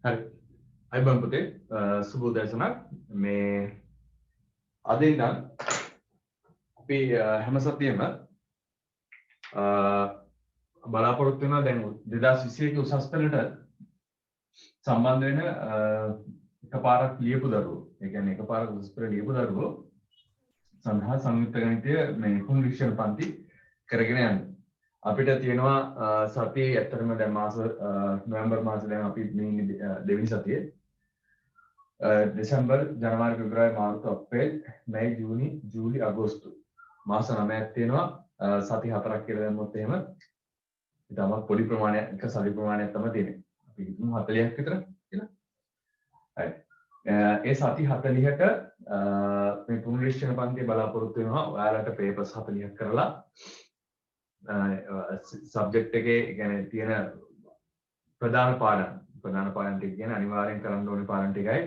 හරි. අයිබන් පුතේ සුබ උදෑසනක්. මේ අද ඉඳන් අපි හැම සතියෙම බලාපොරොත්තු වෙනවා දැන් 2021 උසස් පෙළට සම්බන්ධ වෙන එකපාරක් ලියපු දරුවෝ. ඒ කියන්නේ එකපාරක් උසස් පෙළ ලියපු දරුවෝ සඳහා සංයුක්ත ගණිතය මේ පුනරීක්ෂණ පන්ති කරගෙන යන්න. අපිට තියෙනවා සතියේ ඇත්තටම දැන් මාස නොවැම්බර් මාසේ දැන් අපි මේ දෙවෙනි සතියේ දෙසැම්බර් ජනවාරි පෙබරවාරි මාර්තු අප්‍රේල් මැයි ජූනි ජූලි අගෝස්තු මාස 9ක් තියෙනවා. සති 4ක් කියලා දැම්මොත් එහෙම ඊටම පොඩි ප්‍රමාණයක් එක සති ප්‍රමාණයක් තමයි තියෙන්නේ. අපි හිතමු 40ක් විතර කියලා. හරි. ඒ සති 40ට මේ පුනරීක්ෂණ පන්තිය බලාපොරොත්තු වෙනවා. ඔයාලට පේපර්ස් 40ක් කරලා සබ්ජෙක්ට් එකේ කියන්නේ තියෙන ප්‍රධාන පාඩම් ටික කියන්නේ අනිවාර්යෙන් කරන්න ඕනේ පාඩම් ටිකයි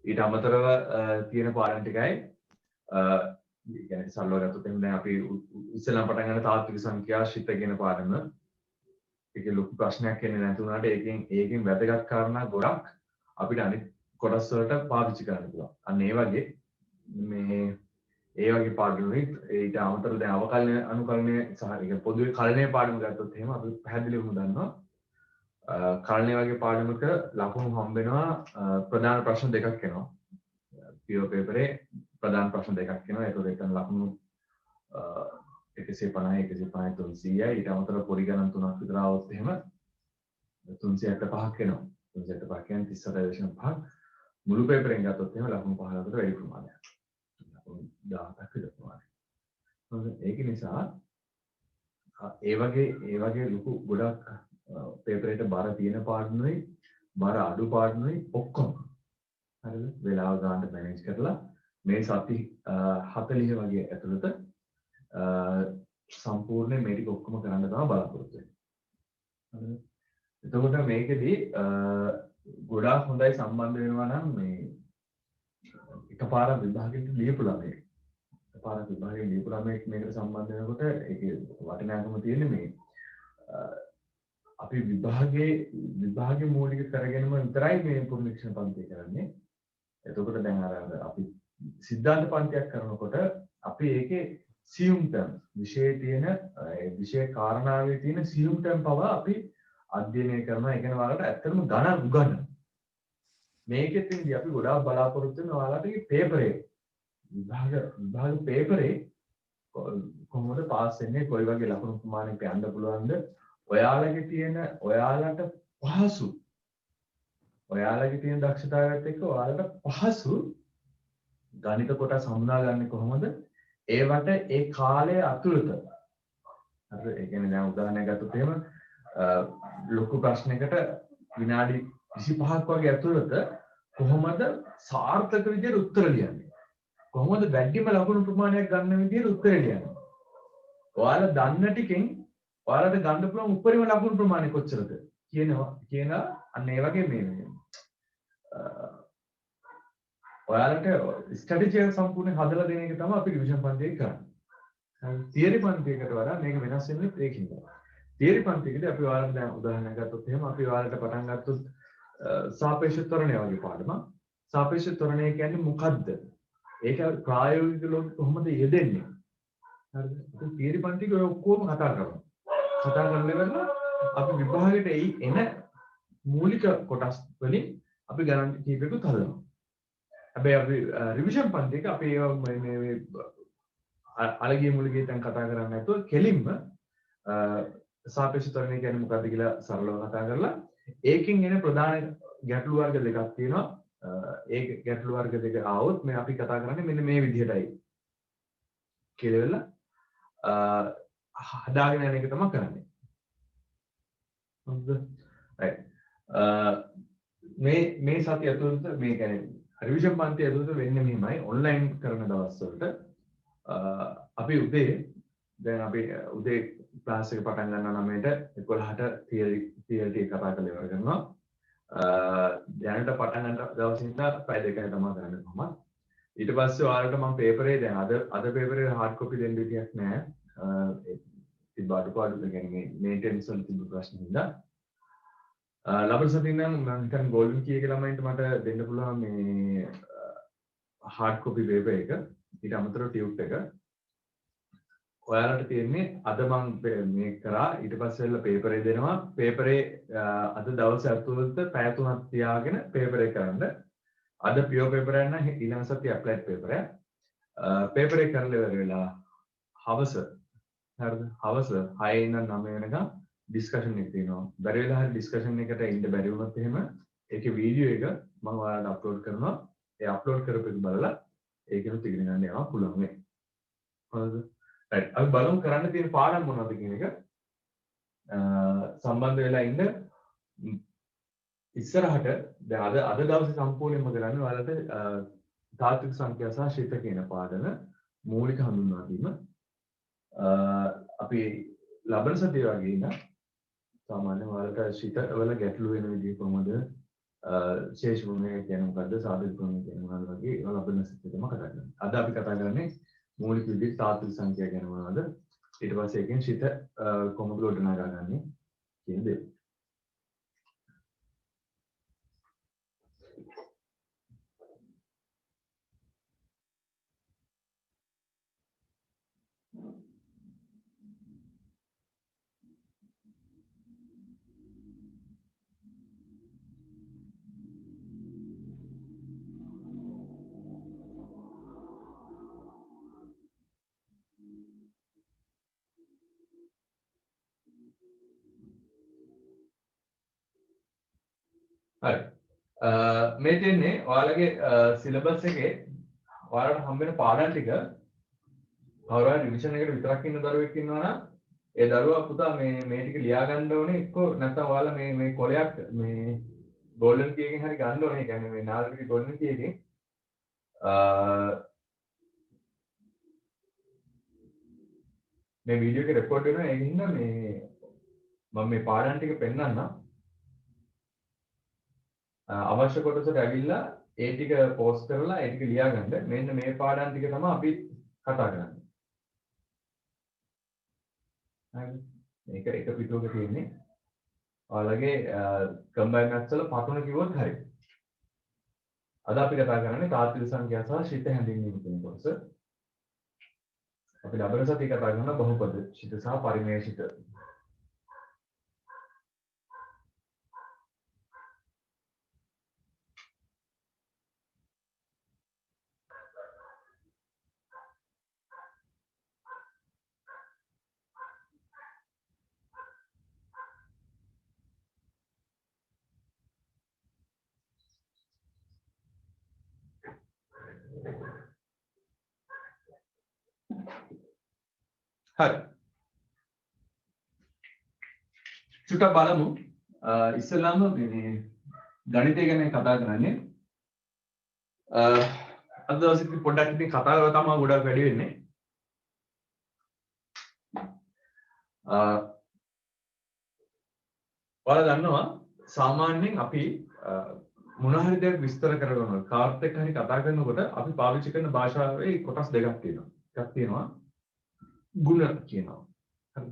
ඊට අමතරව තියෙන පාඩම් ටිකයි කියන්නේ සල්ලව ගත්තොත් එහෙනම් දැන් අපි ඉස්සෙල්ලා පටන් ගන්න තාත්වික සංඛ්‍යා ශිත කියන පාඩම ඒකේ ලොකු ප්‍රශ්නයක් එන්නේ නැති වුණාට ඒකෙන් වැදගත් කාරණා ගොඩක් අපිට අනිත් කොටස් වලට පාවිච්චි කරන්න පුළුවන්. අන්න ඒ වගේ මේ ඒ වගේ පාඩමුයි ඊට අමතරව දැන් අවකලන අනුකලනය සහ ඒක පොදුවේ කලනය පාඩම ගත්තොත් එහෙම අපි පැහැදිලිවම දන්නවා කලනය වගේ පාඩමක ලකුණු හම්බ වෙනවා ප්‍රධාන ප්‍රශ්න දෙකක් එනවා පියෝ පේපරේ ප්‍රධාන ප්‍රශ්න දෙකක් එනවා ඒකෝ දෙකෙන් ලකුණු 150 300යි ඊට අමතරව පොඩි ගණන් තුනක් විතර આવොත් එහෙම 375ක් එනවා 375 කියන්නේ 38.5 මුළු පේපරෙන් ගත්තොත් එහෙම ලකුණු 15කට වැඩි ප්‍රමාණයක් 10ක් විතර ප්‍රමාණයක්. ඒක නිසා ඒ වගේ ලොකු ගොඩක් පේපරේට බර තියෙන පාඩනුයි බර අඩු පාඩනුයි ඔක්කොම හරිද වෙලාව ගන්නට මැනේජ් කරලා මේ සති 40 වගේ ඇතුළත සම්පූර්ණ මේ ටික ඔක්කොම කරන්න තමයි බලාපොරොත්තු වෙන්නේ. හරිද? එතකොට මේකෙදී ගොඩාක් හොඳයි සම්බන්ධ වෙනවා නම් මේ එකපාරක් විභාගෙට ලියපු ළමයෙක් එකපාරක් විභාගෙට ලියපු ළමයෙක් මේකට සම්බන්ධ වෙනකොට ඒකේ වටිනාකම තියෙන්නේ මේ අපි විභාගයේ මූලික කරගෙනම විතරයි මේ පුනරීක්ෂණ පන්තිය කරන්නේ. එතකොට දැන් අර අපි සිද්ධාන්ත පන්තියක් කරනකොට අපි ඒකේ සියුම් ටර්ම් විෂයේ තියෙන විෂය කාරණාවේ තියෙන සියුම් ටර්ම් පව අපි අධ්‍යයනය කරනවා. ඒ කියන්නේ ඔයාලට ඇත්තටම ගණන් උගන්වනවා. මේකෙත්දී අපි ගොඩාක් බලාපොරොත්තු වෙන ඔයාලට පේපරේ විභාග පේපරේ කොහොමද පාස් වෙන්නේ කොයි වගේ ලකුණු ප්‍රමාණයක යන්න පුළුවන්ද ඔයාලගේ තියෙන ඔයාලට පහසු ඔයාලගේ තියෙන දක්ෂතාවයත් එක්ක ඔයාලට පහසු ගණිත කොටස් හඳුනාගන්නේ කොහොමද ඒවට ඒ කාලය අතුළත හරි ඒ කියන්නේ දැන් උදාහරණයක් ගත්තොත් එහෙම ලොකු ප්‍රශ්නයකට විනාඩි 25ක් වගේ ඇතුළත කොහොමද සාර්ථක විදිහට උත්තර ලියන්නේ කොහොමද වැඩිම ලකුණු ප්‍රමාණයක් ගන්න විදිහට උත්තර ලියන්නේ ඔයාලා දන්න ටිකෙන් ඔයාලට ගන්න පුළුවන් උපරිම ලකුණු ප්‍රමාණය කොච්චරද කියන අන්න ඒ වගේ මේ ඔයාලට ස්ට්‍රැටජි එක සම්පූර්ණයෙන් හදලා දෙන එක තමයි අපි රිවිෂන් පන්තියේ කරන්නේ. තියරි පන්තියකට වඩා මේක වෙනස් වෙන්නේ ඒකින්ද. තියරි පන්තියකදී අපි ඔයාලට දැන් උදාහරණයක් ගත්තොත් එහෙම අපි ඔයාලට පටන් ගත්තොත් සාපේක්ෂ ත්වරණය වගේ පාඩමක්. සාපේක්ෂ ත්වරණය කියන්නේ මොකද්ද? ඒක ප්‍රායෝගික ලෝකෙ කොහොමද යෙදෙන්නේ? හරිද? අපි තියරි පන්තියේ ඔය ඔක්කොම කතා කරනවා. කතා කරලා අපි විභාගයට එන මූලික කොටස් වලින් අපි ගණන් කීපයකට හදනවා. හැබැයි අපි රිවිෂන් පන්තියක අපි මේ අලගිය මුලගේ තැන් කතා කරන්නේ නැතුව කෙලින්ම සාපේක්ෂ ත්වරණය කියන්නේ මොකක්ද කියලා සරලව කතා කරලා ඒකෙන් එන ප්‍රධාන ගැටලු වර්ග දෙකක් තියෙනවා. ඒ ගැටලු වර්ග දෙක ආවොත් මේ අපි කතා කරන්නේ මෙන්න මේ විදිහටයි කියලා හදාගෙන යන එක තමයි කරන්නේ. හරිද? right. මේ සතිය ඇතුළත මේ කියන්නේ රිවිෂන් පන්තිය ඇතුළත වෙන්නේ මෙහිමයි ඔන්ලයින් කරන දවස්වලට අපි දැන් අපි උදේ ක්ලාස් එක පටන් ගන්නවා 9ට 11ට තියරි කතා කරලා ඉවර කරනවා. දැනට පටන් ගන්න දවසේ ඉඳලා පැය දෙකයි තමයි කරන්නේ කොහොමද. ඊට පස්සේ ඔයාලට මම පේපරේ දැන් අද පේපරේ හાર્ඩ් කොපි දෙන්න විදියක් නැහැ. තිබ්බ අඩුපාඩු කියන්නේ මේන්ටෙනන්ස් වල තිබ්බ ප්‍රශ්න හින්දා ලබන සතියේ නම් මම හිතන්නේ ගෝල්ඩන් කී එකේ ළමයින්ට මට දෙන්න පුළුවන් මේ hard copy paper එක. ඊට අමතරව tube එක. ඔයාලට තියෙන්නේ අද මම මේ කරා ඊට පස්සේ වෙලා paper එක දෙනවා. paper අද දවසේ අතුලත පැය 3ක් තියාගෙන paper එක කරන්න. අද pure paper එක නම් ඊළඟ සතියේ applied paper එක. paper එක කරලා ඉවර වෙලා හවස හරිද? හවස 6 ඉඳන් 9 වෙනකම් ඩිස්කෂන් එක තියෙනවා. බැරි වෙලා හරි ඩිස්කෂන් එකට ඉන්න බැරි වුණොත් එහෙම ඒකේ වීඩියෝ එක මම ඔයාලට අප්ලෝඩ් කරනවා. ඒ අප්ලෝඩ් කරපු එක බලලා ඒකෙනුත් ඉගෙන ගන්න යනවා පුළුවන් මේ. හරිද? right. අපි බලමු කරන්න තියෙන පාඩම් මොනවද කියන එක. සම්බන්ධ වෙලා ඉන්න ඉස්සරහට දැන් අද දවසේ සම්පූර්ණයෙන්ම කරන්නේ ඔයාලට තාත්වික සංඛ්‍යා සහ ශිත කියන පාඩම මූලික හඳුන්වා දීම. අපි ලබන සතිය වගේ ඉන්න සාමාන්‍යයෙන් ඔයාලට ශිත වල ගැටලු වෙන විදිහ කොහොමද ශේෂ ගුණය කියන්නේ මොකද්ද සාධක ගුණය කියන්නේ මොනවද වගේ ඒවා ලබන සතියේම කතා කරනවා. අද අපි කතා කරන්නේ මූලික විදිහට තාත්වික සංඛ්‍යා ගැන මොනවද ඊට පස්සේ එකෙන් ශිත කොහොමද ගොඩනගා ගන්නේ කියන දේ. හරි. මේ තියෙන්නේ ඔයාලගේ සිලබස් එකේ ඔයාලට හම්බ වෙන පාඩම් ටික කවුරු හරි රිවිෂන් එකට විතරක් ඉන්න දරුවෙක් ඉන්නවා නම් ඒ දරුවා පුතා මේ ටික ලියා ගන්න ඕනේ එක්කෝ නැත්නම් ඔයාලා මේ කොලයක් මේ ගෝල්ඩන් කී එකෙන් හරි ගන්න ඕනේ. ඒ කියන්නේ මේ නාලරිගේ ගෝල්ඩන් කී එකෙන් මේ වීඩියෝ එක රෙකෝඩ් වෙනවා. ඒ හින්දා මේ මම මේ පාඩම් ටික පෙන්නන්නම්. අවශ්‍ය කොටසට ඇවිල්ලා ඒ ටික පෝස්ට් කරලා ඒ ටික ලියා ගන්න. මෙන්න මේ පාඩම් ටික තමයි අපි කතා කරන්නේ. හරි. මේක එක පිටුවක තියෙන්නේ. ඔයාලගේ කම්බයින් මැත්ස් වල පතුන කිව්වොත් හරි. අද අපි කතා කරන්නේ තාත්වික සංඛ්‍යා සහ ශිත හැඳින්වීම කියන කොටස. අපි ලබන සතියේ කතා කරන බහුපද ශිත සහ පරිමේය ශිත. හරි. චුට්ටක් බලමු. ඉස්සෙල්ලාම මේ ගණිතය ගැන කතා කරන්නේ. අද දවසේ පොඩ්ඩක් ඉතින් කතා කරලා තමයි ගොඩක් වැඩි වෙන්නේ. ඔයාලා දන්නවා සාමාන්‍යයෙන් අපි මොන හරි දෙයක් විස්තර කරනවා කාර්ත් එක්ක හරි කතා කරනකොට අපි පාවිච්චි කරන භාෂාවේ කොටස් දෙකක් තියෙනවා. එකක් තියෙනවා ගුණ කියනවා. හරිද?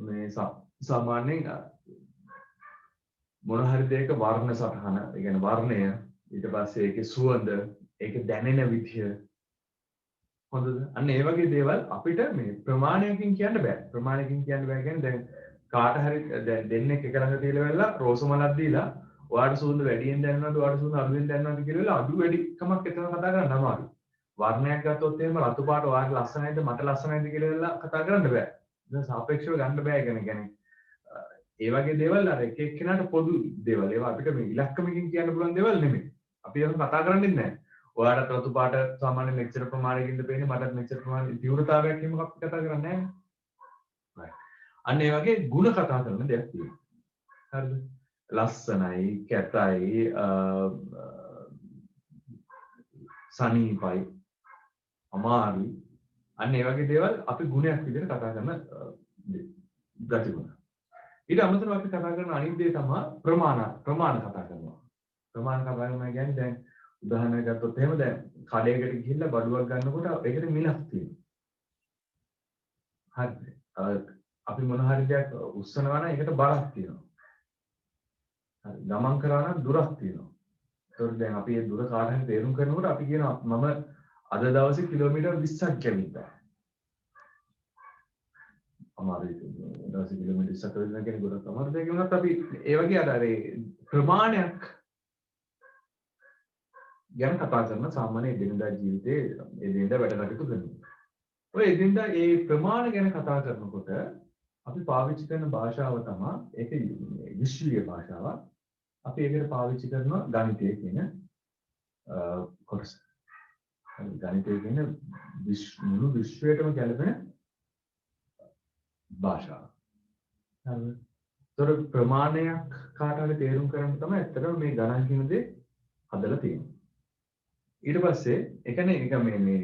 මේ සාමාන්‍යයෙන් මොන හරි දෙයක වර්ණ සටහන, ඒ කියන්නේ වර්ණය, ඊට පස්සේ ඒකේ සුවඳ, ඒකේ දැනෙන විදිය. හොඳද? අන්න ඒ වගේ දේවල් අපිට මේ ප්‍රමාණයකින් කියන්න බෑ. ප්‍රමාණයකින් කියන්න බෑ කියන්නේ දැන් කාට හරි දෙන්නෙක් එක ළඟ තියලා වෙලා රෝස මලක් දීලා ඔයාට සුවඳ වැඩියෙන් දැනෙනවද ඔයාට සුවඳ අඩුවෙන් දැනෙනවද කියලා අඩු වැඩි කමක් එතන කතා කරන්න අමාරුයි. වර්ණයක් ගත්තොත් එහෙම රතු පාට ඔයාට ලස්සනයිද මට ලස්සනයිද කියලා කතා කරන්න බෑ. දැන් සාපේක්ෂව ගන්න බෑ කියන්නේ ඒ වගේ දේවල් අර එක එක්කෙනාට පොදු දේවල්. ඒවා අපිට මේ ඉලක්කමකින් කියන්න පුළුවන් දේවල් නෙමෙයි. අපි ඒක කතා කරන්නේ නැහැ. ඔයාට රතු පාට සාමාන්‍ය මෙච්චර ප්‍රමාණයකින්ද පේන්නේ මටත් මෙච්චර ප්‍රමාණය තීව්‍රතාවයක් එහෙම අපි කතා කරන්නේ නැහැ. අන්න ඒ වගේ ಗುಣ කතා කරන දෙයක් තියෙනවා. හරිද? ලස්සනයි, කැතයි, සනීපයි, අමාරුයි. අන්න ඒ වගේ දේවල් අපි ගුණයක් විදිහට කතා කරන ගතිගුණ. ඊට අමතරව අපි කතා කරන අනිත් දේ තමයි ප්‍රමාණ කතා කරනවා. ප්‍රමාණ කතා කරනවා කියන්නේ දැන් උදාහරණයක් ගත්තොත් එහෙම දැන් කඩේකට ගිහිල්ලා බඩුවක් ගන්නකොට ඒකට මිලක් තියෙනවා. හරිද? අපි මොන හරි දෙයක් උස්සනවා නම් ඒකට බරක් තියෙනවා. ගමන් කරා නම් දුරක් තියෙනවා. ඒතකොට දැන් අපි ඒ දුර කාට හරි තේරුම් කරනකොට අපි කියනවා මම අද දවසේ කිලෝමීටර් 20ක් කැවිලා. අමාරුයි දවසේ කිලෝමීටර් 20ක් වෙන කෙනෙකුට අමාරුද ඒ වුණත් අපි ඒ වගේ අර ප්‍රමාණයක් ගැන කතා කරන සාමාන්‍ය එදිනදා ජීවිතයේ එදිනදා වැඩ කටයුතු කරනවා. ඔය එදිනදා ඒ ප්‍රමාණ ගැන කතා කරනකොට අපි පාවිච්චි කරන භාෂාව තමයි ඒක විශ්වීය භාෂාවක්. අපි ඒකට පාවිච්චි කරනවා ගණිතය කියන කොටස. ගණිතය කියන මුළු විශ්වයටම ගැලපෙන භාෂාව. හරිද? ඒතර ප්‍රමාණයක් කාට හරි තේරුම් කරන්න තමයි ඇත්තටම මේ ගණන් කියන දේ හදලා තියෙන්නේ. ඊට පස්සේ ඒ කියන්නේ නිකන් මේ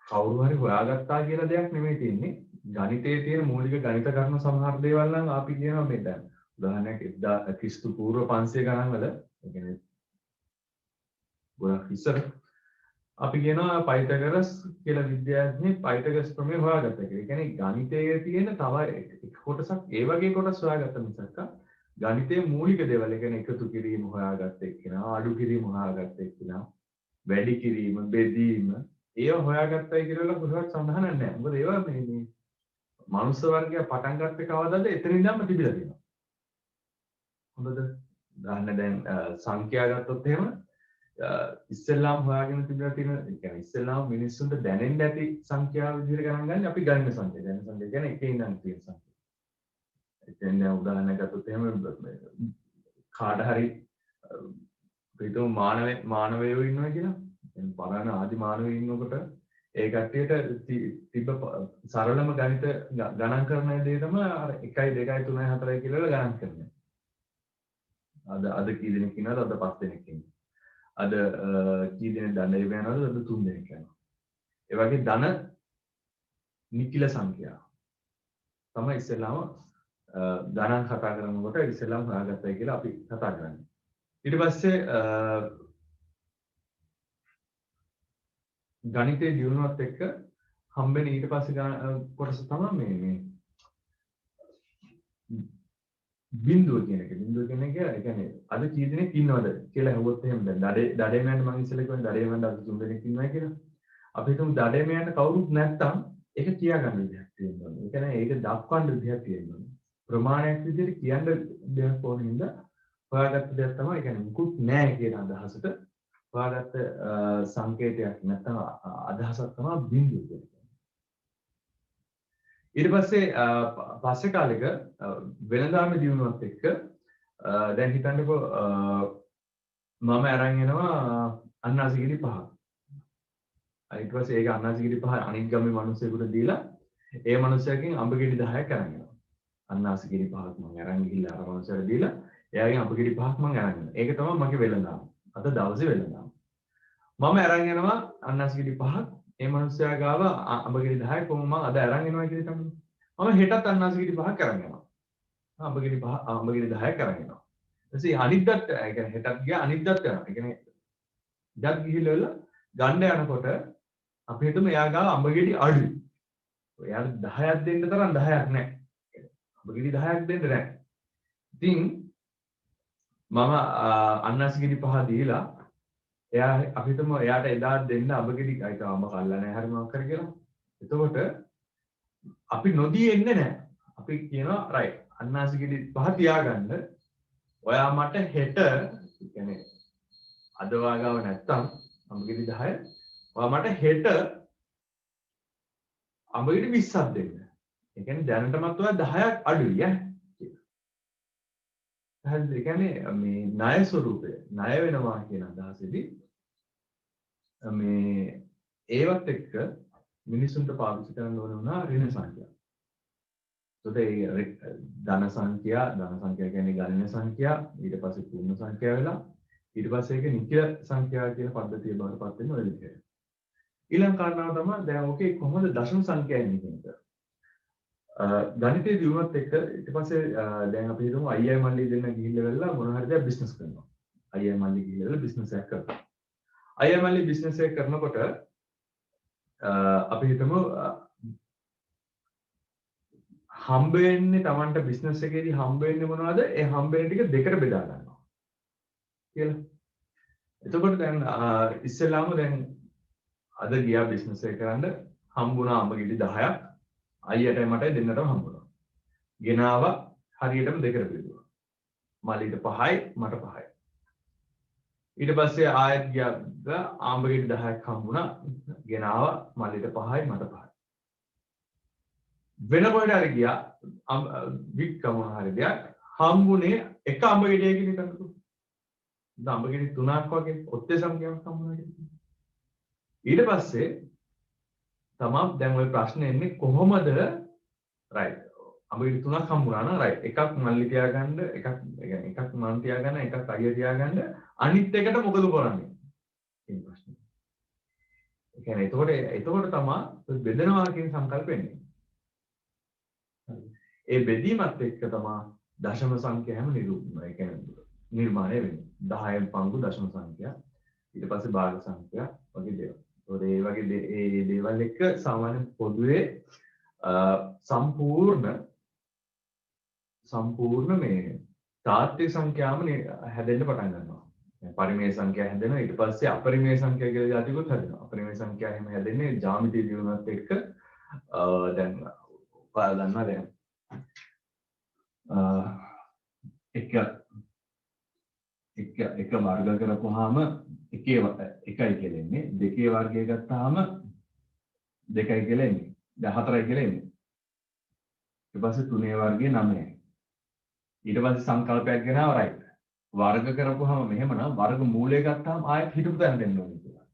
කවුරු හරි හොයාගත්තා කියලා දෙයක් නෙමෙයි තියෙන්නේ. ගණිතයේ තියෙන මූලික ගණිත කර්ම සමහර දේවල් නම් අපි කියනවා මේ දැන් උදාහරණයක් 1000 ක්‍රිස්තු පූර්ව 500 ගණන් වල ඒ කියන්නේ ගොඩක් ඉස්සර අපි කියනවා පයිතගරස් කියලා විද්‍යාඥයෙක් පයිතගරස් ප්‍රමේය හොයාගත්තා කියලා. ඒ කියන්නේ ගණිතයේ තියෙන තව එක කොටසක් ඒ වගේ කොටස් හොයාගත්ත මිසක් ගණිතයේ මූලික දේවල් ඒ කියන්නේ එකතු කිරීම හොයාගත්ත එක්කෙනා, අඩු කිරීම හොයාගත්ත එක්කෙනා, වැඩි කිරීම, බෙදීම ඒව හොයාගත්තයි කියලා කොහොමවත් සඳහන් නැහැ. මොකද ඒවා මේ මනුස්ස වර්ගය පටන් ගත්තේ කවදාද? එතන ඉඳන්ම තිබිලා තියෙනවා. හොඳද? දැන් සංඛ්‍යා ගත්තොත් එහෙම ඉස්සෙල්ලාම හොයාගෙන තිබිලා තියෙන ඒ කියන්නේ ඉස්සෙල්ලාම මිනිස්සුන්ට දැනෙන්න ඇති සංඛ්‍යාව විදිහට ගණන් ගන්න අපි ගණන සංඛ්‍යා. ගණන සංඛ්‍යා කියන්නේ එකේ ඉඳන් තියෙන සංඛ්‍යා. එතෙන් දැන් උදාහරණයක් ගත්තොත් එහෙම කාට හරි පිටු මානවයෝ ඉන්නවා කියලා. දැන් පරණ ආදි මානවයෝ ඉන්නකොට ඒ කට්ටියට තිබ්බ සරලම ගණිත ගණන් කරන දේ තමයි අර 1 2 3 4 කියලා ගණන් කරන්නේ. අද කී දෙනෙක් ඉන්නවද? අද 5 දෙනෙක් ඉන්නවා. අද කී දෙනෙක් දණ්ඩේ යනවද? අද 3 දෙනෙක් යනවා. ඒ වගේ ධන නිකිල සංඛ්‍යා තමයි ඉස්සෙල්ලාම ගණන් කතා කරනකොට ඉස්සෙල්ලාම හොයාගත්තයි කියලා අපි කතා කරන්නේ. ඊට පස්සේ ගණිතයේ දියුණුවත් එක්ක හම්බෙන ඊට පස්සේ කොටස තමයි මේ බිඳුව කියන එක. බිඳුව කියන එක ඒ කියන්නේ අද කී දෙනෙක් ඉන්නවද කියලා අහුවොත් එහෙම දැන් දඩේමයන්ට මම ඉස්සෙල්ලා කිව්වා දඩේමයන්ට අද 3 දෙනෙක් ඉන්නවා කියලා. අපි හිතමු දඩේමයන්ට කවුරුත් නැත්තම් ඒක කියාගන්න විදිහක් තියෙනවා. ඒ කියන්නේ ඒක දක්වන්න විදිහක් තියෙනවා. ප්‍රමාණයක් විදිහට කියන්න දෙයක් ඕන හින්දා හොයාගත්ත දෙයක් තමයි. ඒ කියන්නේ මුකුත් නැහැ කියන අදහසට හොයාගත්ත සංකේතයක් නැත්නම් අදහසක් තමයි බිඳුව කියන්නේ. ඊට පස්සේ කාලෙක වෙනදාම දිනුවත් එක්ක දැන් හිතන්නකෝ මම අරන් එනවා අන්නාසිගිරි 5. ඊට පස්සේ ඒක අන්නාසිගිරි 5 අනිත් ගමේ මිනිස්සුෙකුට දීලා ඒ මිනිස්සයාගෙන් අඹ ගෙඩි 10ක් අරන් එනවා. අන්නාසිගිරි 5ක් මම අරන් ගිහිල්ලා අර මිනිස්සයාට දීලා එයාගෙන් අඹ ගෙඩි 5ක් මම අරන් එනවා. ඒක තමයි මගේ වෙළඳාම. අද දවසේ වෙළඳාම. මම අරන් එනවා අන්නාසිගිරි 5ක්. ඒ මිනිස්සයා ගාව අඹ ගෙඩි 10ක් කොහොම මම අද අරන් එනවා කියලා තමයි. මම හෙටත් අන්නාසිගිරි 5ක් අරන් එනවා. අඹ ගෙඩි 10ක් අරන් එනවා. ඊපස්සේ අනිද්දාත් ඒ කියන්නේ හෙටත් ගියා අනිද්දාත් යනවා. ඒ කියන්නේ ඉදත් ගිහිල්ලා ගන්න යනකොට අපි හිතමු එයා ගාව අඹ ගෙඩි අඩුයි. එයාට 10ක් දෙන්න තරම් 10ක් නැහැ. අඹ ගෙඩි 10ක් දෙන්න නැහැ. ඉතින් මම අන්නාසිගිරි 5 දීලා එයා අපි හිතමු එයාට එදා දෙන්න අඹ ගෙඩි අයිත අඹ කල්ලා නැහැ හරි මොකක් කර කියලා. එතකොට අපි නොදී එන්නේ නැහැ. අපි කියනවා රයිට් අන්නාසිගිරි 5 තියාගන්න. ඔයා මට හෙට කියන්නේ අද වාගාව නැත්තම් අඹ ගෙඩි 10 ඔයා මට හෙට අඹ ගෙඩි 20ක් දෙන්න. ඒ කියන්නේ දැනටමත් ඔයා 10ක් අඩුයි ඈ. හරිද? ඒ කියන්නේ මේ ණය ස්වරූපය ණය වෙනවා කියන අදහසේදී මේ ඒවත් එක්ක මිනිසුන්ට පාවිච්චි කරන්න ඕන වුණා ඍණ සංඛ්‍යා. ඒකට ඒ ධන සංඛ්‍යා කියන්නේ ගණන සංඛ්‍යා ඊට පස්සේ පූර්ණ සංඛ්‍යා වෙලා ඊට පස්සේ ඒක නිත්‍ය සංඛ්‍යා කියන පද්ධතිය බවට පත් වෙන ඔය විදිහට. ඊළඟ කාරණාව තමයි දැන් ඕකේ කොහොමද දශම සංඛ්‍යා එන්නේ කියන එක. ගණිතයේ දියුණුවත් එක්ක ඊට පස්සේ දැන් අපි හිතමු අයියා මල්ලි දෙන්න ගිහිල්ලා වෙලා මොන හරි දෙයක් බිස්නස් කරනවා. අයියා මල්ලි ගිහිල්ලා බිස්නස් එකක් කරනවා. අයියා මල්ලි බිස්නස් එක කරනකොට අපි හිතමු හම්බ වෙන්නේ Tamanට බිස්නස් එකේදී හම්බ වෙන්නේ මොනවද? ඒ හම්බ වෙන ටික දෙකට බෙදා ගන්නවා කියලා. එතකොට දැන් ඉස්සෙල්ලාම දැන් අද ගියා බිස්නස් එක කරන්න හම්බුණා අඹ ගෙඩි 10ක් අයියටයි මටයි දෙන්නටම හම්බුණා. ගෙනාවා හරියටම දෙකට බෙදුවා. මලිට 5යි මට 5යි. ඊට පස්සේ ආයෙත් ගියා අඹ ගෙඩි 10ක් හම්බුණා. ගෙනාවා මලිට 5යි මට 5යි. වෙන කොහෙට හරි ගියා වික්කම හරි දෙයක් හම්බුනේ එක අඹ ගෙඩියකින් විතරද? අඹ ගෙඩි 3ක් වගේ ඔත්තේ සංඛ්‍යාවක් හම්බුණා. ඊට පස්සේ තමයි දැන් ওই ප්‍රශ්නේ එන්නේ කොහොමද රයිට් අඹ ගෙඩි 3ක් හම්බුණා නම් රයිට් එකක් මල්ලි තියාගන්න එකක් එකක් මන් තියාගන්න එකක් අයිය තියාගන්න අනිත් එකට මොකද කරන්නේ කියන ප්‍රශ්නේ. ඒ කියන්නේ එතකොට තමයි බෙදනවා කියන සංකල්ප එන්නේ. ඒ බෙදීමත් එක්ක තමයි දශම සංඛ්‍යා හැම නිර්මාණය වෙන්නේ. 10න් පංගු දශම සංඛ්‍යා ඊට පස්සේ භාග සංඛ්‍යා වගේ දේවල්. ඒ වගේ ඒ දේවල් එක්ක සාමාන්‍ය පොදුවේ සම්පූර්ණ මේ තාත්වික සංඛ්‍යාම හැදෙන්න පටන් ගන්නවා. පරිමේය සංඛ්‍යා හැදෙනවා ඊට පස්සේ අපරිමේය සංඛ්‍යා කියලා જાතිකුත් හැදෙනවා. අපරිමේය සංඛ්‍යා එහෙම හැදෙන්නේ ජ්‍යාමිතිය දියුණුවත් එක්ක දැන් ඔයාලා දන්නවා දැන් එක වර්ග කරපුවාම එකයි කියලා එන්නේ දෙකේ වර්ගය ගත්තාම දෙකයි කියලා එන්නේ දැන් හතරයි කියලා එන්නේ ඊට පස්සේ තුනේ වර්ගය 9යි ඊට පස්සේ සංකල්පයක් ගෙනාව රයිට් වර්ග කරපුවාම මෙහෙමනම් වර්ග මූලය ගත්තාම ආයෙත් හිතපු තැනට එන්න ඕනේ කියලා.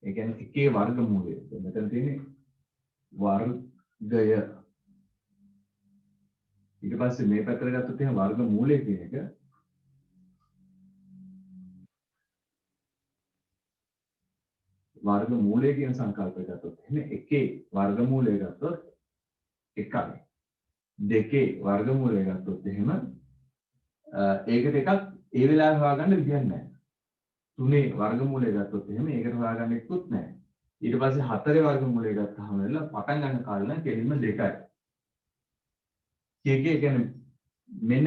ඒ කියන්නේ එකේ වර්ග මූලය. මෙතන තියෙන්නේ වර්ගය ඊට පස්සේ මේ පැත්තට ගත්තොත් එහෙනම් වර්ග මූලය කියන එක වර්ග මූලය කියන සංකල්පය ගත්තොත් එහෙනම් එකේ වර්ග මූලය ගත්තොත් එකයි දෙකේ වර්ග මූලය ගත්තොත් එහෙම ඒකට එකක් ඒ වෙලාවේ හොයාගන්න විදියක් නැහැ. තුනේ වර්ග මූලය ගත්තොත් එහෙම ඒකට හොයාගන්න එකකුත් නැහැ. ඊට පස්සේ හතරේ වර්ග මූලය ගත්තාම වෙලා පටන් ගන්න කාලේ නම් කෙලින්ම දෙකයි. කියන්නේ මෙන්න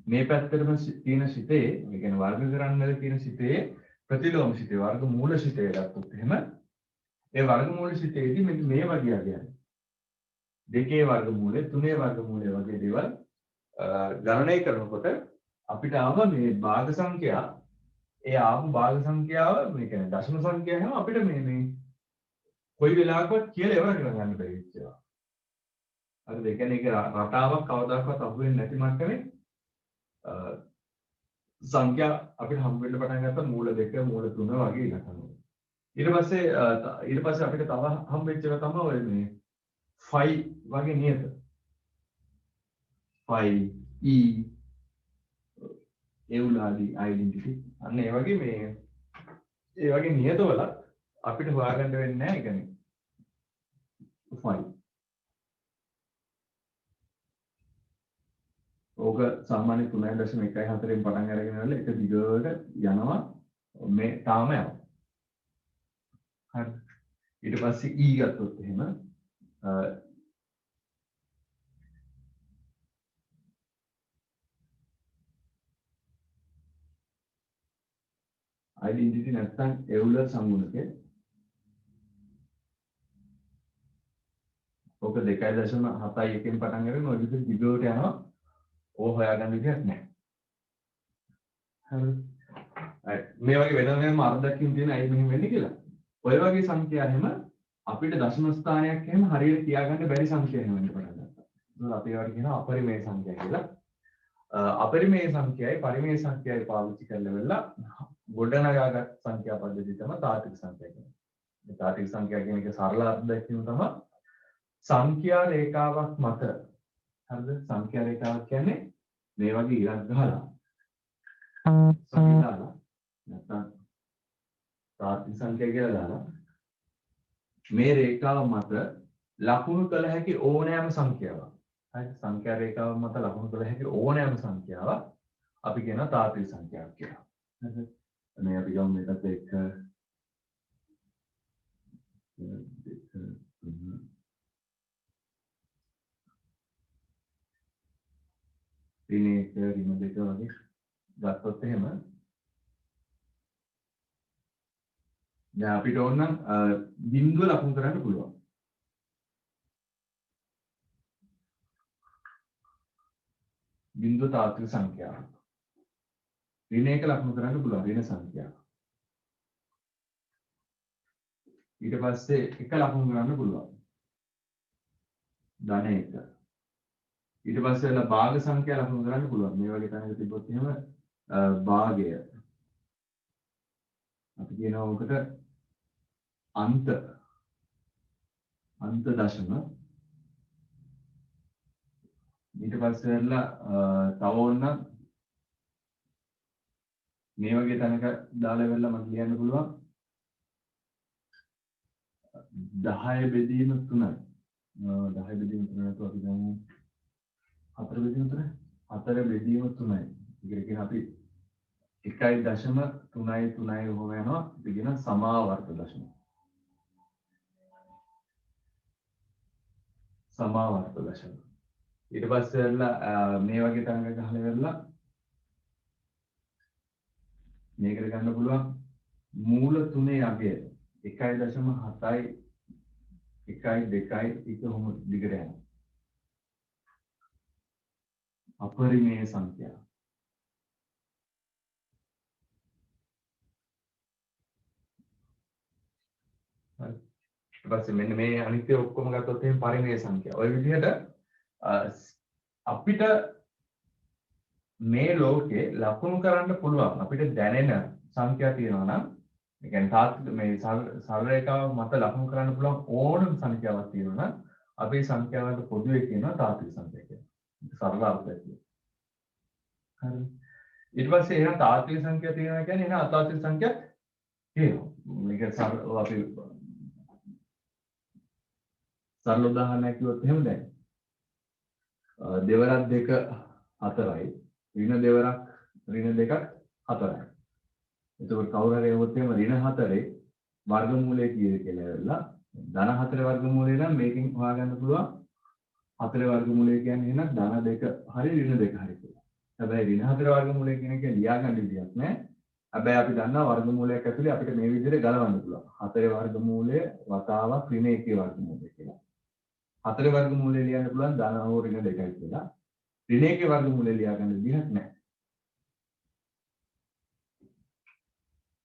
මේ පැත්තටම තියෙන සිතේ ඒ කියන්නේ වර්ග කරන්නද තියෙන සිතේ ප්‍රතිලෝම සිතේ වර්ග මූල සිතේ ගත්තොත් එහෙම ඒ වර්ග මූල සිතේදී මෙන්න මේ වගේ අගයන් දෙකේ වර්ග මූලය තුනේ වර්ග මූලය වගේ දේවල් ගණනය කරනකොට අපිට ආව මේ භාග සංඛ්‍යා ඒ ආපු භාග සංඛ්‍යාව මේ කියන්නේ දශම සංඛ්‍යාව හැම අපිට මේ කොයි වෙලාවකවත් කියලා ඉවර කරගන්න බැරි ඉච්චා. හරිද? ඒ කියන්නේ ඒක රටාවක් කවදාකවත් අහු වෙන්නේ නැති මට්ටමේ සංඛ්‍යා අපිට හම්බ වෙන්න පටන් ගත්තා මූල 2 මූල 3 වගේ ඉලක්කම්. ඊට පස්සේ අපිට තව හම්බෙච්ච එක තමයි ඔය මේ 5 වගේ නියත. 5 E එවුලාදී ඩෙන්ටිටි අන්න ඒ වගේ නියතවල අපිට හොයාගන්න වෙන්නේ නැහැ. ඒ කියන්නේ 5 ඕක සාමාන්‍ය 3.14න් පටන් අරගෙන ඉවරලා එක දිගට යනවා මේ තාම යනවා. හරි. ඊට පස්සේ E ගත්තොත් එහෙම ඩෙන්ටිටි නැත්නම් එවුලර් සංගුණකේ ඕක 2.71න් පටන් අරගෙන ඔය විදිහට දිගට යනවා. ඕක හොයාගන්න විදිහක් නැහැ. හරි. මේ වගේ වෙනම අර්ධකකින් තියෙන අය මෙහෙම වෙන්නේ කියලා. ඔය වගේ සංඛ්‍යා හැම අපිට දශම ස්ථානයක් එහෙම හරියට තියාගන්න බැරි සංඛ්‍යා එහෙම වෙන්න පටන් ගත්තා. ඒක අපි ඒවට කියනවා අපරිමේය සංඛ්‍යා කියලා. අපරිමේය සංඛ්‍යයි පරිමේය සංඛ්‍යයි පාවිච්චි කරලා වෙලා ගොඩනගාගත් සංඛ්‍යා පද්ධතිය තමයි තාත්වික සංඛ්‍යා කියන්නේ. මේ තාත්වික සංඛ්‍යා කියන එක සරල අර්ථයෙන් තමයි සංඛ්‍යා රේඛාවක් මත හරිද? සංඛ්‍යා රේඛාවක් කියන්නේ මේ වගේ ඉරක් ගහලා සංඛ්‍යාලා නැත්නම් තාත්වික සංඛ්‍යා කියලා දාලා මේ රේඛාව මත ලකුණු කළ හැකි ඕනෑම සංඛ්‍යාවක්. හරි සංඛ්‍යා රේඛාව මත ලකුණු කළ හැකි ඕනෑම සංඛ්‍යාවක් අපි කියනවා තාත්වික සංඛ්‍යාවක් කියලා. හරිද? මේ අපි ගමු මේකත් එක්ක ඍණ 1 ඍණ 2 වගේ ගත්තොත් එහෙම දැන් අපිට ඕන නම් බිංදුව ලකුණු කරන්න පුළුවන්. බිංදුව තාත්වික සංඛ්‍යාවක්. ඍණ 1 ලකුණු කරන්න පුළුවන් ඍණ සංඛ්‍යාවක්. ඊට පස්සේ 1 ලකුණු කරන්න පුළුවන්. ධන 1. ඊට පස්සේ වෙලා භාග සංඛ්‍යා ලකුණු කරන්න පුළුවන්. මේ වගේ තැනක තිබ්බොත් එහෙම භාගය. අපි කියනවා ඔකට අන්ත දශම. ඊට පස්සේ වෙලා තව ඕනනම් මේ වගේ තැනක දාලා වෙලා මම කියන්න පුළුවන් 10 බෙදීම 3යි. 10 බෙදීම 3 නැතුව අපි ගමු 4 බෙදීම 3. 4 බෙදීම 3යි. ඒක කියන අපි 1.3 ඔහොම යනවා. අපි කියන සමාවර්ත දශම. සමාවර්ත දශම. ඊට පස්සේ වෙලා මේ වගේ තැනක ගහලා වෙලා මේකට ගන්න පුළුවන් මූල 3 අගය 1.7යි 1.2යි ඒක කොහොම දිගට යනවා. අපරිමේය සංඛ්‍යා. හරි. ඊට පස්සේ මෙන්න මේ අනිත් ඒවා ඔක්කොම ගත්තොත් එහෙනම් පරිමේය සංඛ්‍යා. ඔය විදිහට අපිට මේ ලෝකේ ලකුණු කරන්න පුළුවන් අපිට දැනෙන සංඛ්‍යා තියෙනවා නම් ඒ කියන්නේ තාත්වික මේ සරල රේඛාව මත ලකුණු කරන්න පුළුවන් ඕනම සංඛ්‍යාවක් තියෙනවා නම් අපි සංඛ්‍යාවකට පොදුවේ කියනවා තාත්වික සංඛ්‍යා කියලා. ඒක සරල අර්ථයක් තියෙනවා. හරි. ඊට පස්සේ එහෙනම් තාත්වික සංඛ්‍යා තියෙනවා කියන්නේ එහෙනම් අතාත්වික සංඛ්‍යාවක් තියෙනවා. මේක අපි සරල උදාහරණයක් කිව්වොත් එහෙම දැන් දෙවරක් 2 4යි ඍණ දෙවරක් ඍණ 2ක් 4යි. එතකොට කවුරු හරි එවොත් එහෙම ඍණ 4 වර්ගමූලය කීයද කියලා ඇවිල්ලා ධන 4 වර්ගමූලය නම් මේකෙන් හොයාගන්න පුළුවන් 4 වර්ගමූලය කියන්නේ එහෙනම් ධන 2 හරි ඍණ 2 හරි කියලා. හැබැයි ඍණ 4 වර්ගමූලය කියන එක ලියාගන්න විදියක් නැහැ. හැබැයි අපි දන්නවා වර්ගමූලයක් ඇතුලේ අපිට මේ විදිහට ගලවන්න පුළුවන්. 4 වර්ගමූලය වතාවක් ඍණ 1 වර්ගමූලය කියලා. 4 වර්ගමූලය ලියන්න පුළුවන් ධන හෝ ඍණ 2යි කියලා. ඍණ 1 වර්ගමූලය ලියාගන්න විදිහක් නැහැ.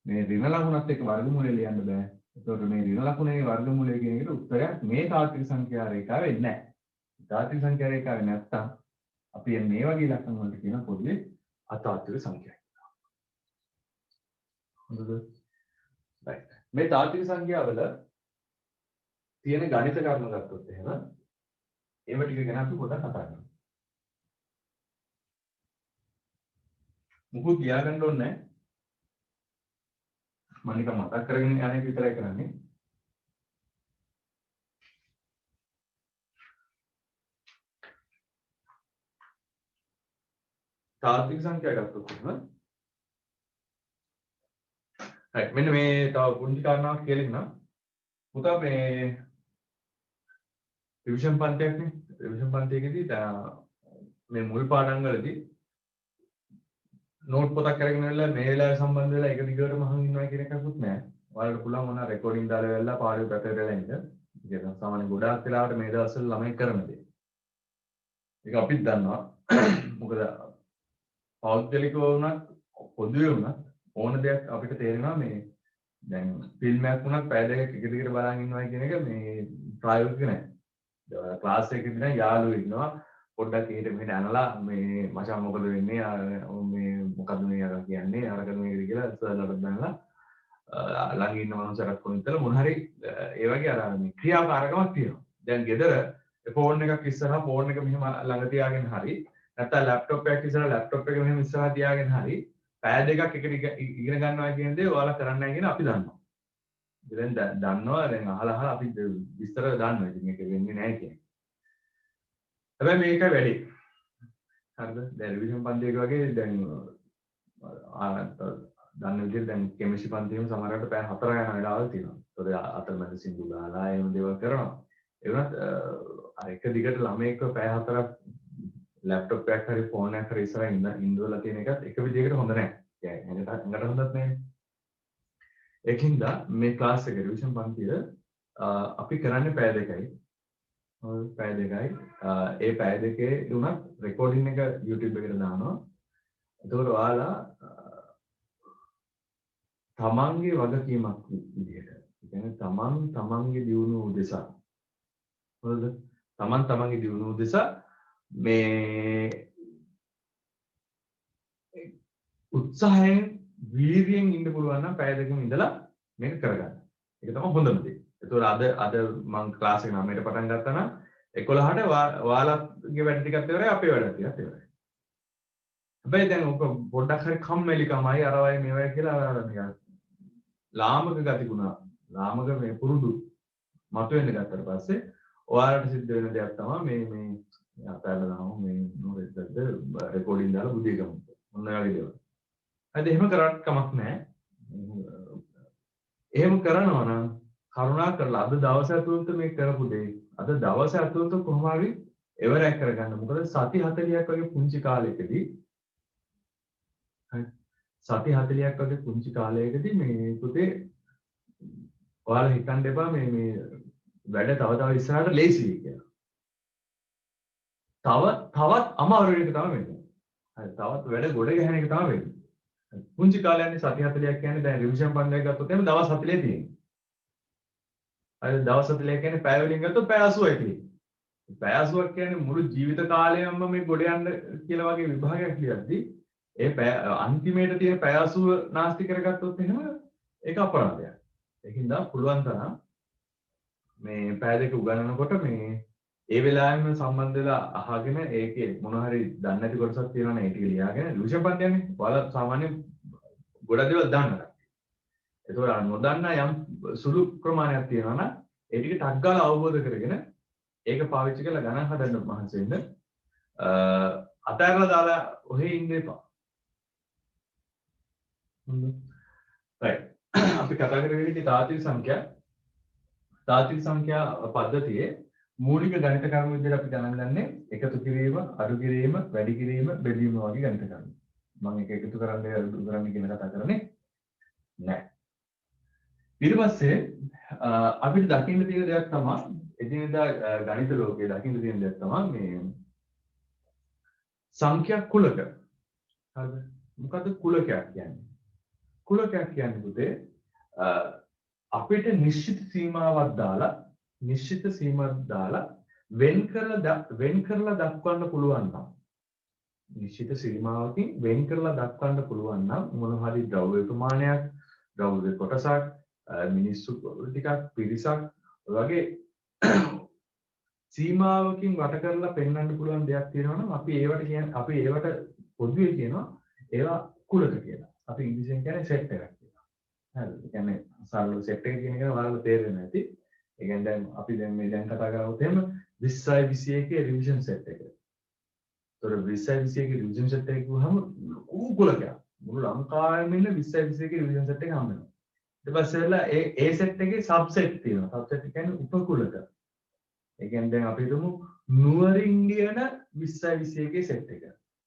මේ ඍණ ලකුණත් එක්ක වර්ගමූලය ලියන්න බෑ. ඒතකොට මේ ඍණ ලකුණේ වර්ගමූලය කියන එකට උත්තරයක් මේ තාත්වික සංඛ්‍යා රේඛාවේ නැහැ. තාත්වික සංඛ්‍යා රේඛාවේ නැත්තම් අපි මේ වගේ ලක්ෂණ වලට කියන පොදුවේ අතාත්වික සංඛ්‍යා කියලා. හොඳද? right. මේ තාත්වික සංඛ්‍යාවල තියෙන ගණිත කර්ම ගත්තොත් එහෙම ඒව ටික ගැන අපි පොඩ්ඩක් කතා කරමු. මුකුත් ලියාගන්න ඕනේ නැහැ. මම නිකන් මතක් කරගෙන යන එක විතරයි කරන්නේ. තාත්වික සංඛ්‍යා ගත්තොත් එහෙම right මෙන්න මේ තව පුංචි කාරණාවක් කියලා ඉන්නම්. පුතා මේ රිවිෂන් පන්තියක්නේ. රිවිෂන් පන්තියකදී මේ මුල් පාඩම් වලදී නෝට් පොතක් අරගෙන ඉන්නලා මේ වෙලාවේ සම්බන්ධ වෙලා එක දිගටම අහන් ඉන්නවා කියන එකකුත් නැහැ. ඔයාලට පුළුවන් මොනවා රෙකෝඩින් දාලා වෙලා පාඩුවේ පැත්තට වෙලා ඉන්න. ඒක සාමාන්‍ය ගොඩාක් වෙලාවට මේ දවස්වල ළමයි කරන දේ. ඒක අපිත් දන්නවා. මොකද පෞද්ගලිකව වුණත් පොදුවේ වුණත් ඕන දෙයක් අපිට තේරෙනවා මේ දැන් ෆිල්ම් එකක් වුණත් පැය දෙකක් එක දිගට බලන් ඉන්නවා කියන එක මේ ප්‍රායෝගික නැහැ. ක්ලාස් එකකදී නම් යාළුවෝ ඉන්නවා පොඩ්ඩක් එහෙට මෙහෙට ඇනලා මේ මචං මොකද වෙන්නේ මේ මොකද්ද මේ අර කියන්නේ අරගෙන මේකද කියලා සර්ලට දැනලා ළඟ ඉන්න මනුස්සයෙක් කොහොමද මොන හරි ඒ වගේ අර මේ ක්‍රියාකාරකමක් තියෙනවා. දැන් ගෙදර ෆෝන් එකක් ඉස්සරහා ෆෝන් එක මෙහෙම ළඟ තියාගෙන හරි නැත්නම් ලැප්ටොප් එකක් ඉස්සරහා ලැප්ටොප් එක මෙහෙම ඉස්සරහා තියාගෙන හරි පැය දෙකක් එකට ඉගෙන ගන්නවා කියන දේ ඔයාලා කරන්නේ නැහැ කියන අපි දන්නවා. දැන් දන්නවා දැන් අහලා අපි විස්තර දන්නවා. ඉතින් මේක වෙන්නේ නැහැ කියන්නේ. හැබැයි මේක වැඩි. හරිද? දැන් රිවිෂන් පන්තියක වගේ දැන් දන්න විදිහට දැන් කෙමිස්ට්‍රි පන්තියෙම සමහරවිට පැය 4 යන වෙලාවල් තියෙනවා. ඒතකොට අතරමැද සින්දු දාලා එහෙම දේවල් කරනවා. ඒ වුණත් අර එක දිගට ළමයෙක්ව පැය 4ක් ලැප්ටොප් එකක් හරි ෆෝන් එකක් හරි ඉස්සරහින් ඉඳලා තියෙන එකත් එක විදිහකට හොඳ නැහැ. කියන්නේ ඇඟට හොඳත් නැහැ. ඒකින්ද මේ ක්ලාස් එක රිවිෂන් පන්තිය අපි කරන්නේ පැය දෙකයි. පැය දෙකයි. ඒ පැය දෙකේ උනත් රෙකෝඩින් එක YouTube එකට දානවා. එතකොට ඔයාලා තමන්ගේ වගකීමක් විදිහට. ඒ කියන්නේ තමන්ගේ දියුණුව උදෙසා. හරිද? තමන්ගේ දියුණුව උදෙසා මේ උත්සාහයෙන් වීර්යයෙන් ඉන්න පුළුවන් නම් පැය දෙකම ඉඳලා මේක කරගන්න. ඒක තමයි හොඳම දේ. ඒතකොට අද මම ක්ලාස් එක 9ට පටන් ගත්තා නම් 11ට ඔයාලගේ වැඩ ටිකත් ඉවරයි අපේ වැඩ ටිකත් ඉවරයි. හැබැයි දැන් ඔක පොඩ්ඩක් හරි කම්මැලිකමයි අරවයි මේවයි කියලා නිකන් ලාමක ගතිගුණ ලාමක මේ පුරුදු මතුවෙන්න ගත්තට පස්සේ ඔයාලට සිද්ධ වෙන දෙයක් තමයි මේ අපෑලා දාමු මේ නෝරෙද්දද රෙකෝඩින් දාලා බුදිය ගමු. මොන වගේ දේවල්. හරිද? එහෙම කරත් කමක් නැහැ. එහෙම කරනවා නම් කරුණා කරලා අද දවස් ඇතුළත මේ කරපු දේ අද දවස් ඇතුළත කොහොම හරි එවරයක් කරගන්න. මොකද සති 40ක් වගේ පුංචි කාලයකදී සති 40ක් වගේ පුංචි කාලයකදී මේ පුතේ ඔයාලා හිතන්න එපා මේ වැඩ තව ඉස්සරහට ලේසියි කියලා. තවත් අමාරු වෙන එක තමයි වෙන්නේ. හරි තවත් වැඩ ගොඩ ගැහෙන එක තමයි වෙන්නේ. පුංචි කාලයන්නේ සති 40ක් කියන්නේ දැන් රිවිෂන් පන්තියක් ගත්තොත් එහෙනම් දවස් 40 තියෙනවා. හරි දවස් 40 කියන්නේ පැය වලින් ගත්තොත් පැය 80යි තියෙන්නේ. පැය 80ක් කියන්නේ මුළු ජීවිත කාලයම මේ ගොඩ යන්න කියලා වගේ විභාගයක් ලියද්දී ඒ අන්තිමේට තියෙන පැය 80 නාස්ති කරගත්තොත් එහෙම ඒක අපරාධයක්. ඒකින්ද පුළුවන් තරම් මේ පැය දෙක උගන්වනකොට මේ ඒ වෙලාවෙම සම්බන්ධ වෙලා අහගෙන ඒකේ මොන හරි දන්නේ නැති කොටසක් තියෙනවා නම් ඒ ටික ලියාගෙන රිවිෂන් පන්තියන්නේ ඔයාලා සාමාන්‍යයෙන් ගොඩක් දේවල් දන්නවා. ඒතකොට නොදන්න යම් සුළු ප්‍රමාණයක් තියෙනවා නම් ඒ ටික ටක් ගාලා අවබෝධ කරගෙන ඒක පාවිච්චි කරලා ගණන් හදන්න මහන්සි වෙන්න අතහැරලා දාලා ඔහේ ඉන්න එපා. right අපි කතා කරන්නේ තාත්වික සංඛ්‍යා පද්ධතියේ මූලික ගණිත කර්ම විදිහට අපි ගණන් ගන්නේ එකතු කිරීම, අඩු කිරීම, වැඩි කිරීම, බෙදීම වගේ ගණිත කර්ම. මම එක එකතු කරන්නේ අඩු කරන්නේ කියන කතා කරන්නේ නැහැ. ඊට පස්සේ අපිට දකින්න තියෙන දෙයක් තමයි එදිනෙදා ගණිත ලෝකයේ දකින්න තියෙන දෙයක් තමයි මේ සංඛ්‍යා කුලක. හරිද? මොකද කුලකයක් කියන්නේ? කුලකයක් කියන්නේ පුතේ අපිට නිශ්චිත සීමාවක් දාලා වෙන් කරලා දක්වන්න පුළුවන් නම් නිශ්චිත සීමාවකින් වෙන් කරලා දක්වන්න පුළුවන් නම් මොන හරි ද්‍රව්‍ය ප්‍රමාණයක්, ද්‍රව්‍ය කොටසක්, මිනිස්සු ටිකක්, පිරිසක් වගේ සීමාවකින් වට කරලා පෙන්වන්න පුළුවන් දෙයක් තියෙනවා නම් අපි ඒවට පොදුවේ කියනවා ඒවා කුලක කියලා. අපි ඉංග්‍රීසියෙන් කියන්නේ සෙට් එකක් කියලා. හරිද? ඒ කියන්නේ සරල සෙට් එක කියන එක ඔයාලට තේරෙන්නේ නැති. ඒ කියන්නේ දැන් අපි දැන් කතා කරමු එහෙම 20යි 21 රිවිෂන් සෙට් එක. ඒතර 20යි 21 රිවිෂන් සෙට් එක ගුවහම කුලකයක්. මුළු ලංකාවෙම ඉන්න 20යි 21 රිවිෂන් සෙට් එක හම්බ වෙනවා. ඊට පස්සේ ඒ සෙට් එකේ සබ්සෙට් තියෙනවා. සබ්සෙට් කියන්නේ උපකුලක. ඒ කියන්නේ දැන් අපි හිතමු නුවරින් ලියන 20යි 21 සෙට් එක.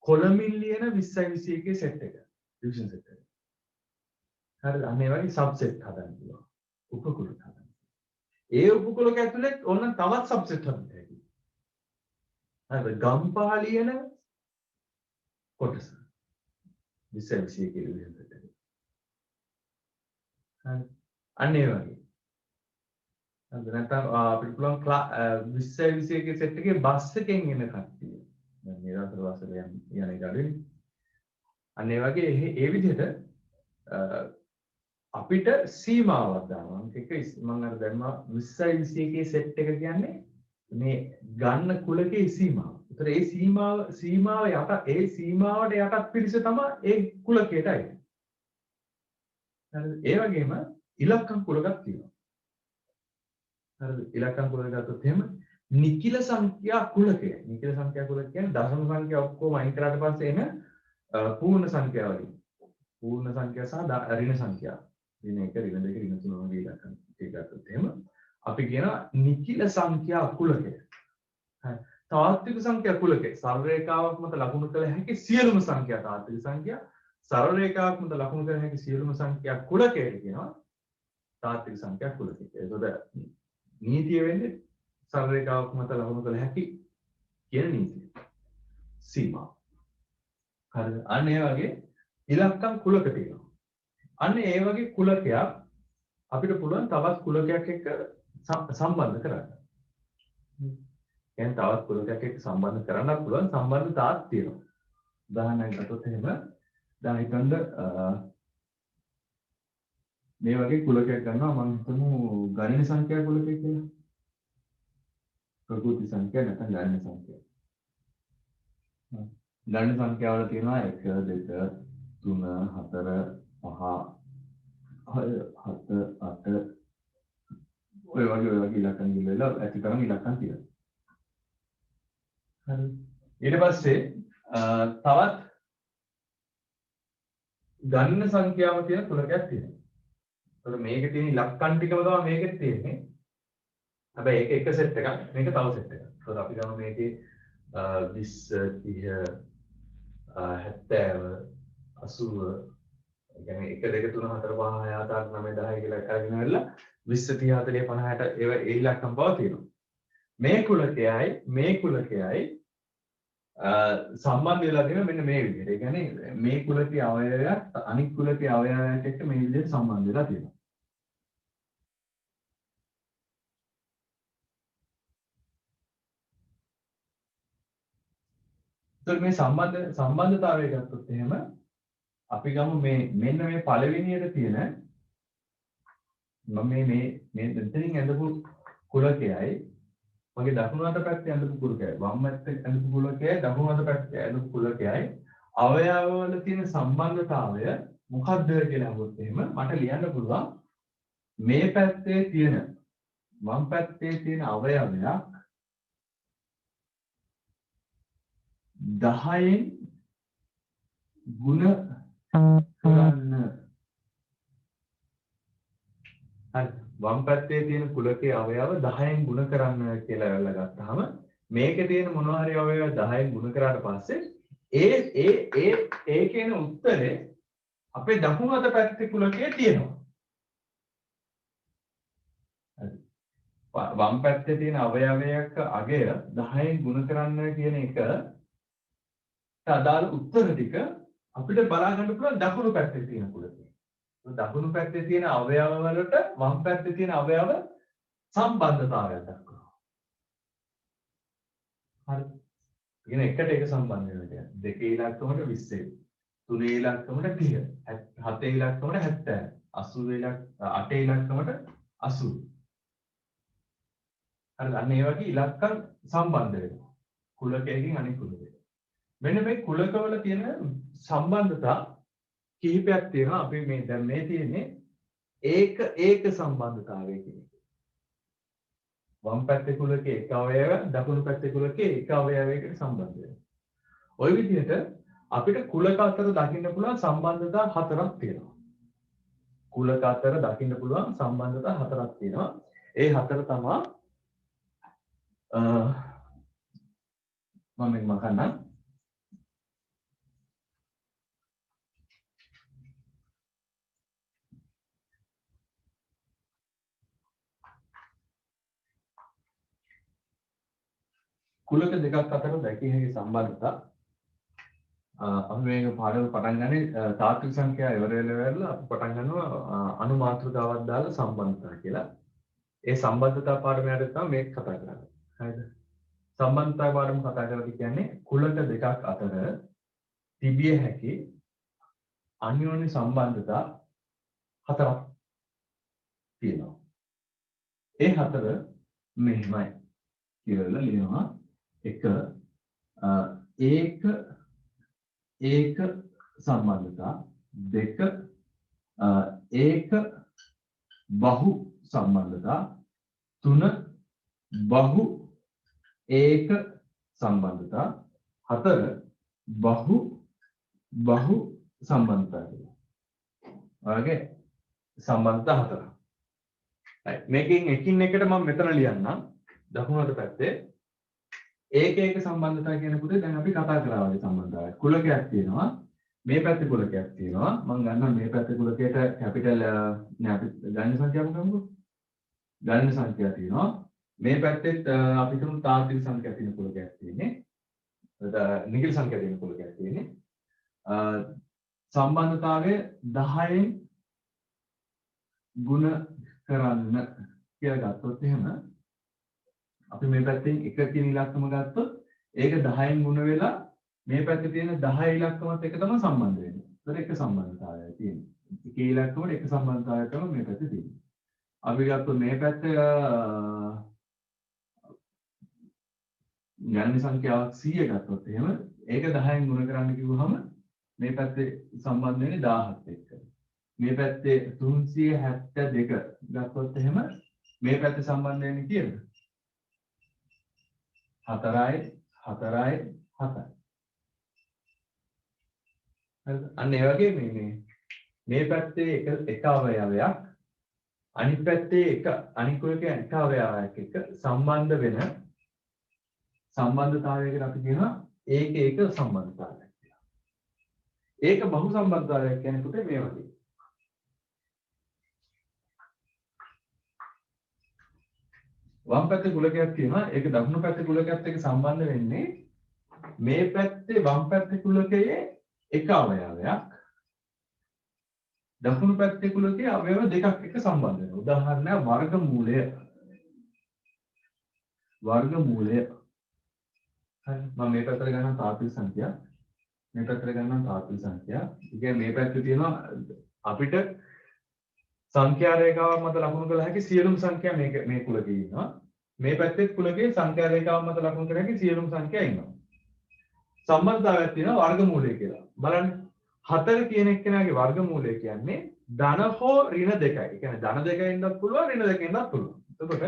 කොළඹින් ලියන 20යි 21 සෙට් එක. රිවිෂන් සෙට් එක. හරිද? අන්න ඒ වගේ සබ්සෙට් හදන්න පුළුවන්. උපකුලක හදන්න. ඒ උපකුලක ඇතුලේ ඕන තවත් සබ්සෙට් හදන්න හැකියි. හරිද? ගම්පහ ලියන කොටස. 20යි 21 රිවිෂන් සෙට් එක. හරි. අන්න ඒ වගේ. හරිද? නැත්නම් අපිට පුළුවන් 20යි 21 සෙට් එකේ බස් එකෙන් එන කට්ටිය. දැන් මේ දවස්වල බස් වල යන එක අඩුයි. අන්න ඒ වගේ ඒ විදිහට අපිට සීමාවක් දානවා. ඒක මම අර දැම්මා 20යි 21 සෙට් එක කියන්නේ මේ ගන්න කුලකේ සීමාව. ඒතර ඒ සීමාවට යටත් පිරිස තමයි ඒ කුලකයට අයිති. හරිද? ඒ වගේම ඉලක්කම් කුලකක් තියෙනවා. හරිද? ඉලක්කම් කුලක ගත්තොත් එහෙම නිකිල සංඛ්‍යා කුලකය. නිකිල සංඛ්‍යා කුලක කියන්නේ දශම සංඛ්‍යා ඔක්කොම අයින් කරාට පස්සේ එන පූර්ණ සංඛ්‍යා වලින්. පූර්ණ සංඛ්‍යා සහ ඍණ සංඛ්‍යා. ඍණ 1, ඍණ 2, ඍණ 3 වගේ ඉලක්කම් ටික ගත්තොත් එහෙම අපි කියනවා නිකිල සංඛ්‍යා කුලකය. හරි. තාත්වික සංඛ්‍යා කුලකේ සරල රේඛාවක් මත ලකුණු කළ හැකි සියලුම සංඛ්‍යා තාත්වික සංඛ්‍යා සරල රේඛාවක් මත ලකුණු කළ හැකි සියලුම සංඛ්‍යා කුලකයට කියනවා තාත්වික සංඛ්‍යා කුලකය. ඒකද නීතිය වෙන්නේ සරල රේඛාවක් මත ලකුණු කළ හැකි කියන නීතිය. සීමා. හරිද? අන්න ඒ වගේ ඉලක්කම් කුලක තියෙනවා. අන්න ඒ වගේ කුලකයක් අපිට පුළුවන් තවත් කුලකයක් එක්ක සම්බන්ධ කරන්න. කියන්නේ තවත් කුලකයක් එක්ක සම්බන්ධ කරන්නත් පුළුවන් සම්බන්ධතාවක් තියෙනවා. උදාහරණයක් ගත්තොත් එහෙම දැන් හිතන්න මේ වගේ කුලකයක් ගන්නවා මම හිතමු ගණන සංඛ්‍යා කුලකයක් කියලා. ප්‍රකෘති සංඛ්‍යා නැත්නම් ගණන සංඛ්‍යා. ගණන සංඛ්‍යාවල තියෙනවා 1 2 3 4 5 6 7 8 ඔය වගේ ඉලක්කම් ගිහලා ඇති තරම් ඉලක්කම් තියෙනවා. හරි. ඊට පස්සේ තවත් ගණන සංඛ්‍යාව තියෙන කුලකයක් තියෙනවා. ඒතකොට මේකේ තියෙන ඉලක්කම් ටිකම තමයි මේකෙත් තියෙන්නේ. හැබැයි ඒක එක සෙට් එකක් මේක තව සෙට් එකක්. ඒතකොට අපි ගමු මේකේ 20 30 70 80 يعني 1 2 3 4 5 6 7 8 9 10 කියලා කරගෙන ඉවරලා 20 30 40 50 60 ඒ ඉලක්කම් බව තියෙනවා. මේ කුලකයයි සම්බන්ධ වෙලා තියෙන මෙන්න මේ විදිහට. ඒ කියන්නේ මේ කුලකයේ අවයවයක් අනිත් කුලකයේ අවයවයක් එක්ක මේ විදිහට සම්බන්ධ වෙලා තියෙනවා. ඒත් මේ සම්බන්ධතාවය ගත්තොත් එහෙම අපි ගමු මෙන්න මේ පළවෙනියට තියෙන මම මේ දෙතනින් ඇඳපු කුලකයයි මගේ දකුණු අත පැත්තේ ඇඳපු කුලකයයි වම් පැත්තේ ඇඳපු කුලකයයි දකුණු අත පැත්තේ ඇඳපු කුලකයයි අවයවවල තියෙන සම්බන්ධතාවය මොකක්ද කියලා අහුවොත් එහෙම මට ලියන්න පුළුවන් මේ පැත්තේ තියෙන වම් පැත්තේ තියෙන අවයවයක් 10න් ගුණ කරන්න. හරි. වම් පැත්තේ තියෙන කුලකයේ අවයව 10න් ගුණ කරන්න කියලා වෙලා ගත්තාම මේකේ තියෙන මොනවා හරි අවයව 10න් ගුණ කරාට පස්සේ ඒ කියන උත්තරේ අපේ දකුණු අත පැත්තේ කුලකයේ තියෙනවා. හරි. වම් පැත්තේ තියෙන අවයවයක අගය 10න් ගුණ කරන්න කියන එක අදාළ උත්තර ටික අපිට බලා ගන්න පුළුවන් දකුණු පැත්තේ තියෙන කුලකේ. දකුණු පැත්තේ තියෙන අවයව වලට වම් පැත්තේ තියෙන අවයව සම්බන්ධතාවයක් දක්වනවා. හරි. ඉතින් එකට එක සම්බන්ධ වෙනවා කියන්නේ. දෙකේ ඉලක්කමට 20, තුනේ ඉලක්කමට 30, හතේ ඉලක්කමට 70, 8 ඉලක්කමට 80. හරි. අන්න ඒ වගේ ඉලක්කම් සම්බන්ධ වෙනවා. කුලකයකින් අනිත් කුලකයකට. මෙන්න මේ කුලකවල තියෙන සම්බන්ධතා කිහිපයක් තියෙනවා. අපි මේ දැන් මේ තියෙන්නේ ඒක සම්බන්ධතාවය කියන එක. වම් පැත්තේ කුලකයේ එක අවයවයක් දකුණු පැත්තේ කුලකයේ එක අවයවයකට සම්බන්ධ වෙනවා. ওই විදිහට අපිට කුලක අතර දකින්න පුළුවන් සම්බන්ධතා හතරක් තියෙනවා. කුලක අතර දකින්න පුළුවන් සම්බන්ධතා හතරක් තියෙනවා. ඒ හතර තමයි මම මකන්නම්. කුලක දෙකක් අතර දැකිය හැකි සම්බන්ධතා අපි මේක පාඩම පටන් ගන්නේ තාත්වික සංඛ්‍යා ඉවර වෙලා අපි පටන් ගන්නවා අනු මාත්‍රිකාවක් දාලා සම්බන්ධතා කියලා. ඒ සම්බන්ධතා පාඩමයට තමයි මේක කතා කරන්නේ. හරිද? සම්බන්ධතා පාඩම කතා කරලා කියන්නේ කුලක දෙකක් අතර තිබිය හැකි අන්‍යෝන්‍ය සම්බන්ධතා හතරක් තියෙනවා. ඒ හතර මෙහෙමයි කියලා ලියනවා. එක ඒක සම්බන්ධතා දෙක ඒක බහු සම්බන්ධතා තුන බහු ඒක සම්බන්ධතා හතර බහු සම්බන්ධතා කියලා. ඔයගේ සම්බන්ධතා හතර. මේකෙන් එකින් එකට මම මෙතන ලියන්නම් දකුණු අත පැත්තේ ඒක සම්බන්ධතාවය කියන පුතේ දැන් අපි කතා කරා වගේ සම්බන්ධතාවයක්. කුලකයක් තියෙනවා. මේ පැත්තේ කුලකයක් තියෙනවා. මම ගන්නවා මේ පැත්තේ කුලකයට කැපිටල් නෑ අපි ගණන සංඛ්‍යාව ගමුකෝ. ගණන සංඛ්‍යාව තියෙනවා. මේ පැත්තෙත් අපි තුමු තාත්වික සංඛ්‍යාව තියෙන කුලකයක් තියෙන්නේ. නිකිල සංඛ්‍යාව තියෙන කුලකයක් තියෙන්නේ. සම්බන්ධතාවය 10න් ගුණ කරන්න කියලා ගත්තොත් එහෙම අපි මේ පැත්තෙන් 1 කියන ඉලක්කම ගත්තොත් ඒක 10න් ගුණ වෙලා මේ පැත්තේ තියෙන 10 ඉලක්කමත් එක තමයි සම්බන්ධ වෙන්නේ. ඒතර එක සම්බන්ධතාවයක් තියෙනවා. එකේ ඉලක්කමට එක සම්බන්ධතාවයක් තමයි මේ පැත්තේ තියෙන්නේ. අපි ගත්තොත් මේ පැත්තේ ගණන සංඛ්‍යාවක් 100 ගත්තොත් එහෙම ඒක 10න් ගුණ කරන්න කිව්වහම මේ පැත්තේ සම්බන්ධ වෙන්නේ 1000ත් එක්ක. මේ පැත්තේ 372 ගත්තොත් එහෙම මේ පැත්තේ සම්බන්ධ වෙන්නේ කීයද? 4යි 4යි 7යි. හරිද? අන්න ඒ වගේ මේ පැත්තේ එක අවයවයක් අනිත් පැත්තේ අනිත් කුලකේ එක අවයවයක් එක්ක සම්බන්ධ වෙන සම්බන්ධතාවයකට අපි කියනවා ඒක සම්බන්ධතාවයක් කියලා. ඒක බහු සම්බන්ධතාවයක් කියන්නේ පුතේ මේ වගේ. වම් පැත්තේ කුලකයක් තියෙනවා. ඒක දකුණු පැත්තේ කුලකයත් එක්ක සම්බන්ධ වෙන්නේ මේ පැත්තේ වම් පැත්තේ කුලකයේ එක අවයවයක්. දකුණු පැත්තේ කුලකයේ අවයව දෙකක් එක්ක සම්බන්ධ වෙනවා. උදාහරණයක් වර්ගමූලය. වර්ගමූලය. හරි. මම මේ පැත්තට ගන්නම් තාත්වික සංඛ්‍යා. මේ පැත්තට ගන්නම් තාත්වික සංඛ්‍යා. ඒ කියන්නේ මේ පැත්තේ තියෙනවා අපිට සංඛ්‍යා රේඛාවක් මත ලකුණු කළ හැකි සියලුම සංඛ්‍යා මේ කුලකේ ඉන්නවා. මේ පැත්තේ කුලකේ සංඛ්‍යා රේඛාවක් මත ලකුණු කළ හැකි සියලුම සංඛ්‍යා ඉන්නවා. සම්බන්ධතාවයක් තියෙනවා වර්ගමූලය කියලා. බලන්න 4 කියන එක්කෙනාගේ වර්ගමූලය කියන්නේ ධන හෝ ඍණ දෙකයි. ඒ කියන්නේ ධන දෙකකින්වත් පුළුවන් ඍණ දෙකකින්වත් පුළුවන්. එතකොට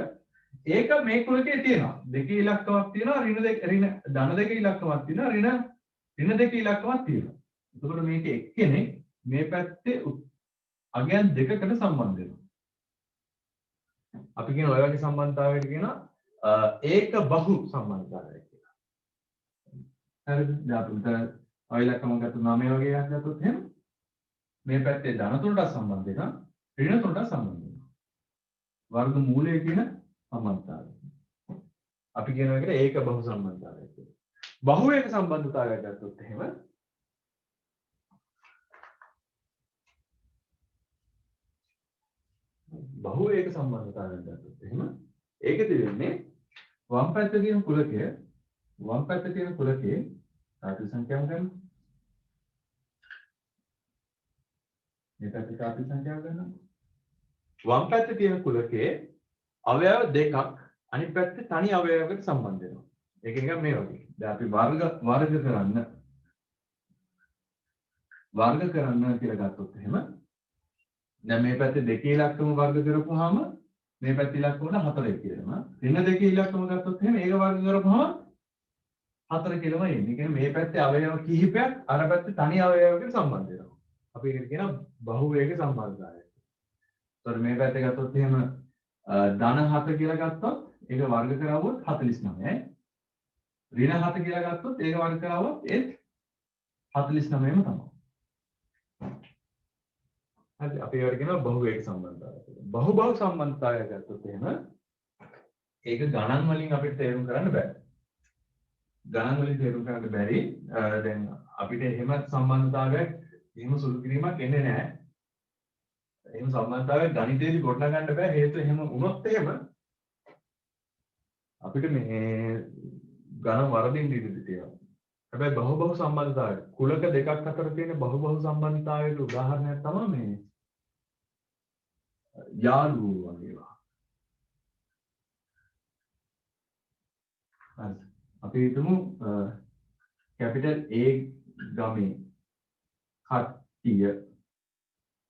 ඒක මේ කුලකේ තියෙනවා. දෙකේ ඉලක්කමක් තියෙනවා ඍණ ධන දෙකේ ඉලක්කමක් තියෙනවා ඍණ දෙකේ ඉලක්කමක් තියෙනවා. එතකොට මේක එක්කෙනෙක් මේ පැත්තේ අගයන් දෙකකට සම්බන්ධ වෙනවා. අපි කියන ඔය වගේ සම්බන්ධතාවයකට කියනවා ඒක බහු සම්බන්ධතාවයක් කියලා. හරිද? දැන් අපි ඔය ඉලක්කම ගත්ත 9 වගේ එකක් ගත්තොත් එහෙනම් මේ පැත්තේ ධන තුනට සම්බන්ධ වෙනවා ඍණ තුනට සම්බන්ධ වෙනවා. වර්ග මූලය කියන සම්බන්ධතාවය. අපි කියන එකට ඒක බහු සම්බන්ධතාවයක් කියලා. බහු ඒක සම්බන්ධතාවයක් ගත්තොත් එහෙම බහු ඒක සම්බන්ධතාවයක් ගත්තොත් එහෙම ඒකෙදි වෙන්නේ වම් පැත්තේ තියෙන කුලකය තාත්වික සංඛ්‍යාව ගන්න. මේ පැත්තේ තාත්වික සංඛ්‍යාව ගන්න. වම් පැත්තේ තියෙන කුලකයේ අවයව දෙකක් අනිත් පැත්තේ තනි අවයවයකට සම්බන්ධ වෙනවා. ඒක නිකන් මේ වගේ. දැන් අපි වර්ග කරන්න කියලා ගත්තොත් එහෙම දැන් මේ පැත්තේ දෙකේ ඉලක්කම වර්ග කරපුවාම මේ පැත්තේ ඉලක්කම 4 කියනවා. ඍණ දෙකේ ඉලක්කම ගත්තොත් එහෙම ඒක වර්ග කරපුවාම 4 කියලාම එන්නේ. ඒ කියන්නේ මේ පැත්තේ අවයව කිහිපයක් අර පැත්තේ තනි අවයවයකට සම්බන්ධ වෙනවා. අපි ඒකට කියනවා බහු වේග සම්බන්ධතාවය. ඒතකොට මේ පැත්තේ ගත්තොත් එහෙම ධන 7 කියලා ගත්තොත් ඒක වර්ග කරවුවොත් 49යි. ඍණ 7 කියලා ගත්තොත් ඒක වර්ග කරවුවොත් ඒත් 49ම තමයි. හරි අපි ඒවට කියනවා බහු වේග සම්බන්ධතාවය කියලා. බහු සම්බන්ධතාවය ගත්තොත් එහෙම ඒක ගණන් වලින් අපිට තේරුම් කරන්න බෑ. ගණන් වලින් තේරුම් කරන්න බැරි. දැන් අපිට එහෙම සම්බන්ධතාවයක් එහෙම සුළු කිරීමක් එන්නේ නැහැ. එහෙම සම්බන්ධතාවයක් ගණිතයේදී ගොඩනගන්න බෑ. හේතුව එහෙම වුණොත් එහෙම අපිට මේ ගණන් වරදින්න ඉඩ තියෙනවා. හැබැයි බහු සම්බන්ධතාවය කුලක දෙකක් අතර තියෙන බහු සම්බන්ධතාවයක උදාහරණයක් තමයි මේ යාළුවෝ වගේවා. හරි. අපි හිතමු කැපිටල් A ගමේ කට්ටිය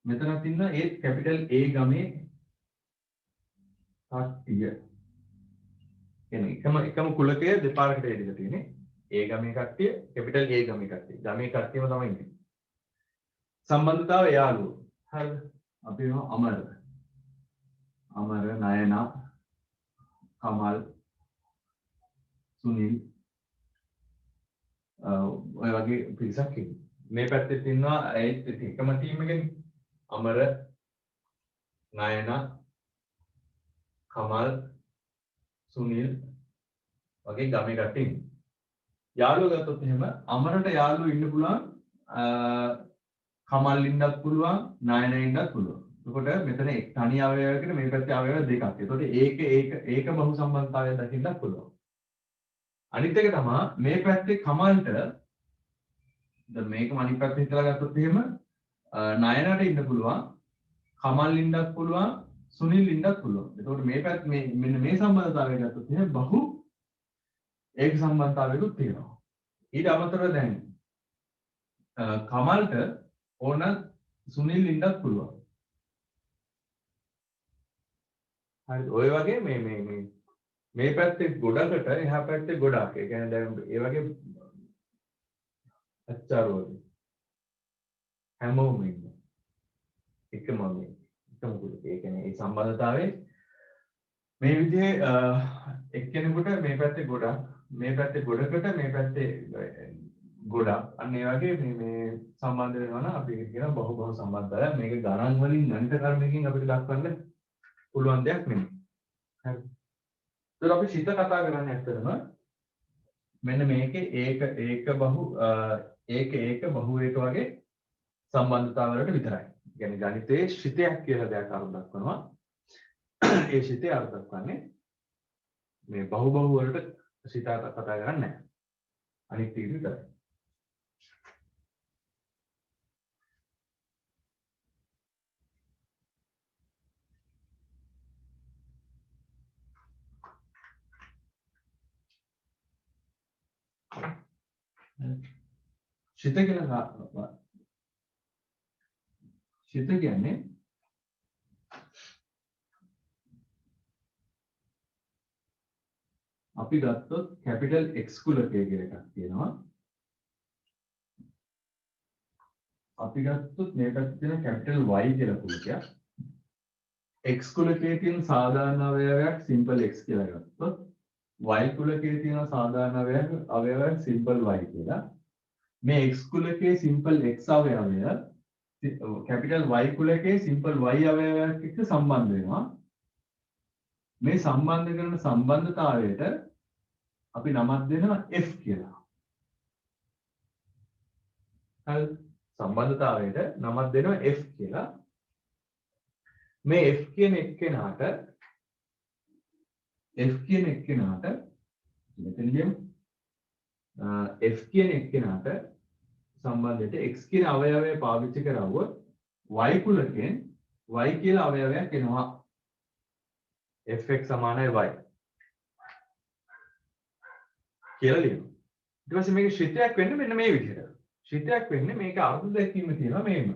මෙතනත් ඉන්න ඒ කැපිටල් A ගමේ කට්ටිය කියන්නේ එකම කුලකය දෙපාරකට හේදිලා තියෙන්නේ. A ගමේ කට්ටිය කැපිටල් A ගමේ කට්ටිය. ගමේ කට්ටියම තමයි ඉන්නේ. සම්බන්ධතාවය යාළුවෝ. හරිද? අපි වෙනවා අමර, නයනා, කමල්, සුනිල්, ඔය වගේ පිරිසක් ඉන්නවා. මේ පැත්තේ ඉන්නවා ඒත් එකම ටීම් එකනේ. අමර, නයන, කමල්, සුනිල් වගේ ගමේ කට්ටිය ඉන්නවා. යාළුවෝ ගත්තොත් එහෙම අමරට යාළුවෝ ඉන්න පුළුවන් කමල් ඉන්නත් පුළුවන් නයන ඉන්නත් පුළුවන්. එතකොට මෙතන තනි අවයවයකට මේ පැත්තේ අවයව දෙකක්. එතකොට ඒක බහු සම්බන්ධතාවය දකින්නත් පුළුවන්. අනිත් එක තමයි මේ පැත්තේ කමල්ට දැන් මේකම අනිත් පැත්තේ හිතලා ගත්තොත් එහෙම නයනට ඉන්න පුළුවන් කමල් ඉන්නත් පුළුවන් සුනිල් ඉන්නත් පුළුවන්. එතකොට මේ පැත්ත මෙන්න මේ සම්බන්ධතාවය ගත්තොත් එහෙම බහු ඒක සම්බන්ධතාවයකුත් තියෙනවා. ඊට අමතරව දැන් කමල්ට ඕන සුනිල් ඉන්නත් පුළුවන්. හරි ඔය වගේ මේ පැත්තේ ගොඩකට එහා පැත්තේ ගොඩක්. ඒ කියන්නේ දැන් ඒ වගේ අච්චාරවල හැමෝම ඉන්නවා. එකම කුඩ. ඒ කියන්නේ මේ සම්බන්ධතාවයේ මේ විදිහේ එක්කෙනෙකුට මේ පැත්තේ ගොඩක් මේ පැත්තේ ගොඩකට මේ පැත්තේ ගොඩක් අන්න ඒ වගේ මේ සම්බන්ධ වෙනවා නම් අපි ඒක කියන බහු සම්බන්ධතාවය. මේක ගණන් වලින් ගණිත කර්මයකින් අපිට දක්වන්න පුළුවන් දෙයක් නෙමෙයි. හරි. ඒත් අපි සිත කතා කරන්නේ ඇත්තටම මෙන්න මේකේ ඒක බහු ඒක බහු ඒක වගේ සම්බන්ධතාවවලට විතරයි. කියන්නේ ගණිතයේ ශිතයක් කියලා දෙයක් අරුත් දක්වනවා. ඒ ශිතය අරුත් දක්වන්නේ මේ බහු වලට ශිත කතා කරන්නේ නැහැ. අනිත් ටික විතරයි. ශිත කියන්නේ අපි ගත්තොත් කැපිටල් X කුලකය කියලා එකක් තියෙනවා. අපි ගත්තොත් මේ පැත්තේ තියෙන කැපිටල් Y කියලා කුලකයක්. X කුලකයේ තියෙන සාධාරණ අවයවයක් සිම්පල් X කියලා ගත්තොත් Y කුලකයේ තියෙන සාධාරණ අවයවයක් සිම්පල් Y කියලා. මේ X කුලකයේ සිම්පල් X අවයවය කැපිටල් Y කුලකයේ සිම්පල් Y අවයවයක් එක්ක සම්බන්ධ වෙනවා. මේ සම්බන්ධ කරන සම්බන්ධතාවයට අපි නමක් දෙනවා F කියලා. හරි සම්බන්ධතාවයට නමක් දෙනවා F කියලා. මේ F කියන එක්කෙනාට මෙතනදී F කියන එක්කෙනාට සම්බන්ධයට X කියන අවයවය පාවිච්චි කරවුවොත් Y කුලකෙන් Y කියලා අවයවයක් එනවා. fx සමානයි y කියලා ලියනවා. ඊට පස්සේ මේක ශිතයක් වෙන්නේ මෙන්න මේ විදිහට. ශිතයක් වෙන්නේ මේක අර්ථ දැක්වීම තියෙනවා මේම.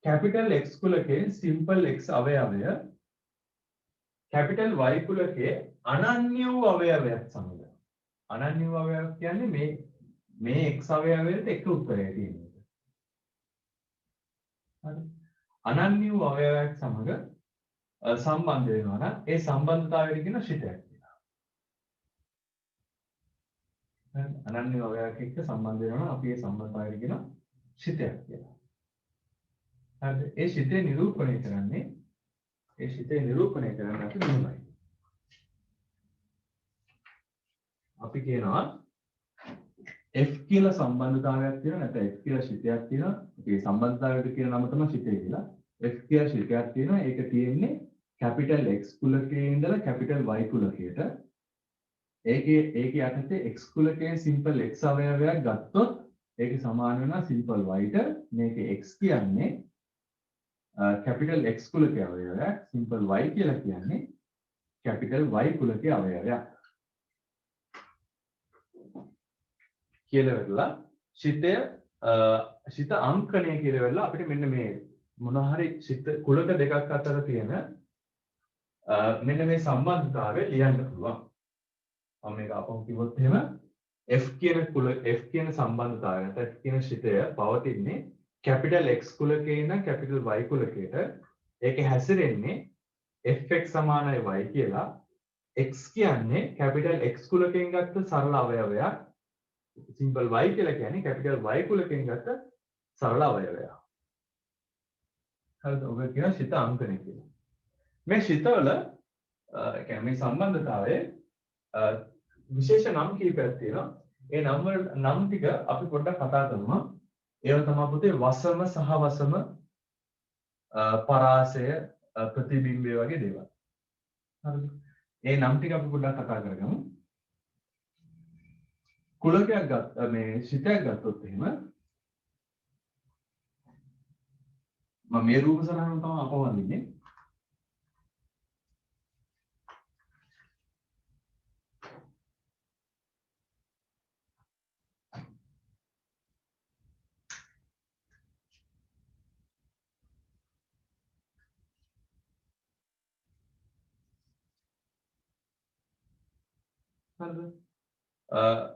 කැපිටල් X කුලකේ සිම්පල් X අවයවය කැපිටල් Y කුලකේ අනන්‍ය වූ අවයවයක් සමග. අනන්‍ය වූ අවයවයක් කියන්නේ මේ X අවයවයට එක උත්තරය තියෙනවා. හරි. අනන්‍ය වූ අවයවයක් සමග සම්බන්ධ වෙනවා නම් ඒ සම්බන්ධතාවයට කියන ශිතයක් කියලා. අනන්‍ය අවයවයක් එක්ක සම්බන්ධ වෙනවා නම් අපි ඒ සම්බන්ධතාවයට කියන ශිතයක් කියලා. හරිද? ඒ ශිතේ නිරූපණය කරන්නේ අපි මෙහෙමයි. අපි කියනවා F කියලා සම්බන්ධතාවයක් තියෙනවා නැත්නම් F කියලා ශිතයක් තියෙනවා. අපි ඒ සම්බන්ධතාවයට කියන නම තමයි ශිතය කියලා. F කියලා ශිතයක් තියෙනවා. ඒක තියෙන්නේ කැපිටල් X කුලකයේ ඉඳලා කැපිටල් Y කුලකයට. ඒකේ යටතේ X කුලකයේ සිම්පල් X අවයවයක් ගත්තොත් ඒක සමාන වෙනවා සිම්පල් Y ට. මේකේ X කියන්නේ කැපිටල් X කුලකයේ අවයවයක්. සිම්පල් Y කියලා කියන්නේ කැපිටල් Y කුලකයේ අවයවයක්. කියලා වෙලා ශිත අංකණය කියලා වෙලා අපිට මෙන්න මේ මොන හරි ශිත කුලක දෙකක් අතර තියෙන මෙන්න මේ සම්බන්ධතාවය ලියන්න පුළුවන්. මම මේක අපහු කිව්වොත් එහෙම F කියන සම්බන්ධතාවය නැත්නම් F කියන ශිතය පවතින්නේ කැපිටල් X කුලකේ ඉඳන් කැපිටල් Y කුලකයට. ඒක හැසිරෙන්නේ fx සමානයි y කියලා. X කියන්නේ කැපිටල් X කුලකෙන් ගත්ත සරල අවයවයක්. සිම්පල් y කියලා කියන්නේ කැපිටල් y කුලකෙන් ගත්ත සරල අවයවය. හරිද? ඔබ කියන ශිත අංකණය කියලා. මේ ශිතවල කියන්නේ මේ සම්බන්ධතාවයේ විශේෂ නම් කීපයක් තියෙනවා. ඒ නම් ටික අපි පොඩ්ඩක් කතා කරමු. ඒවා තමයි පුතේ වසම සහ වසම පරාසය ප්‍රතිබිම්බය වගේ දේවල්. හරිද? ඒ නම් ටික අපි පොඩ්ඩක් කතා කරගමු. කුලකයක් ගත්ත මේ ශිතයක් ගත්තොත් එහෙම මම මේ රූප සරහන තමයි අපවන්නේ.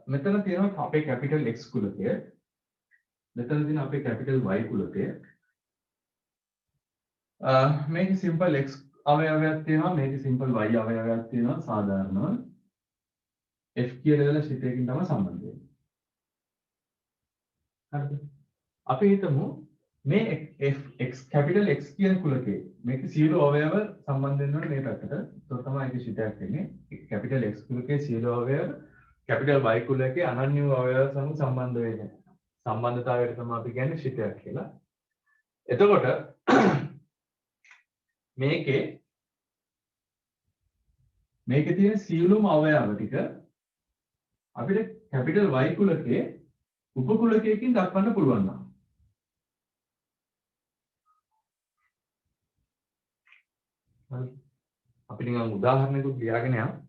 මෙතන තියෙනවා අපේ කැපිටල් X කුලකය. මෙතන තියෙන අපේ කැපිටල් Y කුලකය. මේකේ සිම්පල් X අවයවයක් තියෙනවා, මේකේ සිම්පල් Y අවයවයක් තියෙනවා. සාධාරණව F කියලා දෙන ශිතයකින් තමයි සම්බන්ධ වෙන්නේ. හරිද? අපි හිතමු මේ X කැපිටල් X කියන කුලකේ මේකේ සියලු අවයව සම්බන්ධ වෙනවා මේ පැත්තට. ඒක තමයි ඒකේ ශිතයක් වෙන්නේ. කැපිටල් X කුලකේ සියලු අවයව කැපිටල් Y කුලකේ අනන්‍ය අවයව සමග සම්බන්ධ වෙන්නේ. සම්බන්ධතාවයට තමයි අපි කියන්නේ ශිතයක් කියලා. එතකොට මේකේ තියෙන සියලුම අවයව ටික අපිට කැපිටල් Y කුලකේ උපකුලකයකින් දක්වන්න පුළුවන් නම් අපි නිකන් උදාහරණයකට ලියාගෙන යමු.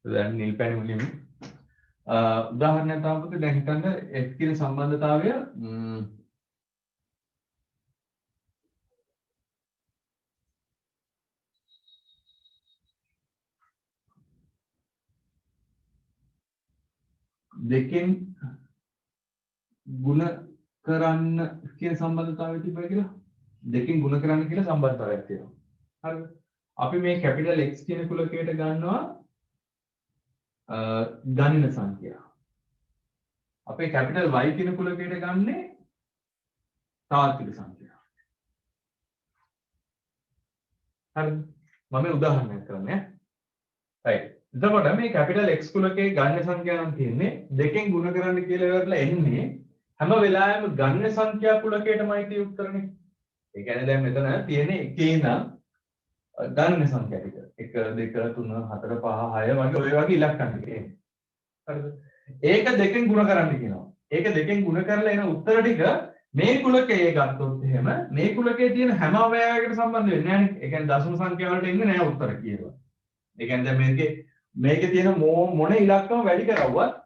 දැන් නිල් පැණි මුලින්ම උදාහරණයක් තමයි දැන් හිතන්න F කියන සම්බන්ධතාවය දෙකෙන් ಗುಣ කරන්න කියන සම්බන්ධතාවය තිබ්බයි කියලා. දෙකෙන් ಗುಣ කරන්න කියලා සම්බන්ධතාවයක් තියෙනවා. හරිද? අපි මේ කැපිටල් X කියන කුලකයට ගන්නවා ගණන සංඛ්‍යා. අපේ කැපිටල් Y කියන කුලකයට ගන්නේ තාත්වික සංඛ්‍යා. හරිද? මම උදාහරණයක් කරන්නේ. right. එතකොට මේ කැපිටල් X කුලකයේ ගණන සංඛ්‍යා නම් තියෙන්නේ දෙකෙන් ಗುಣ කරන්න කියලා ඉවරලා එන්නේ හැම වෙලාවෙම ගණන සංඛ්‍යා කුලකයටමයි tie උත්තරනේ. ඒ කියන්නේ දැන් මෙතන තියෙන්නේ එකේ ඉඳන් ගණන සංඛ්‍යා ටික 1 2 3 4 5 6 වගේ ඔය වගේ ඉලක්කම් ටික එන්නේ. හරිද? ඒක දෙකෙන් ಗುಣ කරන්න කියනවා. ඒක දෙකෙන් ಗುಣ කරලා එන උත්තර ටික මේ කුලකයේ ගත්තොත් එහෙම මේ කුලකයේ තියෙන හැම අවයවයකට සම්බන්ධ වෙන්නේ නැහැ නේ. ඒ කියන්නේ දශම සංඛ්‍යා වලට එන්නේ නැහැ උත්තර කියලා. ඒ කියන්නේ දැන් මේකේ තියෙන මොන ඉලක්කම වැඩි කරවුවත්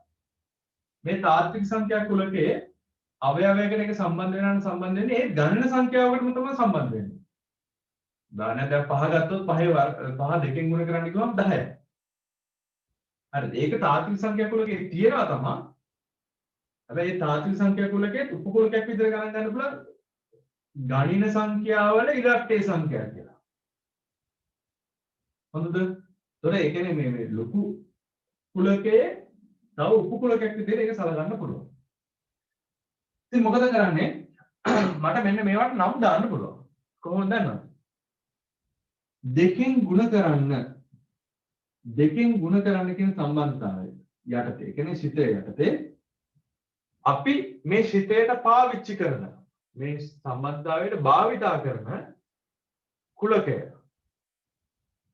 මේ තාත්වික සංඛ්‍යා කුලකයේ අවයවයකට එක සම්බන්ධ වෙන්නේ ඒ ගණන සංඛ්‍යාවකටම තමයි සම්බන්ධ වෙන්නේ. උදාහරණයක් දැන් 5 ගත්තොත් 5 දෙකෙන් ගුණ කරන්න කිව්වම 10යි. හරිද? ඒක තාත්වික සංඛ්‍යා කුලකේ තියෙනවා තමයි. හැබැයි මේ තාත්වික සංඛ්‍යා කුලකේ උපකුලකයක් විතර ගණන් ගන්න පුළුවන් ගණින සංඛ්‍යාවල ඉලක්කයේ සංඛ්‍යා කියලා. හොඳද? ඒතොර ඒ කියන්නේ මේ ලොකු කුලකයේ තව උපකුලකයක් විතර ඒක සලකන්න පුළුවන්. ඉතින් මොකද කරන්නේ? මට මෙන්න මේවට නම් දාන්න පුළුවන්. කොහොමද දන්නවද? දෙකෙන් ಗುಣ කරන්න කියන සම්බන්ධතාවය යටතේ. ඒ කියන්නේ ශිතය යටතේ අපි මේ ශිතයට පාවිච්චි කරන මේ සම්බන්ධතාවයට භාවිතා කරන කුලකය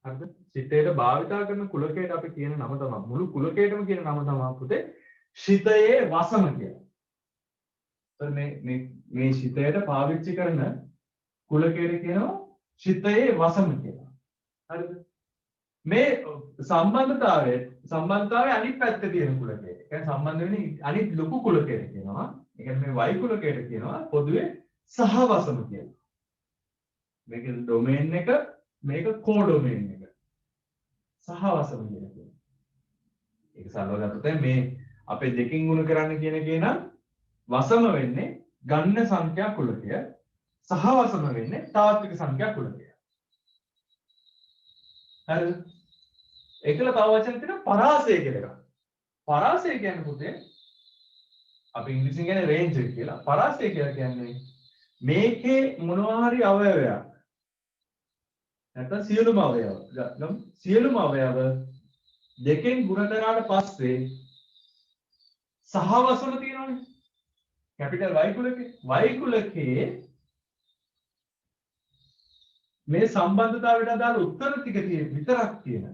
හරිද? සිතේට භාවිතා කරන කුලකයට අපි කියන නම තමයි මුළු කුලකයටම කියන නම තමයි පුතේ ශිතයේ වසම කියලා. එතකොට මේ ශිතයට පාවිච්චි කරන කුලකයට කියනවා ශිතයේ වසම කියලා. හරිද? මේ සම්බන්ධතාවය අනිත් පැත්තේ තියෙන කුලකයට. ඒ කියන්නේ සම්බන්ධ වෙන්නේ අනිත් ලොකු කුලකයට කියනවා. ඒ කියන්නේ මේ y කුලකයට කියනවා පොදුවේ සහවසම කියලා. මේක ඩොමේන් එක මේක කෝඩොමේන් එක. සහවසම කියලා කියනවා. ඒක සලවගත්තොත් මේ අපේ දෙකින් ගුණ කරන්න කියන එකේ නම් වසම වෙන්නේ ගන්න සංඛ්‍යා කුලකය. සහවසම වෙන්නේ තාත්වික සංඛ්‍යා කුලකය. හරිද? ඒකල තව වචන තියෙනවා පරාසය කියලා එකක්. පරාසය කියන්නේ පුතේ අපි ඉංග්‍රීසියෙන් කියන්නේ රේන්ජ් එක කියලා. පරාසය කියලා කියන්නේ මේකේ මොනවා හරි අවයවයක් නැත්නම් සියලුම අවයව ගම් සියලුම අවයව දෙකෙන් ගුණ කරාට පස්සේ සහවසම තියෙනවනේ. කැපිටල් y කුලකේ මේ සම්බන්ධතාවයට අදාළ උත්තර ටික විතරක් තියෙන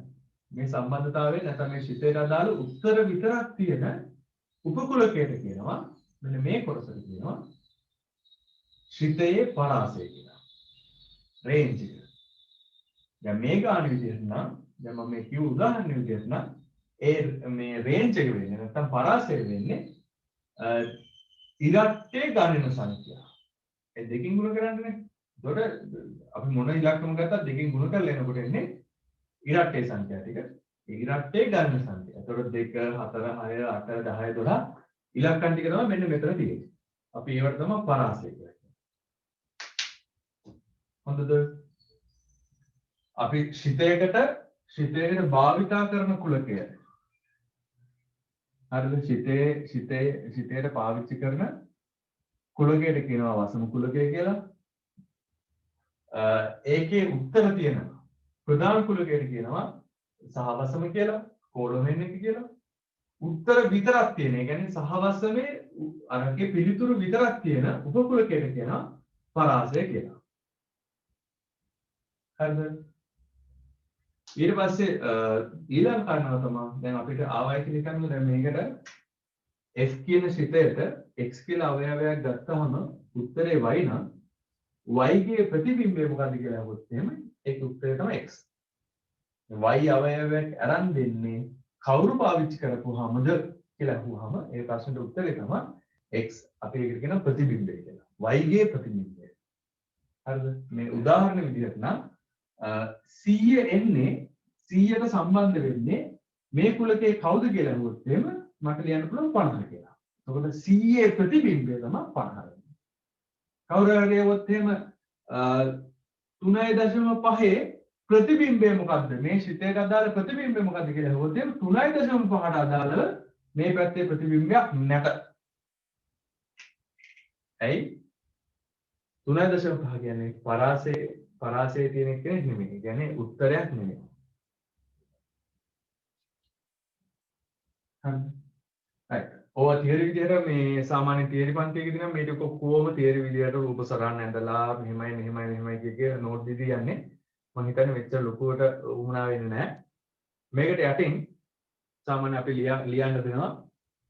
මේ සම්බන්ධතාවය නැත්නම් මේ ශිතයට අදාළ උත්තර විතරක් තියෙන උපකුලකයට කියනවා මෙන්න මේ කොටසට කියනවා ශිතයේ පරාසය කියලා. රේන්ජ් එක. දැන් මේ ගාන විදිහට නම් දැන් මම මේ කිව් උදාහරණ විදිහට නම් මේ රේන්ජ් එක වෙන්නේ නැත්නම් පරාසය වෙන්නේ ඉරට්ටේ ගණන සංඛ්‍යාව. ඒ දෙකින් ගුණ කරන්නේ. එතකොට අපි මොන ඉලක්කම ගත්තත් දෙකින් ගුණ කරලා එනකොට එන්නේ ඉරට්ටේ සංඛ්‍යාව ටික. ඒ ඉරට්ටේ ගණන සංඛ්‍යාව. එතකොට 2 4 6 8 10 12 ඉලක්කම් ටික තමයි මෙන්න මෙතන තියෙන්නේ. අපි ඒවට තමයි පරාසය කියන්නේ. හොඳද? අපි ශිතයකට භාවිතා කරන කුලකය. හරිද? ශිතයට පාවිච්චි කරන කුලකයට කියනවා වසම කුලකය කියලා. ඒකේ උත්තර තියෙන ප්‍රධාන කුලකයට කියනවා සහවසම කියලා, කෝඩොමේන් එක කියලා. උත්තර විතරක් තියෙන. ඒ කියන්නේ සහවසමේ අරකේ පිළිතුරු විතරක් තියෙන උපකුලකයට කියනවා පරාසය කියලා. හරිද? ඊට පස්සේ ඊළඟ කාරණාව තමයි දැන් අපිට ආවයි කියලා හිතන්න දැන් මේකට f කියන ශිතයට x කියලා අවයවයක් ගත්තාම උත්තරේ y නම් y ගේ ප්‍රතිබිම්බය මොකක්ද කියලා අහුවොත් එහෙම ඒක උත්තරේ තමයි x. y අවයවයක් අරන් දෙන්නේ කවුරු පාවිච්චි කරපුවාමද කියලා අහුවාම ඒ ප්‍රශ්නෙට උත්තරේ තමයි x. අපි ඒකට කියන ප්‍රතිබිම්බය කියලා. y ගේ ප්‍රතිබිම්බය. හරිද? මේ උදාහරණ විදිහට නම් 100 එන්නේ 100ට සම්බන්ධ වෙන්නේ මේ කුලකේ කවුද කියලා අහුවොත් එහෙම මට ලියන්න පුළුවන් 50 කියලා. එතකොට 100 ප්‍රතිබිම්බය තමයි 50. කවුරු හරි කියවොත් එහෙම 3.5 ප්‍රතිබිම්බය මොකද්ද? මේ ශිතයට අදාළ ප්‍රතිබිම්බය මොකද්ද කියලා අහුවොත් එහෙම 3.5ට අදාළව මේ පැත්තේ ප්‍රතිබිම්බයක් නැත. ඇයි? 3.5 කියන්නේ පරාසයේ තියෙන කෙනෙක් නෙමෙයි. ඒ කියන්නේ උත්තරයක් නෙමෙයි. හරි. right. ඔය තියරි විදියට මේ සාමාන්‍ය තියරි පන්තියකදී නම් මේක කොහොම තියරි විදියට රූප සරහන් ඇඳලා මෙහෙමයි කිය නෝට් දීදී යන්නේ. මම හිතන්නේ මෙච්චර ලොකුවට වුණා වෙන්නේ නැහැ. මේකට යටින් සාමාන්‍ය අපි ලියන්න දෙනවා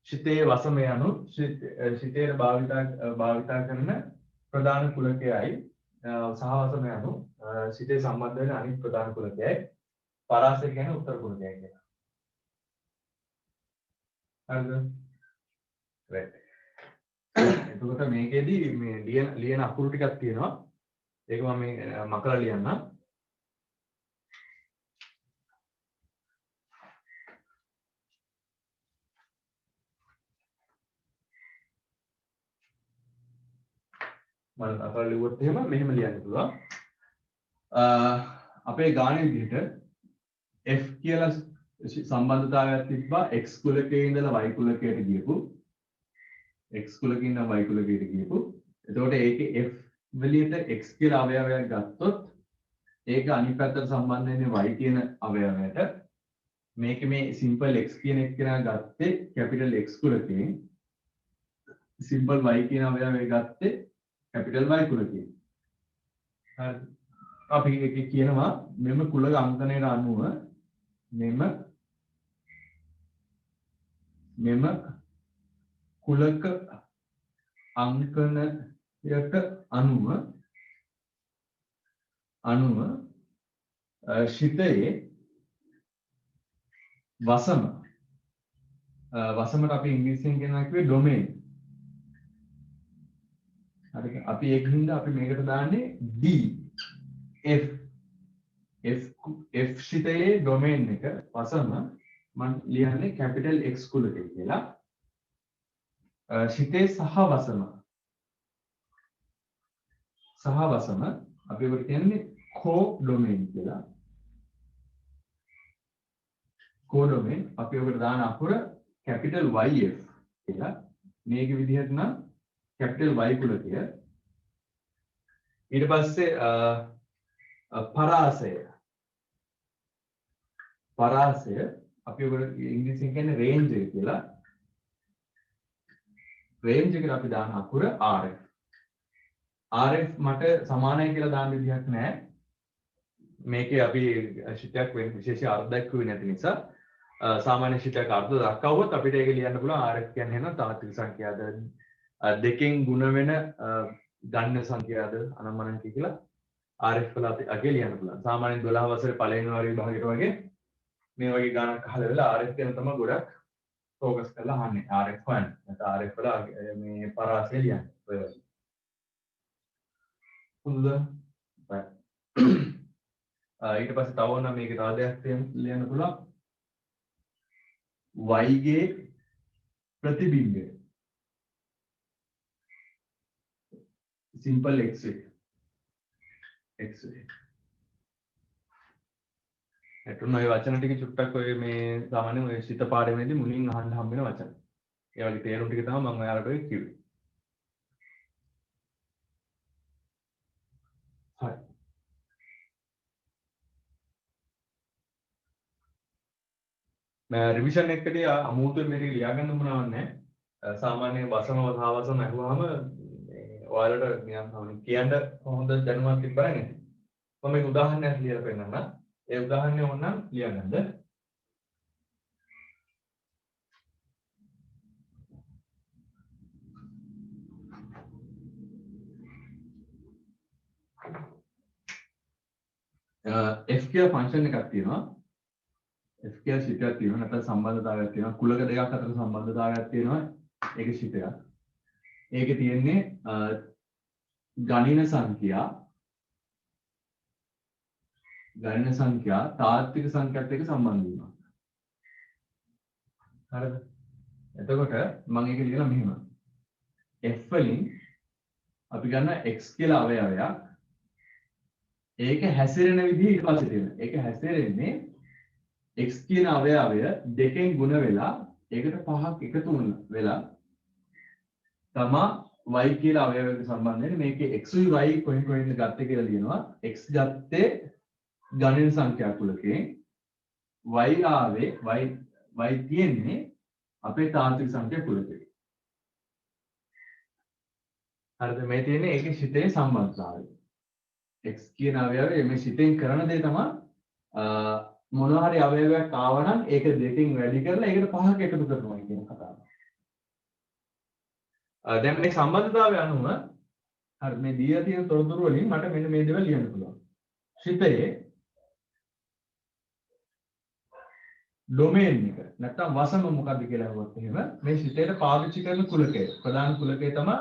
ශිතයේ වසම යනු ශිතයේ භාවිතා කරන ප්‍රධාන කුලකයයි සහවසම යනු ශිතේ සම්බන්ධ වෙන අනිත් ප්‍රධාන කුලකයයි පරාසය කියන්නේ උත්තර කුලකයයි කියලා. හරිද? right. එතකොට මේකෙදි මේ ලියන අකුරු ටිකක් තියෙනවා. ඒක මම මේ මකලා ලියන්නම්. මම අකල් ලිව්වොත් එහෙම මෙහෙම ලියන්න පුළුවන්. අපේ ගාන විදිහට f කියලා සම්බන්ධතාවයක් තිබ්බා x කුලකයේ ඉඳලා y කුලකයට ගියපු x කුලකේ ඉඳලා y කුලකයට ගියපු. එතකොට ඒකේ f වලියට x කියලා අවයවයක් ගත්තොත් ඒක අනිත් පැත්තට සම්බන්ධ වෙන්නේ y කියන අවයවයට. මේක මේ සිම්පල් x කියන එක කෙනා ගත්තේ කැපිටල් x කුලකයෙන්. සිම්පල් y කියන අවයවය ගත්තේ කැපිටල් y කුලකයෙන්. හරි. අපි එක කියනවා මෙම කුලක අංකණයට අනුව මෙම කුලක අංකණයට අනුව ශිතයේ වසමට අපි ඉංග්‍රීසියෙන් කියනවා කිව්වේ ඩොමේන්. හරිද? අපි ඒකින්ද අපි මේකට දාන්නේ D F ශිතයේ ඩොමේන් එක වසම මම ලියන්නේ කැපිටල් X කුලකය කියලා. ශිතේ සහ වසම අපි ඒකට කියන්නේ කෝ ඩොමේන් කියලා. කෝ ඩොමේන් අපි ඒකට දාන අකුර කැපිටල් YF කියලා. මේක විදිහට නම් කැපිටල් Y කුලකය. ඊට පස්සේ පරාසය අපි ඒකට ඉංග්‍රීසියෙන් කියන්නේ රේන්ජ් එක කියලා. රේන්ජ් එකට අපි දාන අකුර RF. RF මට සමානයි කියලා දාන්න විදිහක් නැහැ. මේකේ අපි ශිතයක් වෙන විශේෂ අර්ථ දක්වුවේ නැති නිසා සාමාන්‍ය ශිතයක් අර්ථ දක්වුවොත් අපිට ඒක ලියන්න පුළුවන් RF කියන්නේ එහෙනම් තාත්වික සංඛ්‍යාද දෙකෙන් ගුණ වෙන ගණන සංඛ්‍යාද අනම්මනම් කියලා RF වල අපි අගේ ලියන්න පුළුවන්. සාමාන්‍යයෙන් 12 වසරේ පළවෙනි වාර විභාගයට වගේ මේ වගේ ගණනක් අහලා වෙලා RF ගැන තමයි ගොඩක් ફોකස් කරලා අහන්නේ. RF හොයන්න. නැත්නම් RF වල මේ පරාසය ලියන්න. ඔය වගේ. හොඳද? ඊට පස්සේ තව ඕන මේක තව දෙයක් ලියන්න පුළුවන්. y ගේ ප්‍රතිබිම්බය. Simple x ray. එතන ඔය වචන ටික චුට්ටක් ඔය මේ සාමාන්‍යයෙන් ඔය සිත පාඩමේදී මුලින් අහන්න හම්බ වෙන වචන. ඒ වගේ තේරුම් ටික තමයි මම ඔයාලට ඔය කිව්වේ. හරි. රිවිෂන් එකකදී අමුතුවෙන් මේක ලියාගන්න මොනවක් නැහැ. සාමාන්‍යයෙන් වසම වසම අහුවාම ඔයාලට නිකන් කියන්න කොහොමද දැනුමක් තිබ්බනේ. මම මේක උදාහරණයක් ලියලා පෙන්නන්න. ඒ උදාහරණය ඕනනම් ලියගන්න. F කියලා ෆන්ක්ෂන් එකක් තියෙනවා. F කියලා ශිතයක් තියෙනවා. නැත්නම් සම්බන්ධතාවයක් තියෙනවා. කුලක දෙකක් අතර සම්බන්ධතාවයක් තියෙනවා. ඒක ශිතයක්. ඒකේ තියෙන්නේ ගණන සංඛ්‍යා තාත්වික සංඛ්‍යාත් එක්ක සම්බන්ධ වීමක්. හරිද? එතකොට මම ඒක ලියලා මෙහෙම. F වලින් අපි ගන්න x කියලා අවයවයක්. ඒක හැසිරෙන විදිහ ඊට පස්සේ තියෙනවා. ඒක හැසිරෙන්නේ x කියන අවයවය දෙකෙන් ගුණ වෙලා ඒකට 5ක් එකතු වෙලා තමා y කියලා අවයවයකට සම්බන්ධ වෙන්නේ. මේකේ x y කොහෙන්ද ගත්තේ කියලා ලියනවා. x ගත්තේ ගණන සංඛ්‍යා කුලකේ. y ආවේ y තියෙන්නේ අපේ තාත්වික සංඛ්‍යා කුලකේ. හරිද? මේ තියෙන්නේ ඒකේ ශිතේ සම්බන්ධතාවය. x කියන අවයවය මේ ශිතෙන් කරන දේ තමයි මොනවා හරි අවයවයක් ආවනම් ඒක දෙකෙන් වැඩි කරලා ඒකට 5ක් එකතු කරනවා කියන කතාව. දැන් මේ සම්බන්ධතාවය අනුව හරි මේ දීලා තියෙන තොරතුරු වලින් මට මෙන්න මේ දේවල් ලියන්න පුළුවන්. ශිතයේ ඩොමේන් එක නැත්නම් වසම මොකක්ද කියලා අහුවොත් එහෙම මේ ශිතයට පාවිච්චි කරන කුලකය ප්‍රධාන කුලකය තමයි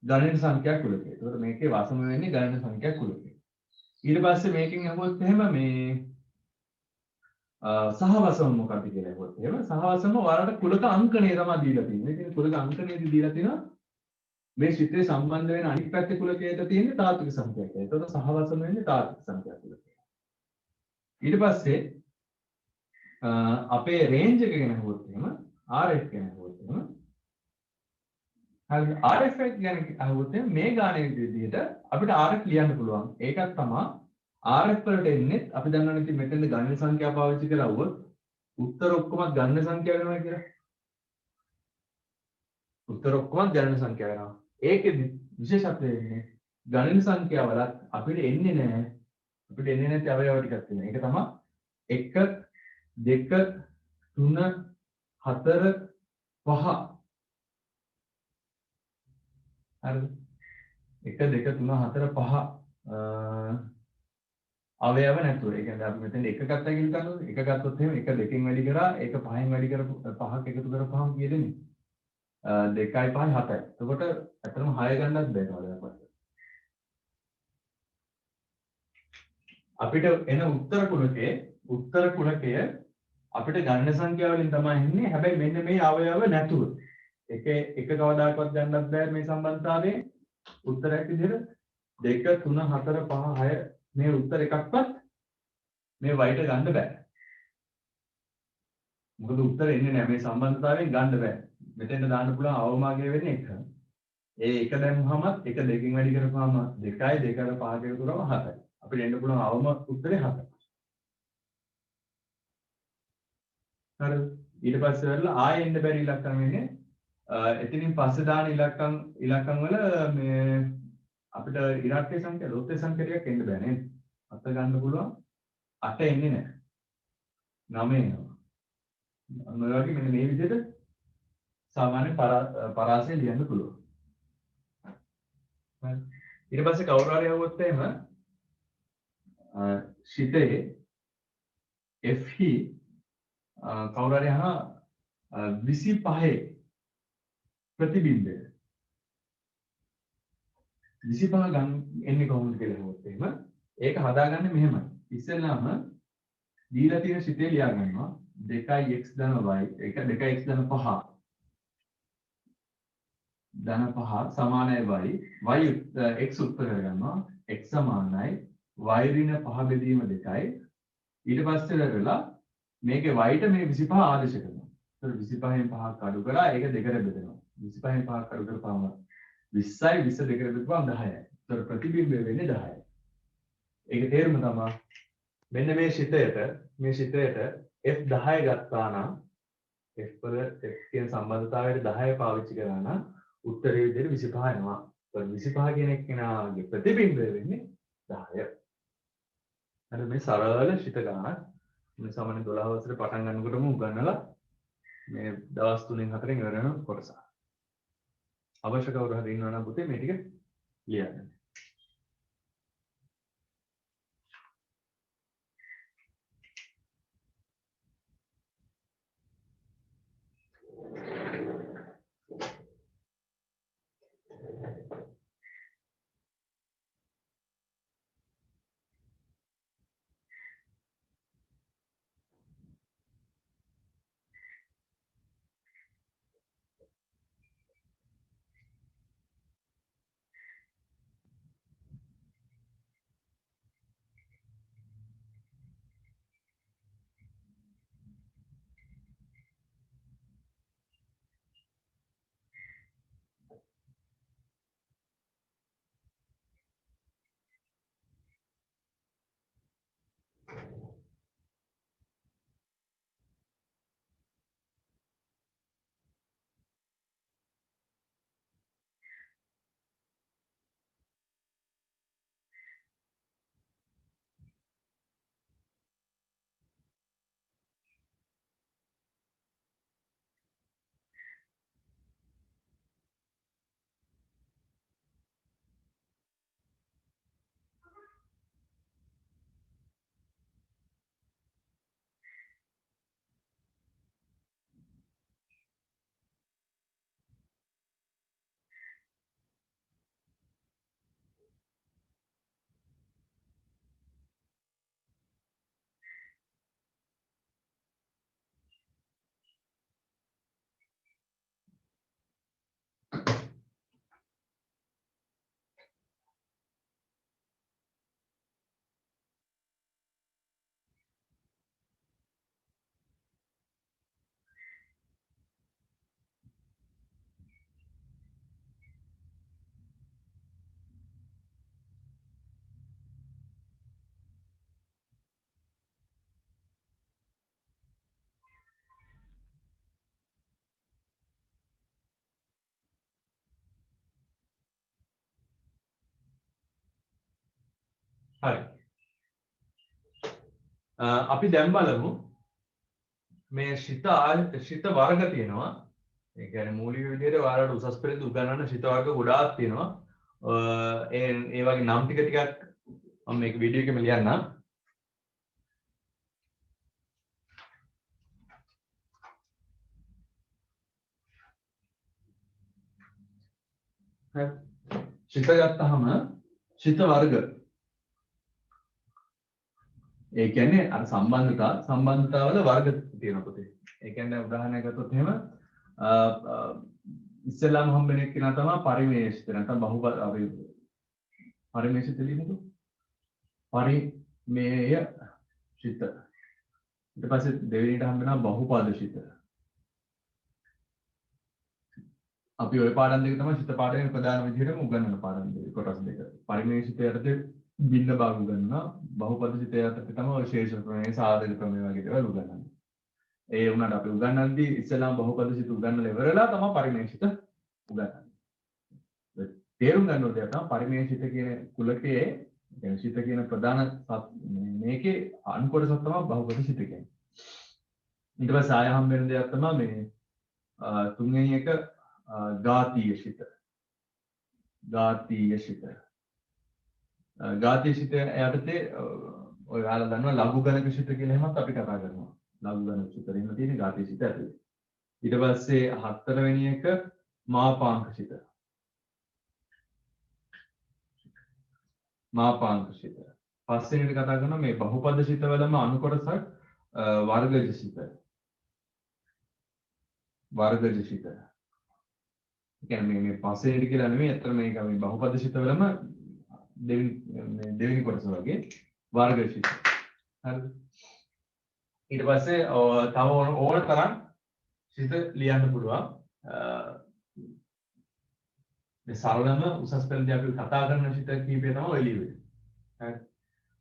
ගණන සංඛ්‍යා කුලකය. ඒකට මේකේ වසම වෙන්නේ ගණන සංඛ්‍යා කුලකය. ඊට පස්සේ මේකෙන් අහුවොත් එහෙම මේ සහවසම මොකක්ද කියලා අහුවොත් එහෙම සහවසම ඔයාලට කුලක අංකණය තමයි දීලා තියෙන්නේ. ඉතින් කුලක අංකණයදී දීලා තියෙනවා මේ ශිතේ සම්බන්ධ වෙන අනිත් පැත්තේ කුලකයට තියෙන්නේ තාත්වික සංඛ්‍යාවක. ඒතකොට සහවසම වෙන්නේ තාත්වික සංඛ්‍යා කුලකය. ඊට පස්සේ අපේ රේන්ජ් එක ගැන අහුවොත් එහෙම RF ගැන අහුවොත් එහෙම හරි RF ගැන අහුවොත් මේ ගානේ විදිහට අපිට RF ලියන්න පුළුවන්. ඒකත් තමයි RF වලට එන්නේ අපි දන්නවනේ ඉතින් මෙතෙන්ද ගණන සංඛ්‍යා පාවිච්චි කරවුවොත් උත්තර ඔක්කොම ගණන සංඛ්‍යා වෙනවා කියලා. උත්තර ඔක්කොම ගණන සංඛ්‍යා වෙනවා. ඒකෙදි විශේෂත්වය වෙන්නේ ගණන සංඛ්‍යාවලත් අපිට එන්නේ නැහැ අපිට එන්නේ නැති අවයව ටිකක් තියෙනවා. ඒක තමයි 1 2 3 4 5. හරිද? 1 2 3 4 5 අවයව නැතුව. ඒ කියන්නේ අපි මෙතන එක ගත්තා කියලා ගන්නොත් එක ගත්තොත් එහෙම එක දෙකෙන් වැඩි කරා ඒක පහෙන් වැඩි කරපු පහක් එකතු කරපුවාම කීයද මේ? 2යි 5යි 7යි. එතකොට ඇත්තටම 6 ගන්නත් බෑ කවදාවත්. අපිට එන උත්තර කුලකය අපිට ගණන සංඛ්‍යාව වලින් තමයි එන්නේ. හැබැයි මෙන්න මේ අවයව නැතුව. එක කවදාකවත් ගන්නත් බෑ මේ සම්බන්ධතාවයෙන්. උත්තරයක් විදිහට 2 3 4 5 6 මේ උත්තර එකක්වත් මේ වයිට ගන්න බෑ. මොකද උත්තර එන්නේ නැහැ මේ සම්බන්ධතාවයෙන් ගන්න බෑ. මෙතෙන්ට දාන්න පුළුවන් අවමාගය වෙන්නේ 1. ඒ එක දැම්මහමත් එක දෙකකින් වැඩි කරපුවාම 2යි 2කට 5ක එකතු කරාම 7යි. අපිට එන්න පුළුවන් අවම උත්තරේ 7යි. හරිද? ඊට පස්සේ වල ආයෙ එන්න බැරි ඉලක්කම් වෙන්නේ එතනින් පස්සේ දාන ඉලක්කම් වල මේ අපිට ඉරාක්කේ සංඛ්‍යා ලොත්තේ සංඛ්‍යා ටිකක් එන්න බෑ නේද? 7 ගන්න පුළුවන් 8 එන්නේ නැහැ. 9 එනවා. අන්න ඔය වගේ මෙන්න මේ විදිහට සාමාන්‍ය පරාසය ලියන්න පුළුවන්. හරි. ඊට පස්සේ කවුරු හරි ආවොත් එහෙම ශිතේ FE කවුරු හරි අහන 25 ප්‍රතිබිම්බය 25 ගන්න එන්නේ කොහොමද කියලා අහුවොත් එහෙම ඒක හදාගන්නේ මෙහෙමයි. ඉස්සෙල්ලාම දීලා තියෙන ශිතේ ලියා ගන්නවා 2x ධන y 2x ධන 5 ධන 5 සමානයි y x උත්තර කරගන්නවා x සමානයි y ඍණ 5 බෙදීම 2යි ඊට පස්සේ වෙලා මේකේ y ට මේ 25 ආදේශ කරනවා. ඒතර 25න් 5ක් අඩු කරලා ඒක දෙකට බෙදෙනවා. 25න් 5ක් අඩු කරපුවාම 20යි 20 දෙකට බෙදුවාම 10යි. ඒතර ප්‍රතිබිම්බය වෙන්නේ 10යි. ඒක තේරුම තමයි මෙන්න මේ ශිතයට F10 ගත්තා නම් F වල F කියන සම්බන්ධතාවයට 10 පාවිච්චි කරා නම් උත්තරේ විදිහට 25 එනවා. ඒතර 25 කියන එක්කෙනාගේ ප්‍රතිබිම්බය වෙන්නේ 10. හරි මේ සරල ශිත ගණනක් මේ සාමාන්‍ය 12 වසරේ පටන් ගන්නකොටම උගන්වලා මේ දවස් 3න් 4න් ඉවර වෙන කොටස. අවශ්‍ය කවුරු හරි ඉන්නවා නම් පුතේ මේ ටික ලියන්න. හරි. අපි දැන් බලමු මේ ශිත වර්ග තියෙනවා. ඒ කියන්නේ මූලික විදිහට ඔයාලට උසස් පෙළේදී උගන්වන ශිත වර්ග ගොඩාක් තියෙනවා. ඒ වගේ නම් ටික මම මේක වීඩියෝ එකෙම ලියන්නම්. ශිත ගත්තාම ශිත වර්ග. ඒ කියන්නේ අර සම්බන්ධතාවල වර්ග තියෙනවා පුතේ. ඒ කියන්නේ උදාහරණයක් ගත්තොත් එහෙම ඉස්සෙල්ලාම හම්බෙන එක කෙනා තමයි පරිමේෂිත නැත්නම් බහුපද අපි පරිමේෂිත ලියමුකෝ. පරිමේය ශිත. ඊට පස්සේ දෙවෙනිට හම්බෙනවා බහුපද ශිත. අපි ওই පාඩම් දෙක තමයි ශිත පාඩමේ ප්‍රධාන විදිහටම උගන්වන පාඩම් දෙක කොටස් දෙක. පරිමේෂිත යටතේ බින්න භාග උගන්වනවා. බහුපද ශිත යටතේ තමයි ඔය ශේෂ ප්‍රමේය සාධක ප්‍රමේය වගේ දේවල් උගන්වන්නේ. ඒ වුණාට අපි උගන්වද්දී ඉස්සෙල්ලාම බහුපද ශිත උගන්වලා ඉවරලා තමයි පරිමේෂිත උගන්වන්නේ. තේරුම් ගන්න ඕනේ තමයි පරිමේෂිත කියන කුලකයේ يعني ශිත කියන ප්‍රධාන මේකේ අණු කොටසක් තමයි බහුපද ශිත කියන්නේ. ඊට පස්සේ ආය හම් වෙන දෙයක් තමයි මේ තුන්වෙනි එක ඝාතීය ශිත. ඝාතීය ශිත යටතේ ඔය ඔයාලා දන්නවා ලඝු ගණක ශිත කියලා එහෙමත් අපි කතා කරනවා. ලඝු ගණක ශිත එහෙම තියෙන ඝාතීය ශිත ඇතුලේ. ඊට පස්සේ හතරවෙනි එක මාපාංක ශිත. මාපාංක ශිත. පස්වෙනිට කතා කරනවා මේ බහුපද ශිතවලම අණු කොටසක් වර්ගජ ශිත. වර්ගජ ශිත. කියන්නේ මේ පස්වෙනිට කියලා නෙමෙයි අතන මේක මේ බහුපද ශිතවලම දෙවෙනි කොටස වගේ වර්ග ශිත. හරිද? ඊට පස්සේ තව ඕන තරම් ශිත ලියන්න පුළුවන්. මේ සරලම උසස් පෙළදී අපි කතා කරන ශිත කීපය තමයි ඔය ලියුවේ. හරි.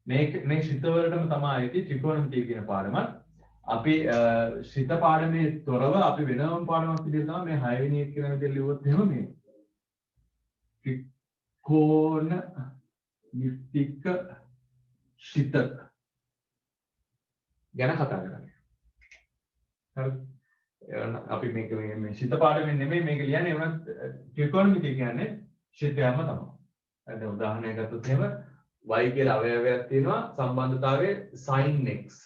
මේ ශිත වලටම තමයි ත්‍රිකෝණමිතිය කියන පාඩමත්. අපි ශිත පාඩමේ තොරව අපි වෙනම පාඩමක් විදිහට තමයි මේ 6 වෙනි එක කියන විදිහට ලියුවොත් එහෙම මේ ත්‍රිකෝණ මිතික ශිත ගැන කතා කරන්නේ. හරි. අපි මේක මේ ශිත පාඩමෙන් නෙමෙයි මේක ලියන්නේ වුණත් ත්‍රිකෝණමිතිය කියන්නේ ශිතයම තමයි. දැන් උදාහරණයක් ගත්තොත් එහෙම y කියලා අවයවයක් තියෙනවා සම්බන්ධතාවයේ sin x.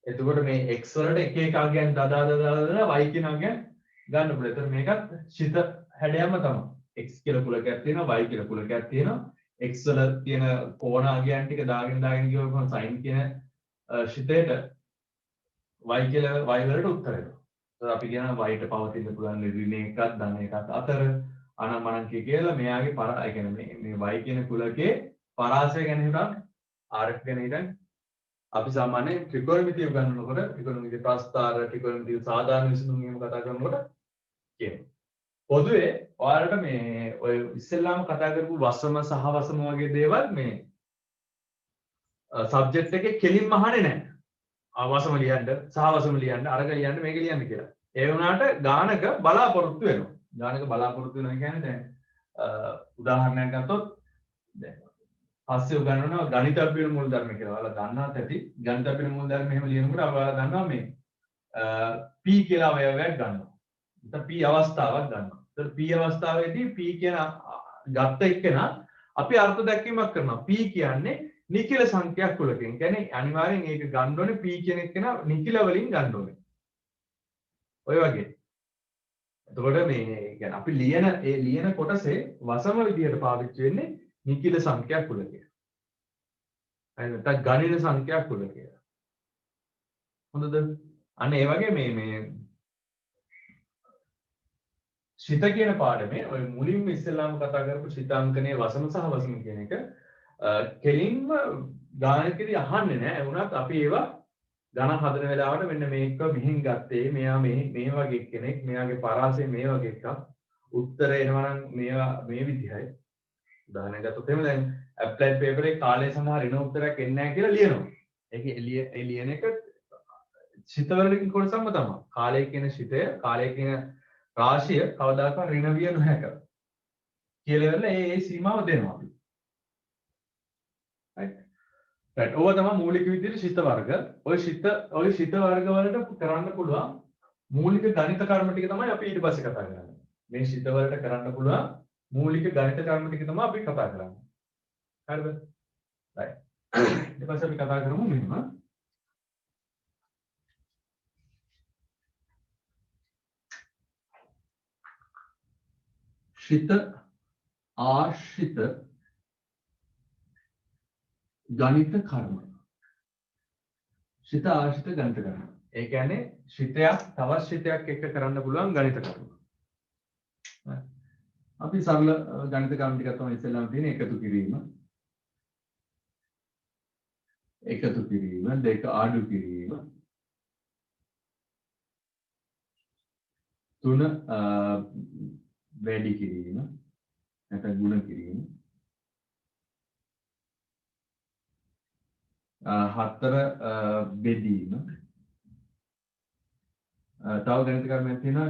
එතකොට මේ x වලට එක එක අගයන් දදා y කියන අගයන් ගන්න පුළුවන්. එතකොට මේකත් ශිත හැඩයම තමයි. x කියලා කුලකයක් තියෙනවා y කියලා කුලකයක් තියෙනවා. x වල තියෙන කෝණ අගයන් ටික දාගෙන ගියොත් sin කියන ශිතයට y කියලා y වලට උත්තර එනවා. අපි කියනවා y ට පවතින්න පුළුවන් ඍණ එකක් ධන එකක් අතර අනම්මනම් කියලා මෙයාගේ ඒ කියන්නේ මේ y කියන කුලකේ පරාසය ගැන හිතන්න rf ගැන හිතන්න අපි සාමාන්‍යයෙන් ත්‍රිකෝණමිතිය උගන්වනකොට ත්‍රිකෝණමිතිය ප්‍රස්ථාර ත්‍රිකෝණමිතිය සාධාරණ විසඳුම් එහෙම කතා කරනකොට කියනවා. පොදුවේ ඔයාලට මේ ඔය ඉස්සෙල්ලාම කතා කරපු වසම සහ වසම වගේ දේවල් මේ සබ්ජෙක්ට් එකේ කෙලින්ම අහන්නේ නැහැ. වසම ලියන්න සහ වසම ලියන්න අරක ලියන්න මේක ලියන්න කියලා. ඒ වුණාට ගානක බලාපොරොත්තු වෙනවා. ගානක බලාපොරොත්තු වෙනවා කියන්නේ දැන් උදාහරණයක් ගත්තොත් දැන් පස්සේ උගන්වනවා ගණිතඥ මූල ධර්ම කියලා. ඔයාලා දන්නාත් ඇති ගණිතඥ මූල ධර්ම එහෙම ලියනකොට ඔයාලා දන්නවා මේ p කියලා අවයවයක් ගන්නවා. නැත්නම් p අවස්ථාවක් ගන්නවා. ඒතර p අවස්ථාවේදී p කියන ගත්ත එක්කෙනා අපි අර්ථ දැක්වීමක් කරනවා. p කියන්නේ නිකිල සංඛ්‍යා කුලකෙන්. කියන්නේ අනිවාර්යෙන් ඒක ගන්න ඕනේ p කියන එක්කෙනා නිකිල වලින් ගන්න ඕනේ. ඔය වගේ. එතකොට මේ කියන්නේ අපි ලියන කොටසේ වසම විදියට පාවිච්චි වෙන්නේ නිකිල සංඛ්‍යා කුලකය. හරි නැත්නම් ගණිත සංඛ්‍යා කුලකය. හොඳද? අන්න ඒ වගේ මේ ශිත කියන පාඩමේ ඔය මුලින්ම ඉස්සෙල්ලාම කතා කරපු ශිතාංකනේ වසම සහ වසම කියන එක කෙලින්ම ගානකදී අහන්නේ නැහැ. ඒ වුණත් අපි ඒවා ගණන් හදන වෙලාවට මෙන්න මේක මෙහෙන් ගත්තේ මෙයා මේ වගේ කෙනෙක් මෙයාගේ පරාසය මේ වගේ එකක් උත්තර එනවා නම් මේවා මේ විදිහයි. උදාහරණයක් ගත්තොත් එහෙම දැන් ඇප්ලයිඩ් පේපර් එකේ කාලය සඳහා ඍණ උත්තරයක් එන්නේ නැහැ කියලා ලියනවා. ඒක ලියන එක ශිතවලකින් කොටසක්ම තමයි. කාලය කියන ශිතය, කාලය කියන රාශිය කවදාකවත් ඍණ විය නොහැක. කියලා වෙලා ඒ සීමාව දෙනවා අපි. right. right ඕවා තමයි මූලික විදිහට ශිත වර්ග. ඔය ශිත වර්ග වලට කරන්න පුළුවන් මූලික ගණිත කර්ම ටික තමයි අපි ඊට පස්සේ කතා කරන්නේ. මේ ශිත වලට කරන්න පුළුවන් මූලික ගණිත කර්ම ටික තමයි අපි කතා කරන්නේ. හරිද? right. ඊට පස්සේ අපි කතා කරමු මෙහෙම. ශිත ආශ්‍රිත ගණිත කර්ම. ශිත ආශ්‍රිත ගණිත කර්ම. ඒ කියන්නේ ශිතයක් තවත් ශිතයක් එක්ක කරන්න පුළුවන් ගණිත කර්ම. අපි සරල ගණිත කර්ම ටිකක් තමයි ඉස්සෙල්ලාම තියෙන්නේ. එකතු කිරීම, දෙක අඩු කිරීම, තුන වැඩි කිරීම, නැත්නම් ගුණ කිරීම, හතර බෙදීම. තව ගණිත කර්මයක් තියෙනවා.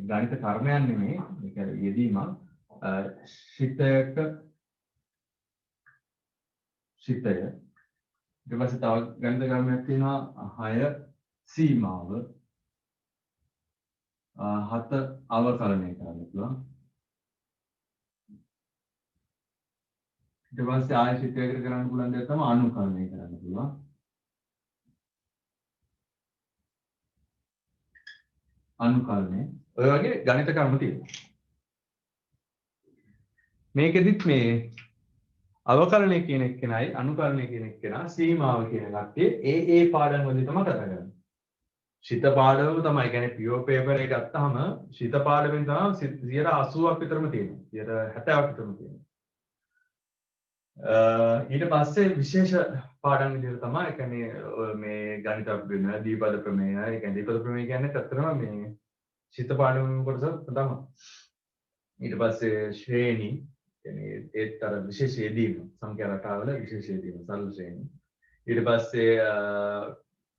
ගණිත කර්මයක් නෙමෙයි, මේක යෙදීමක්. ශිතයක ශිතය. ඊට පස්සේ තව ගණිත කර්මයක් තියෙනවා 6 සීමාව, 7 අවකලනය කරන්න පුළුවන්. ඊට පස්සේ ආය ශිතයකට කරන්න පුළුවන් දේ තමයි අනුකලනය කරන්න පුළුවන්. අනුකලනය ඔය වගේ ගණිත කර්ම තියෙනවා. මේකෙදිත් මේ අවකලනය කියන එක්කෙනයි අනුකලනය කියන එක්කෙනා සීමාව කියන කට්ටිය ඒ පාඩම් වලදී තමයි කතා කරන්නේ. ශිත පාඩම තමයි කියන්නේ පියෝ පේපර් එක ගත්තාම ශිත පාඩමෙන් තමයි 80ක් විතරම තියෙනවා. 70ක් විතරම තියෙනවා. ඊට පස්සේ විශේෂ පාඩම් විදිහට තමයි ඒ කියන්නේ මේ ගණිත ප්‍රමේය, දීපද ප්‍රමේය, ඒ කියන්නේ දීපද ප්‍රමේය කියන්නේ ඇත්තටම මේ ශිත පාඩම කොටස තමයි. ඊට පස්සේ ශ්‍රේණි කියන්නේ ඒත් අර විශේෂ යෙදීම සංඛ්‍යා රටාවල විශේෂ යෙදීම සරල ශ්‍රේණි. ඊට පස්සේ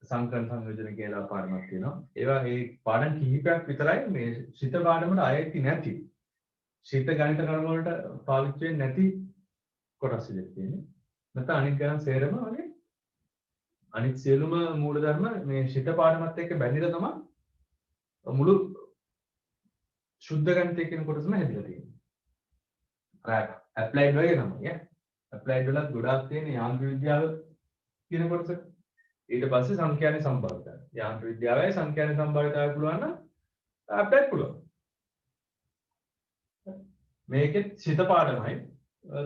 සංකලන සංයෝජන කියලා පාඩමක් තියෙනවා. ඒවා ඒ පාඩම් කිහිපයක් විතරයි මේ ශිත පාඩමට අයති නැති. ශිත ගණිත කර්ම වලට පාවිච්චි වෙන්නේ නැති කොටස් ඉලක්ක තියෙන්නේ. නැත්නම් අනිත් ගණන් සේරම වගේ අනිත් සියලුම මූලධර්ම මේ ශිත පාඩමත් එක්ක බැඳිලා තමයි මුළු ශුද්ධ ගණිතය කියන කොටසම හැදිලා තියෙන්නේ. right applied වගේ තමයි applied වලත් ගොඩාක් තියෙන යාන්ත්‍ර විද්‍යාව කියන කොටස. ඊට පස්සේ සංඛ්‍යානේ සම්භාවිතය. යාන්ත්‍ර විද්‍යාවයි සංඛ්‍යානේ සම්භාවිතය පුළුවන් නම් අප්ලයිඩ් පුළුවන්. මේකෙත් ශිත පාඩමයි.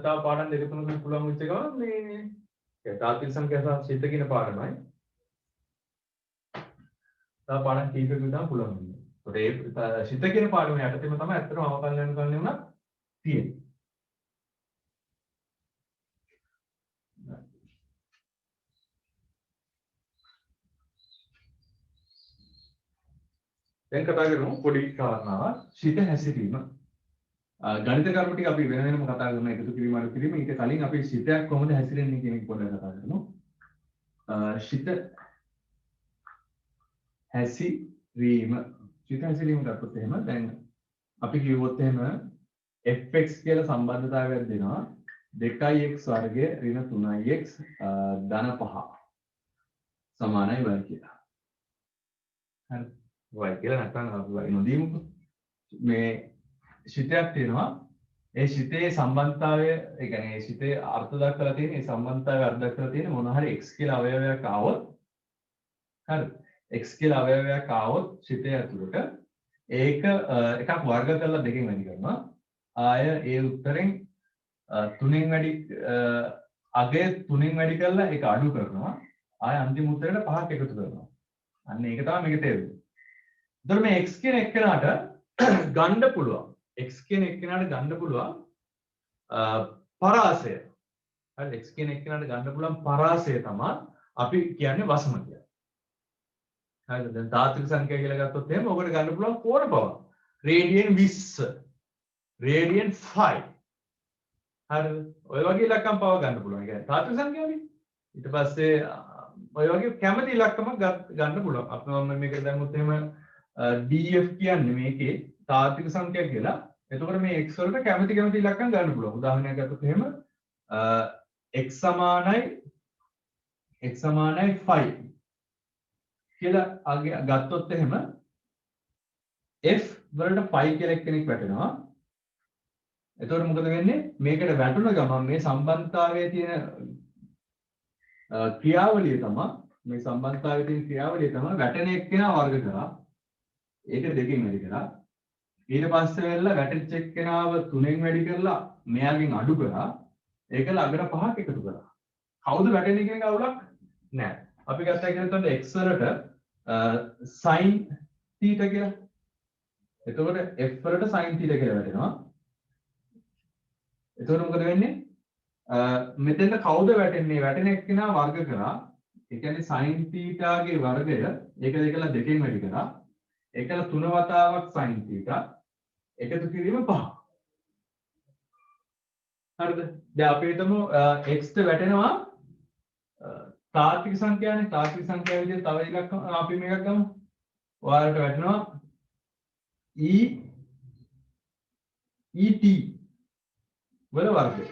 තව පාඩම් දෙක තුනක් පුළුවන් වෙච්ච ගමන් මේ තාත්වික සංඛ්‍යා සහ ශිත කියන පාඩමයි. තව පාඩම් කීපයක් විතර පුළුවන් වෙනවා. ඒකට ඒ ශිත කියන පාඩම යටතේම තමයි ඇත්තටම අවකලනය කරන්න උනත් තියෙන්නේ. දැන් කතා කරමු පොඩි කාරණාවක් ශිත හැසිරීම. ගණිත කර්ම ටික අපි වෙන වෙනම කතා කරන එකතු කිරීම අඩු කිරීම. ඊට කලින් අපි ශිතයක් කොහොමද හැසිරෙන්නේ කියන එක පොඩ්ඩක් කතා කරමු. ශිත හැසිරීම ගත්තොත් එහෙම දැන් අපි කිව්වොත් එහෙම fx කියලා සම්බන්ධතාවයක් දෙනවා 2x වර්ගය ඍණ 3x ධන 5 සමානයි y කියලා. හරි. y කියලා නැත්නම් අපි y නොදීමුකෝ. මේ ශිතයක් තියෙනවා. ඒ ශිතේ සම්බන්ධතාවය ඒ කියන්නේ ශිතේ අර්ථ දක්වලා තියෙන ඒ සම්බන්ධතාවය අර්ථ දක්වලා තියෙන මොන හරි x කියලා අවයවයක් ආවොත් හරි x කියලා අවයවයක් ආවොත් ශිතය ඇතුළට ඒක එකක් වර්ග කරලා දෙකෙන් වැඩි කරනවා. ආය ඒ උත්තරෙන් 3න් වැඩි අගය 3න් වැඩි කරලා ඒක අඩු කරනවා. ආය අන්තිම උත්තරේට 5ක් එකතු කරනවා. අන්න ඒක තමයි මේක තේරුම. එතකොට මේ x කියන එක්කෙනාට ගන්න පුළුවන්. x කියන එක්කෙනාට ගන්න පුළුවන් පරාසය. හරි x කියන එක්කෙනාට ගන්න පුළුවන් පරාසය තමයි අපි කියන්නේ වසම කියලා. හරිද? දැන් තාත්වික සංඛ්‍යා කියලා ගත්තොත් එහෙම ඔකට ගන්න පුළුවන් කෝණ බව. රේඩියන් 20. රේඩියන් 5. හරිද? ඔය වගේ ඉලක්කම් පව ගන්න පුළුවන්. ඒ කියන්නේ තාත්වික සංඛ්‍යාවනේ. ඊට පස්සේ ඔය වගේ කැමති ඉලක්කමක් ගන්න පුළුවන්. අපි මම මේක දැම්මොත් එහෙම df කියන්නේ මේකේ තාත්වික සංඛ්‍යා කියලා. එතකොට මේ x වලට කැමති ඉලක්කම් ගන්න පුළුවන්. උදාහරණයක් ගත්තොත් එහෙම x සමානයි x සමානයි 5 කියලා ගත්තොත් එහෙම f වලට 5 කියලා එක්කෙනෙක් වැටෙනවා. එතකොට මොකද වෙන්නේ? මේකට වැටුණ ගමන් මේ සම්බන්ධතාවයේ තියෙන ක්‍රියාවලිය තමයි මේ සම්බන්ධතාවයේ තියෙන ක්‍රියාවලිය තමයි වැටෙන එක්කෙනා වර්ග කරා. ඒක දෙකෙන් වැඩි කරා. ඊට පස්සේ වෙලා වැටෙච්ච එක්කෙනාව 3ෙන් වැඩි කරලා මෙයාගෙන් අඩු කරා. ඒකල අගට 5ක් එකතු කරා. කවුද වැටෙන්නේ කියන කවුලක් නැහැ. අපි ගත්තා කියලා තොන්ට x වලට sin θ කියලා. එතකොට f වලට sin θ කියලා වැටෙනවා. එතකොට මොකද වෙන්නේ? මෙතෙන්ද කවුද වැටෙන්නේ? වැටෙන එක්කෙනා වර්ග කරා. ඒ කියන්නේ sin θ ගේ වර්ගය ඒක දෙකලා දෙකෙන් වැඩි කරා. ඒකල 3 වතාවක් sin θ එකතු කිරීම 5. හරිද? දැන් අපි හිතමු x ට වැටෙනවා තාර්කික සංඛ්‍යානේ. තාර්කික සංඛ්‍යාව විදිහට තව එකක් අපි මේකක් ගමු. ඔයාලට වැටෙනවා et වල වර්ගය.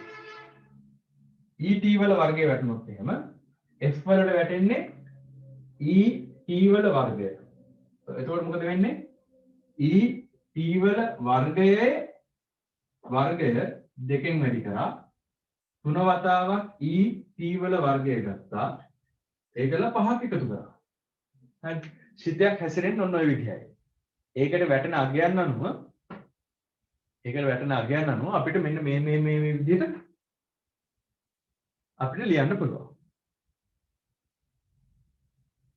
et වල වර්ගය වැටුනොත් එහෙම f වලට වැටෙන්නේ et වල වර්ගය. එතකොට මොකද වෙන්නේ? et වල වර්ගයේ වර්ගය දෙකෙන් වැඩි කරා 3 වතාවක් et වල වර්ගය ගත්තා. ඒකල 5ක් එකතු කරා. හරි. සිද්ධියක් හැසිරෙන්නේ ඔන්න ඔය විදිහයි. ඒකට වැටෙන අගයන් අනුව අපිට මෙන්න මේ විදිහට අපිට ලියන්න පුළුවන්.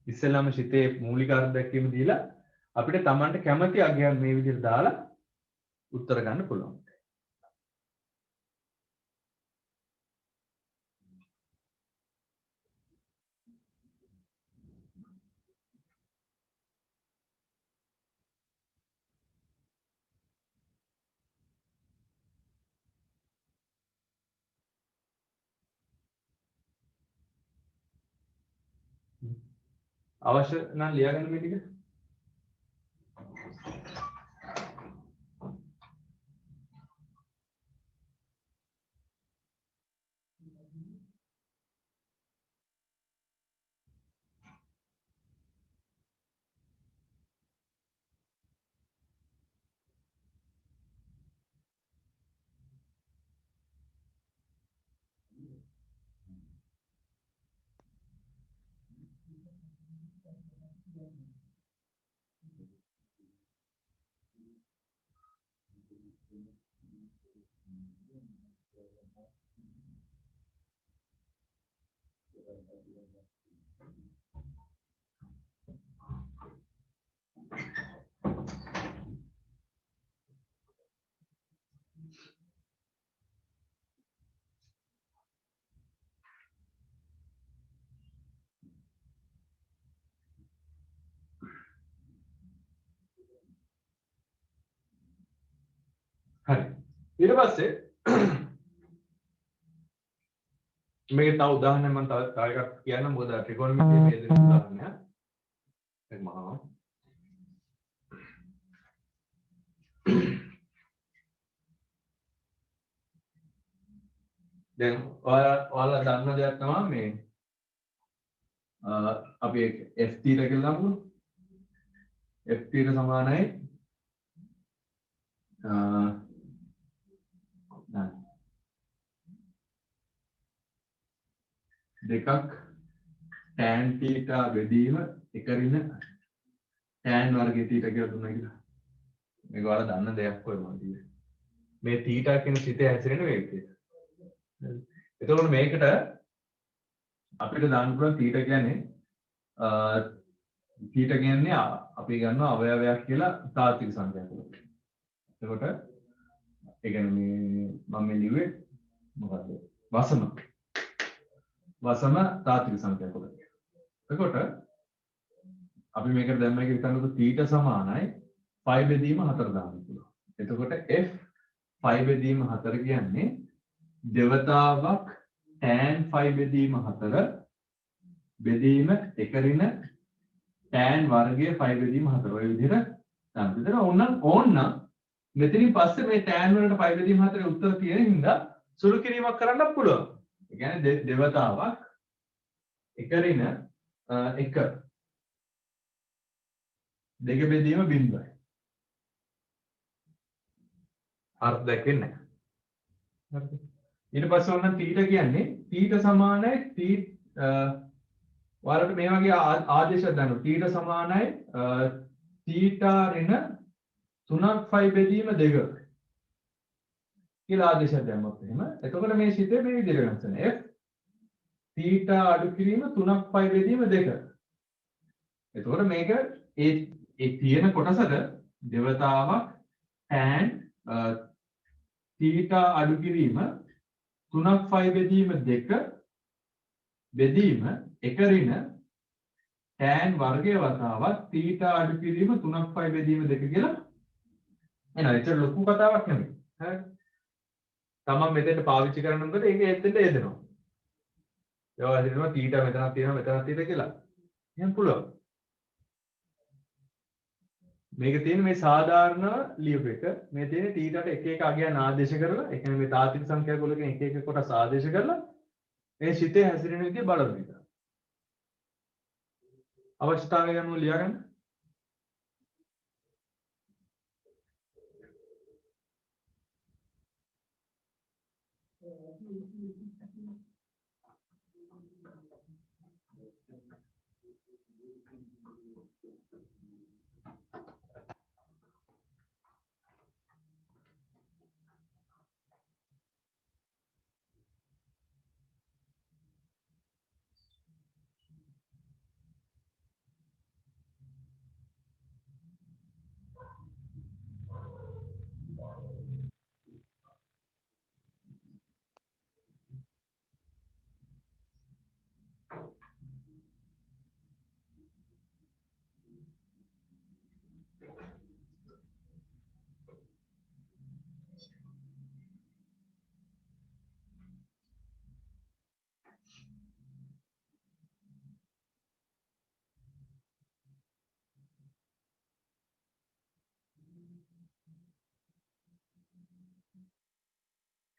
ඉස්සෙල්ලාම සිතේ මූලික අර්ථ දැක්වීම දීලා අපිට Tamanට කැමති අගයන් මේ විදිහට දාලා උත්තර ගන්න පුළුවන්. අවශ්‍ය නම් ලියාගන්න මේ ටික. හරි. ඊට පස්සේ මේක තව උදාහරණයක් මම තව එකක් කියන්නම්. මොකද ත්‍රිකෝණමිතියේ මේ දෙක උදාහරණයක්. ඒක මහා දැන් ඔයාලා දන්න දෙයක් තමයි මේ අපි f θ කියලා ගමු. f θ සමානයි දෙකක් tan θ බෙදීම එක ඍණ tan වර්ගය θ කියලා දුන්නා කියලා. මේක ඔයාලා දන්න දෙයක් කොයි මොකද? මේ θ කියන සිතේ හැසිරෙන වේගය. එතකොට මේකට අපිට දාන්න පුළුවන් θ කියන්නේ අපි ගන්නවා අවයවයක් කියලා තාත්වික සංඛ්‍යාවක්. එතකොට ඒ කියන්නේ මේ මම ලිව්වේ මොකද්ද? වසම තාත්වික සංඛ්‍යාවක්. එතකොට අපි මේකට දැන් මේක හිතන්නකො θ සමානයි 5 බෙදීම 4 දාන්න පුළුවන්. එතකොට f 5 බෙදීම 4 කියන්නේ දෙවතාවක් tan 5 බෙදීම 4 බෙදීම එක ඍණ tan වර්ගය 5 බෙදීම 4 ඔය විදිහට ගන්න. විතර ඕන්නම් මෙතනින් පස්සේ මේ tan වලට 5 බෙදීම 4 උත්තර තියෙන හින්දා සුළු කිරීමක් කරන්න පුළුවන්. ඒ කියන්නේ දෙවතාවක් එක ඍණ 1 දෙක බෙදීම 0යි. අර්ථ දැක්කේ නැහැ. හරිද? ඊට පස්සේ ඔන්න θ කියන්නේ θ සමානයි ඔයාලට මේ වගේ ආදේශයක් දාන්න. θ සමානයි θ ඍණ 3ක් බෙදීම 2 කියලා ආදේශයක් දැම්මොත් එහෙම එතකොට මේ සිතේ මේ විදිහට වෙනස් වෙනවා. f θ අඩු කිරීම 3ක් බෙදීම 2. එතකොට මේක ඒ තියෙන කොටසක දෙවතාවක් tan θ අඩු කිරීම 3ක් බෙදීම 2 බෙදීම 1 ඍණ tan වර්ගයේ වතාවක් θ අඩු කිරීම 3ක් බෙදීම 2 කියලා එනවා. ඒක ලොකු කතාවක් නෙමෙයි. හරි. තමන් මෙතෙන්ට පාවිච්චි කරන්න මොකද ඒක එතෙන්ට එදෙනවා. ඒවා හිතනවා θ මෙතනක් තියෙනවා මෙතනක් තියෙනවා කියලා. එහෙනම් පුළුවන්. මේක තියෙන මේ සාධාරණ ලියුප එක මේ තියෙන θට එක එක අගයන් ආදේශ කරලා ඒ කියන්නේ මේ තාත්වික සංඛ්‍යා වලකින් එක එක කොටස් ආදේශ කරලා මේ සිතේ හැසිරෙන විදිය බලන එක. අවශ්‍යතාවය ගන්න ලියා ගන්න.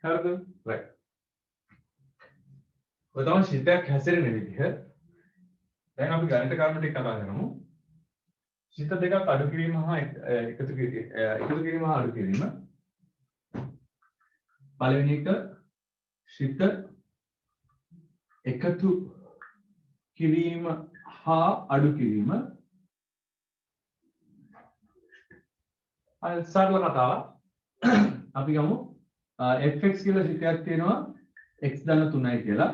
හරිද? right. ඔය තමයි සිතයක් හැසිරෙන විදිහ. දැන් අපි ගණිත කර්ම ටික කතා කරමු. සිත දෙකක් අඩු කිරීම හා එකතු කිරීම හා අඩු කිරීම. පළවෙනි එක සිත එකතු කිරීම හා අඩු කිරීම. සරල කතාවක්. අපි ගමු fx කියලා සිතයක් තියෙනවා x ධන 3යි කියලා.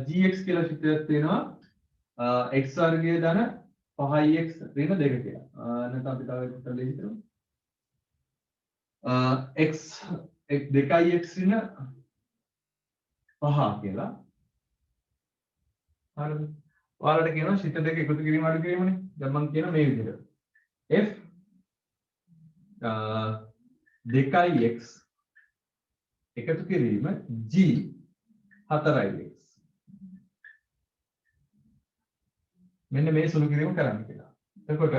gx කියලා සිතයක් තියෙනවා x වර්ගය ධන 5x ඍණ 2 කියලා. නැත්නම් අපි තව එකකට දෙහි කරමු. x 2x ඍණ 5 කියලා. හරිද? ඔයාලට කියනවා සිත දෙක එකතු කිරීම අඩු කිරීමනේ. දැන් මම කියන මේ විදිහට. f 2x එකතු කිරීම g 4x. මෙන්න මේ සුළු කිරීම කරන්න කියලා. එතකොට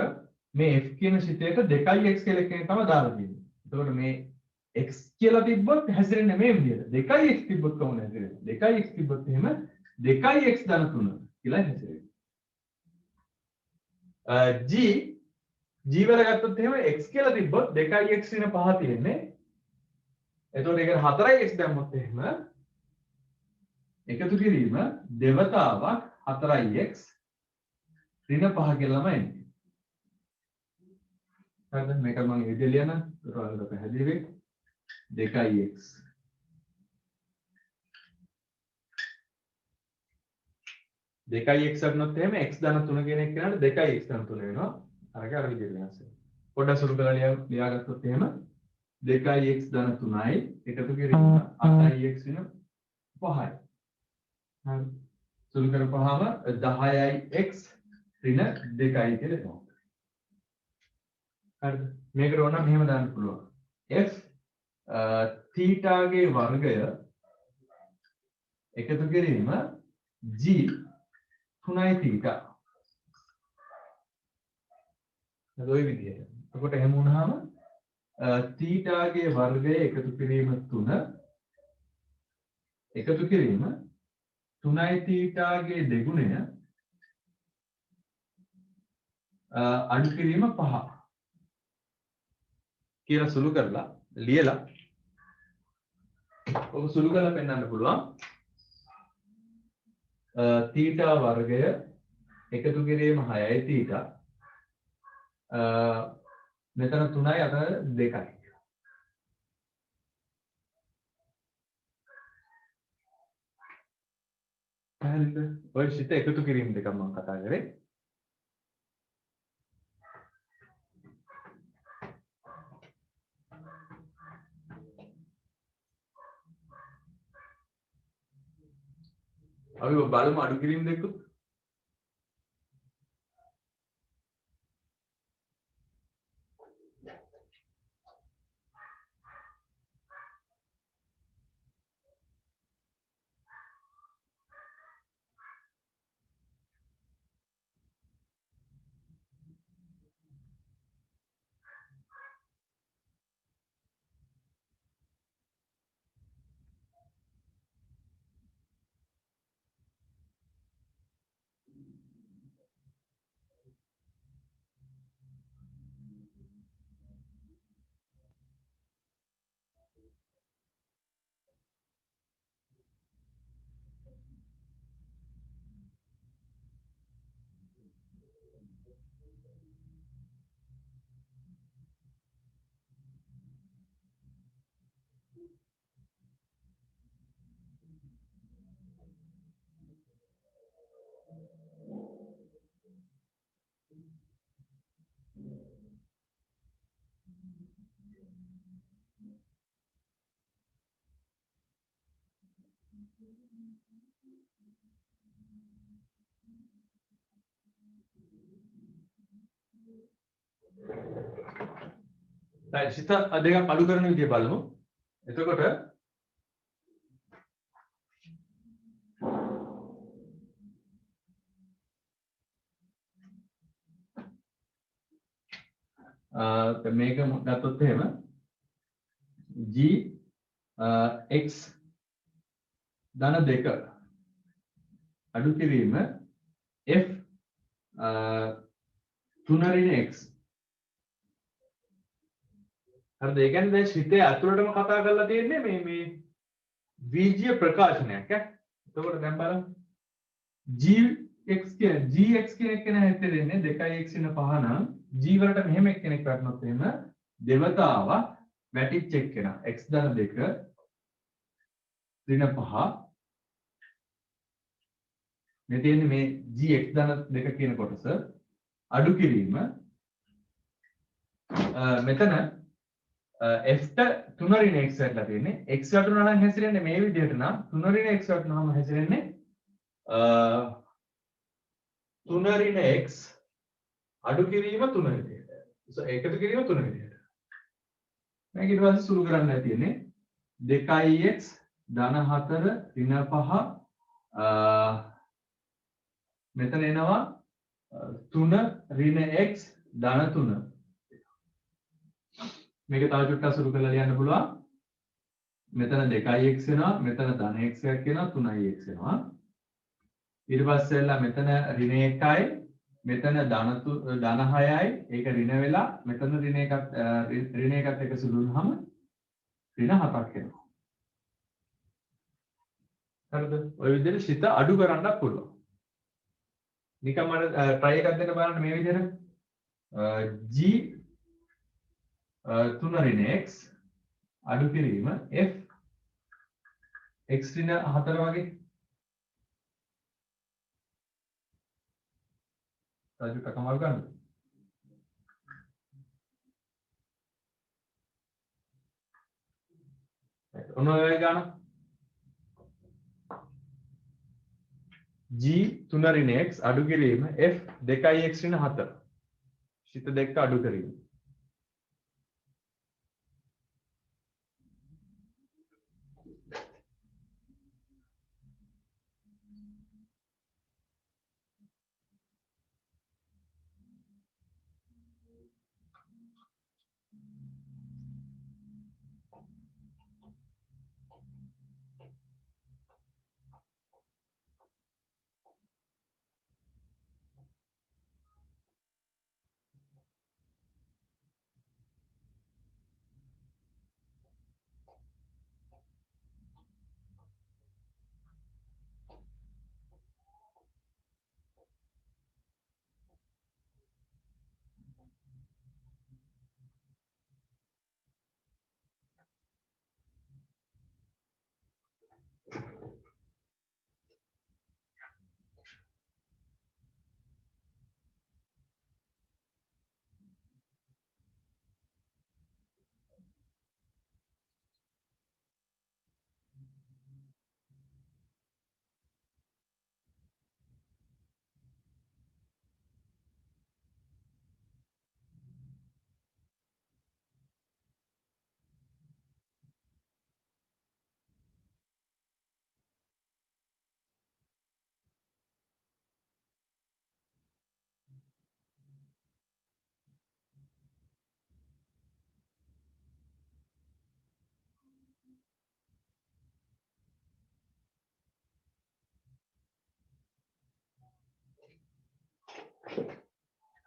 මේ f කියන සිතේට 2x කියලා එකෙන් තමයි දාලා තියෙන්නේ. එතකොට මේ x කියලා තිබ්බොත් හැසිරෙන්නේ මේ විදිහට. 2x තිබ්බොත් කොහොමද හැසිරෙන්නේ? 2x තිබ්බොත් එහෙම 2x ධන 3 කියලා හැසිරෙන්නේ. g වල ගත්තොත් එහෙම x කියලා තිබ්බොත් 2x ඍණ 5 තියෙන්නේ. එතකොට ඒක 4x දැම්මොත් එහෙම එකතු කිරීම දෙවතාවක් 4x ඍණ 5 කියලාම එන්නේ. හරිද? මේක මම ඉදිරිය ලියන්න. ඒක පැහැදිලි වෙයි. 2x ගන්නොත් එහෙම x ධන 3 කියන එක කියනකොට 2x ධන 3 වෙනවා. අරක අර විදිහට වෙනස් වෙනවා. පොඩ්ඩක් සුළු කරලා ලියාගත්තොත් එහෙම 2x ධන 3යි එකතු කිරීම 8x වෙන 5යි. හරි. සුළු කරපුවාම 10x ඍණ 2යි කියලා එනවා. හරිද? මේකට ඕන නම් මෙහෙම දාන්න පුළුවන්. f θ ගේ වර්ගය එකතු කිරීම g 3යි θ. ඔය විදිහට. එතකොට එහෙම වුණාම θ ගේ වර්ගය එකතු කිරීම 3 එකතු කිරීම 3යි තීටාගේ දෙගුණය අඩු කිරීම 5 කියලා සුළු කරලා ලියලා ඔබ සුළු කරලා පෙන්වන්න පුළුවන්. තීටා වර්ගය එකතු කිරීම 6යි තීටා. මෙතන 3යි අතන 2යි. හරිද? ඔය සිත එකතු කිරීම දෙක මම කතා කරේ. අපි බලමු අඩු කිරීම දෙක. සිත දෙකක් අඩු කරන විදිය බලමු. එතකොට මේක ගත්තොත් එහෙම g x ධන 2 අඩු කිරීම f 3 ඍණ x. හරිද? ඒ කියන්නේ දැන් සිතේ අතුලටම කතා කරලා තියෙන්නේ මේ බීජීය ප්‍රකාශනයක් ඈ. එතකොට දැන් බලමු gx කියන එක නේ හිතේ දෙන්නේ 2x න 5 නම් g වලට මෙහෙම එක්කෙනෙක් වටනොත් එහෙම දෙවතාව වැටිච් එක්කෙන x ධන 2 ඍණ 5 මේ තියෙන්නේ මේ gx ධන 2 කියන කොටස අඩු කිරීම මෙතන f ට 3 ඍණ x වටලා තියෙන්නේ x වටුණා නම් හැසිරෙන්නේ මේ විදිහට නම් 3 ඍණ x වටුනහම හැසිරෙන්නේ 3 ඍණ x අඩු කිරීම 3 විදිහට. එකතු කිරීම 3 විදිහට. මේක ඊට පස්සේ සුළු කරන්න තියෙන්නේ 2x ධන 4 ඍණ 5 මෙතන එනවා 3 ඍණ x ධන 3. මේක තව චුට්ටක් සුළු කරලා ලියන්න පුළුවන්. මෙතන 2x වෙනවා, මෙතන ධන x එකක් වෙනවා, 3x වෙනවා. ඊට පස්සේ එලා මෙතන ඍණ 1යි, මෙතන ධන 6යි, ඒක ඍණ වෙලා මෙතන ඍණ එකත් එක සුළු වුනහම ඍණ 7ක් එනවා. හරිද? ඔය විදිහට සිත අඩු කරන්නත් පුළුවන්. නිකම්ම try එකක් දෙන්න බලන්න මේ විදිහට g 3 ඍණ x අඩු කිරීම f x ඍණ 4 වගේ රාජු කකමල් ගන්න. ඔන්න ඔය ගන්න g 3 ඍණ x අඩු කිරීම f 2x ඍණ 4 සිත දෙක අඩු කිරීම.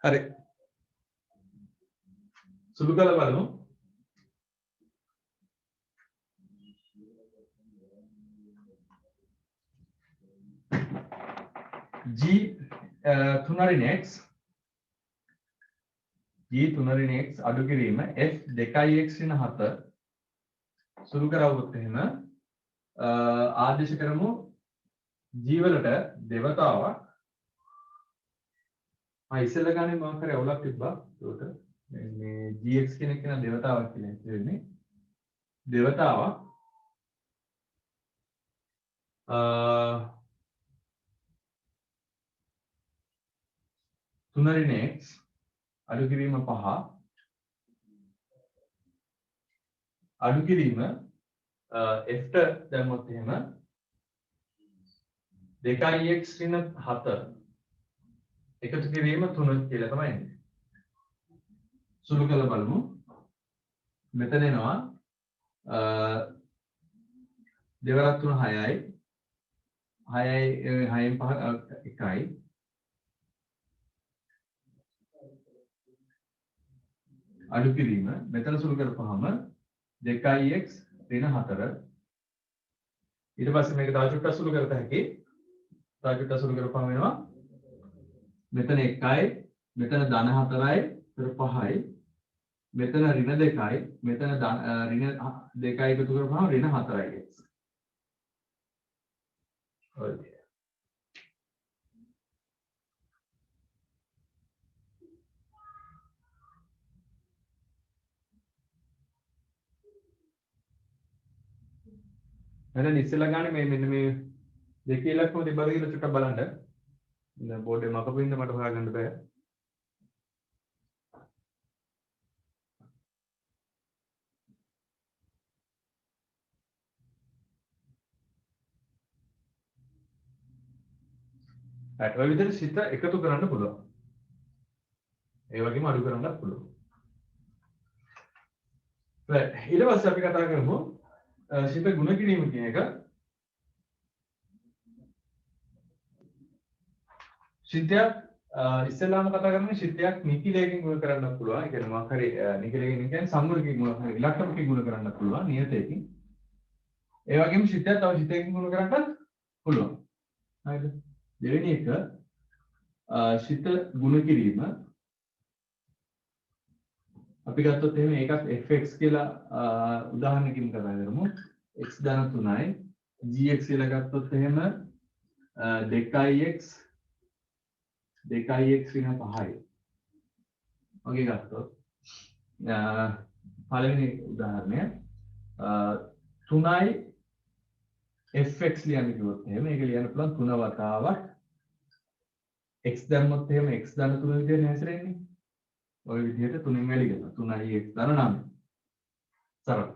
හරි. සුළු කරලා බලමු. G 3 රින් x G 3 රින් x අඩු කිරීම f 2x රින් 7 සුළු කරවුවොත් එහෙම ආදේශ කරමු G වලට දෙවතාවක් ඉස්සෙල්ලා ගානේ මොකක් හරි අවුලක් තිබ්බා ඒකට මේ gx කෙනෙක් කියන දෙවතාවක් කියලා හිතෙන්නේ දෙවතාවක් තුනරින් x අඩු කිරීම 5 අඩු කිරීම f ට දැම්මොත් එහෙම 2x ඍණ 7 එකතු කිරීම 3 කියලා තමයි එන්නේ. සුළු කරලා බලමු. මෙතන එනවා දෙවරක් 3 6යි 6යි 6න් 5 1යි අඩු කිරීම මෙතන සුළු කරපුවාම 2x ඍණ 4 ඊට පස්සේ මේක තව චුට්ටක් සුළු කරත හැකි තව චුට්ටක් සුළු කරපුවාම වෙනවා මෙතන 1යි මෙතන ධන 4යි ඊට 5යි මෙතන ඍණ 2යි මෙතන ඍණ 2යි එකතු කරපුවාම ඍණ 4යි ඔය මෙතන ඉස්සෙල්ලා ගානේ මේ මෙන්න මේ දෙකේ ඉලක්කම තිබ්බද කියලා චුට්ටක් බලන්න. ඉතින් බෝඩ් එක මකපු ඉන්න මට හොයාගන්න බෑ. ඔය විදිහට සිත එකතු කරන්න පුළුවන්. ඒ වගේම අඩු කරන්නත් පුළුවන්. ඊට පස්සේ අපි කතා කරමු සිත ගුණ කිරීම කියන එක. සිතයක් ඉස්සෙල්ලාම කතා කරන්නේ සිතයක් නිකිලයකින් ගුණ කරන්නත් පුළුවන්. ඒ කියන්නේ මොකක් හරි නිකිලයකින් කියන්නේ සම්මුතියකින් මොකක් හරි ඉලක්කමකින් ගුණ කරන්නත් පුළුවන් නියතයකින්. ඒ වගේම සිතයක් තව සිතයකින් ගුණ කරන්නත් පුළුවන්. හරිද? දෙවෙනි එක සිත ගුණ කිරීම අපි ගත්තොත් එහෙම ඒකත් fx කියලා උදාහරණකින් කතා කරමු x ධන 3යි gx කියලා ගත්තොත් එහෙම 2x ඍණ 5යි වගේ ගත්තොත් පළවෙනි උදාහරණය 3යි fx ලියන්න කිව්වොත් එහෙම ඒක ලියන්න පුළුවන් 3 වතාවක් x දැම්මොත් එහෙම x ධන 3 විදිහට හැසිරෙන්නේ ඔය විදිහට 3න් වැඩි කරනවා 3යි x ධන 9 සරල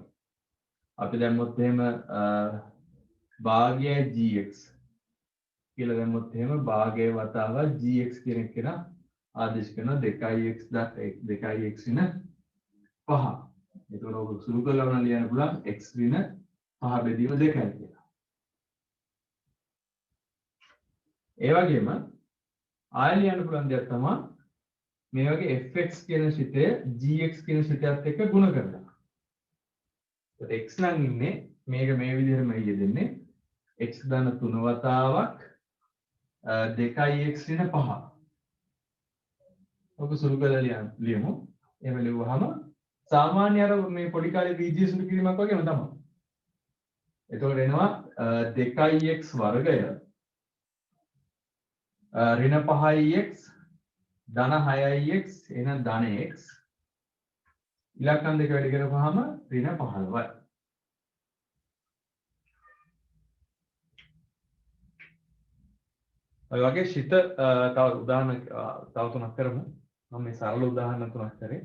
අපි දැම්මොත් එහෙම භාගය gx කියලා දැම්මොත් එහෙම භාගය වතාවක් gx කියන එක ආදේශ කරනවා 2x ඍණ 5 එතකොට ඔක සුළු කරලා වුණා ලියන්න පුළුවන් x ඍණ 5 බෙදීම 2යි කියලා. ඒ වගේම ආය ලියන්න පුළුවන් දෙයක් තමයි මේ වගේ fx කියන සිතය gx කියන සිතයත් එක්ක ගුණ කරනවා. ඒත් x නම් ඉන්නේ මේක මේ විදිහටම යෙදෙන්නේ x ධන 3 වතාවක් 2x ඍණ 5. ඔක සුළු කරලා ලියමු. එහෙම ලියුවාම සාමාන්‍ය අර මේ පොඩි කාලේ බීජය සුළු කිරීමක් වගේම තමයි. එතකොට එනවා 2x වර්ගය ඍණ 5x ධන 6x එහෙනම් ධන x ඉලක්කම් දෙක වැඩි කරපුවාම ඍණ 15යි. ඔය වගේ සිත තව උදාහරණ තව තුනක් කරමු. මම මේ සරල උදාහරණ තුනක් කරේ.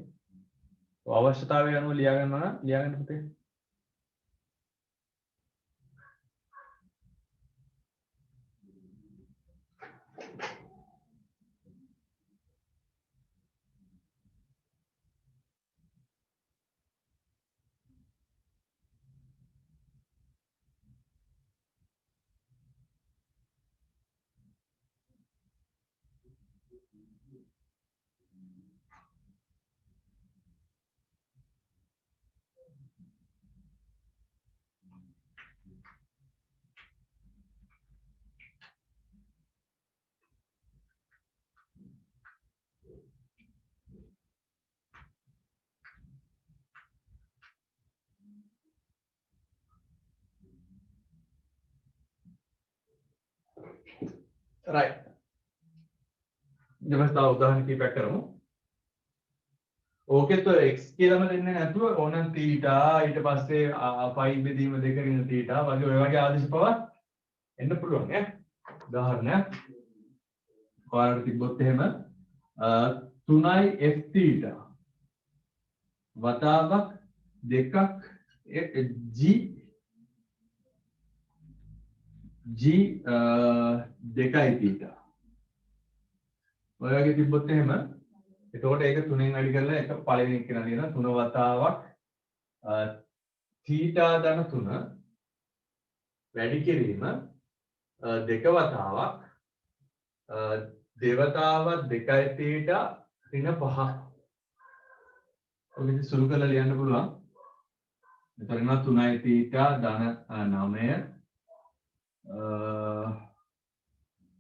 අවශ්‍යතාවය අනුව ලියා ගන්නවා නම් ලියා ගන්න පුතේ. right. ඊට පස්සේ තව උදාහරණ කීපයක් කරමු. ඕකේ તો x කියලාම දෙන්නේ නැතුව ඕනනම් තීටා ඊට පස්සේ පයි බෙදීම 2 රින තීටා වගේ ඔය වගේ ආදේශ පවක් එන්න පුළුවන් ඈ. උදාහරණයක් ඔයාලට තිබ්බොත් එහෙම 3යි f තීටා වතාවක් 2ක් g 2යි තීටා ඔය වගේ තිබ්බොත් එහෙම එතකොට ඒක 3ෙන් වැඩි කරලා එක පළවෙනි එක කියලා නේද 3 වතාවක් θ ධන 3 වැඩි කිරීම 2 වතාවක් දෙවතාවක් 2යි θ ඍණ 5 ඔය විදිහට සුළු කරලා ලියන්න පුළුවන්. එතන 3යි θ ධන 9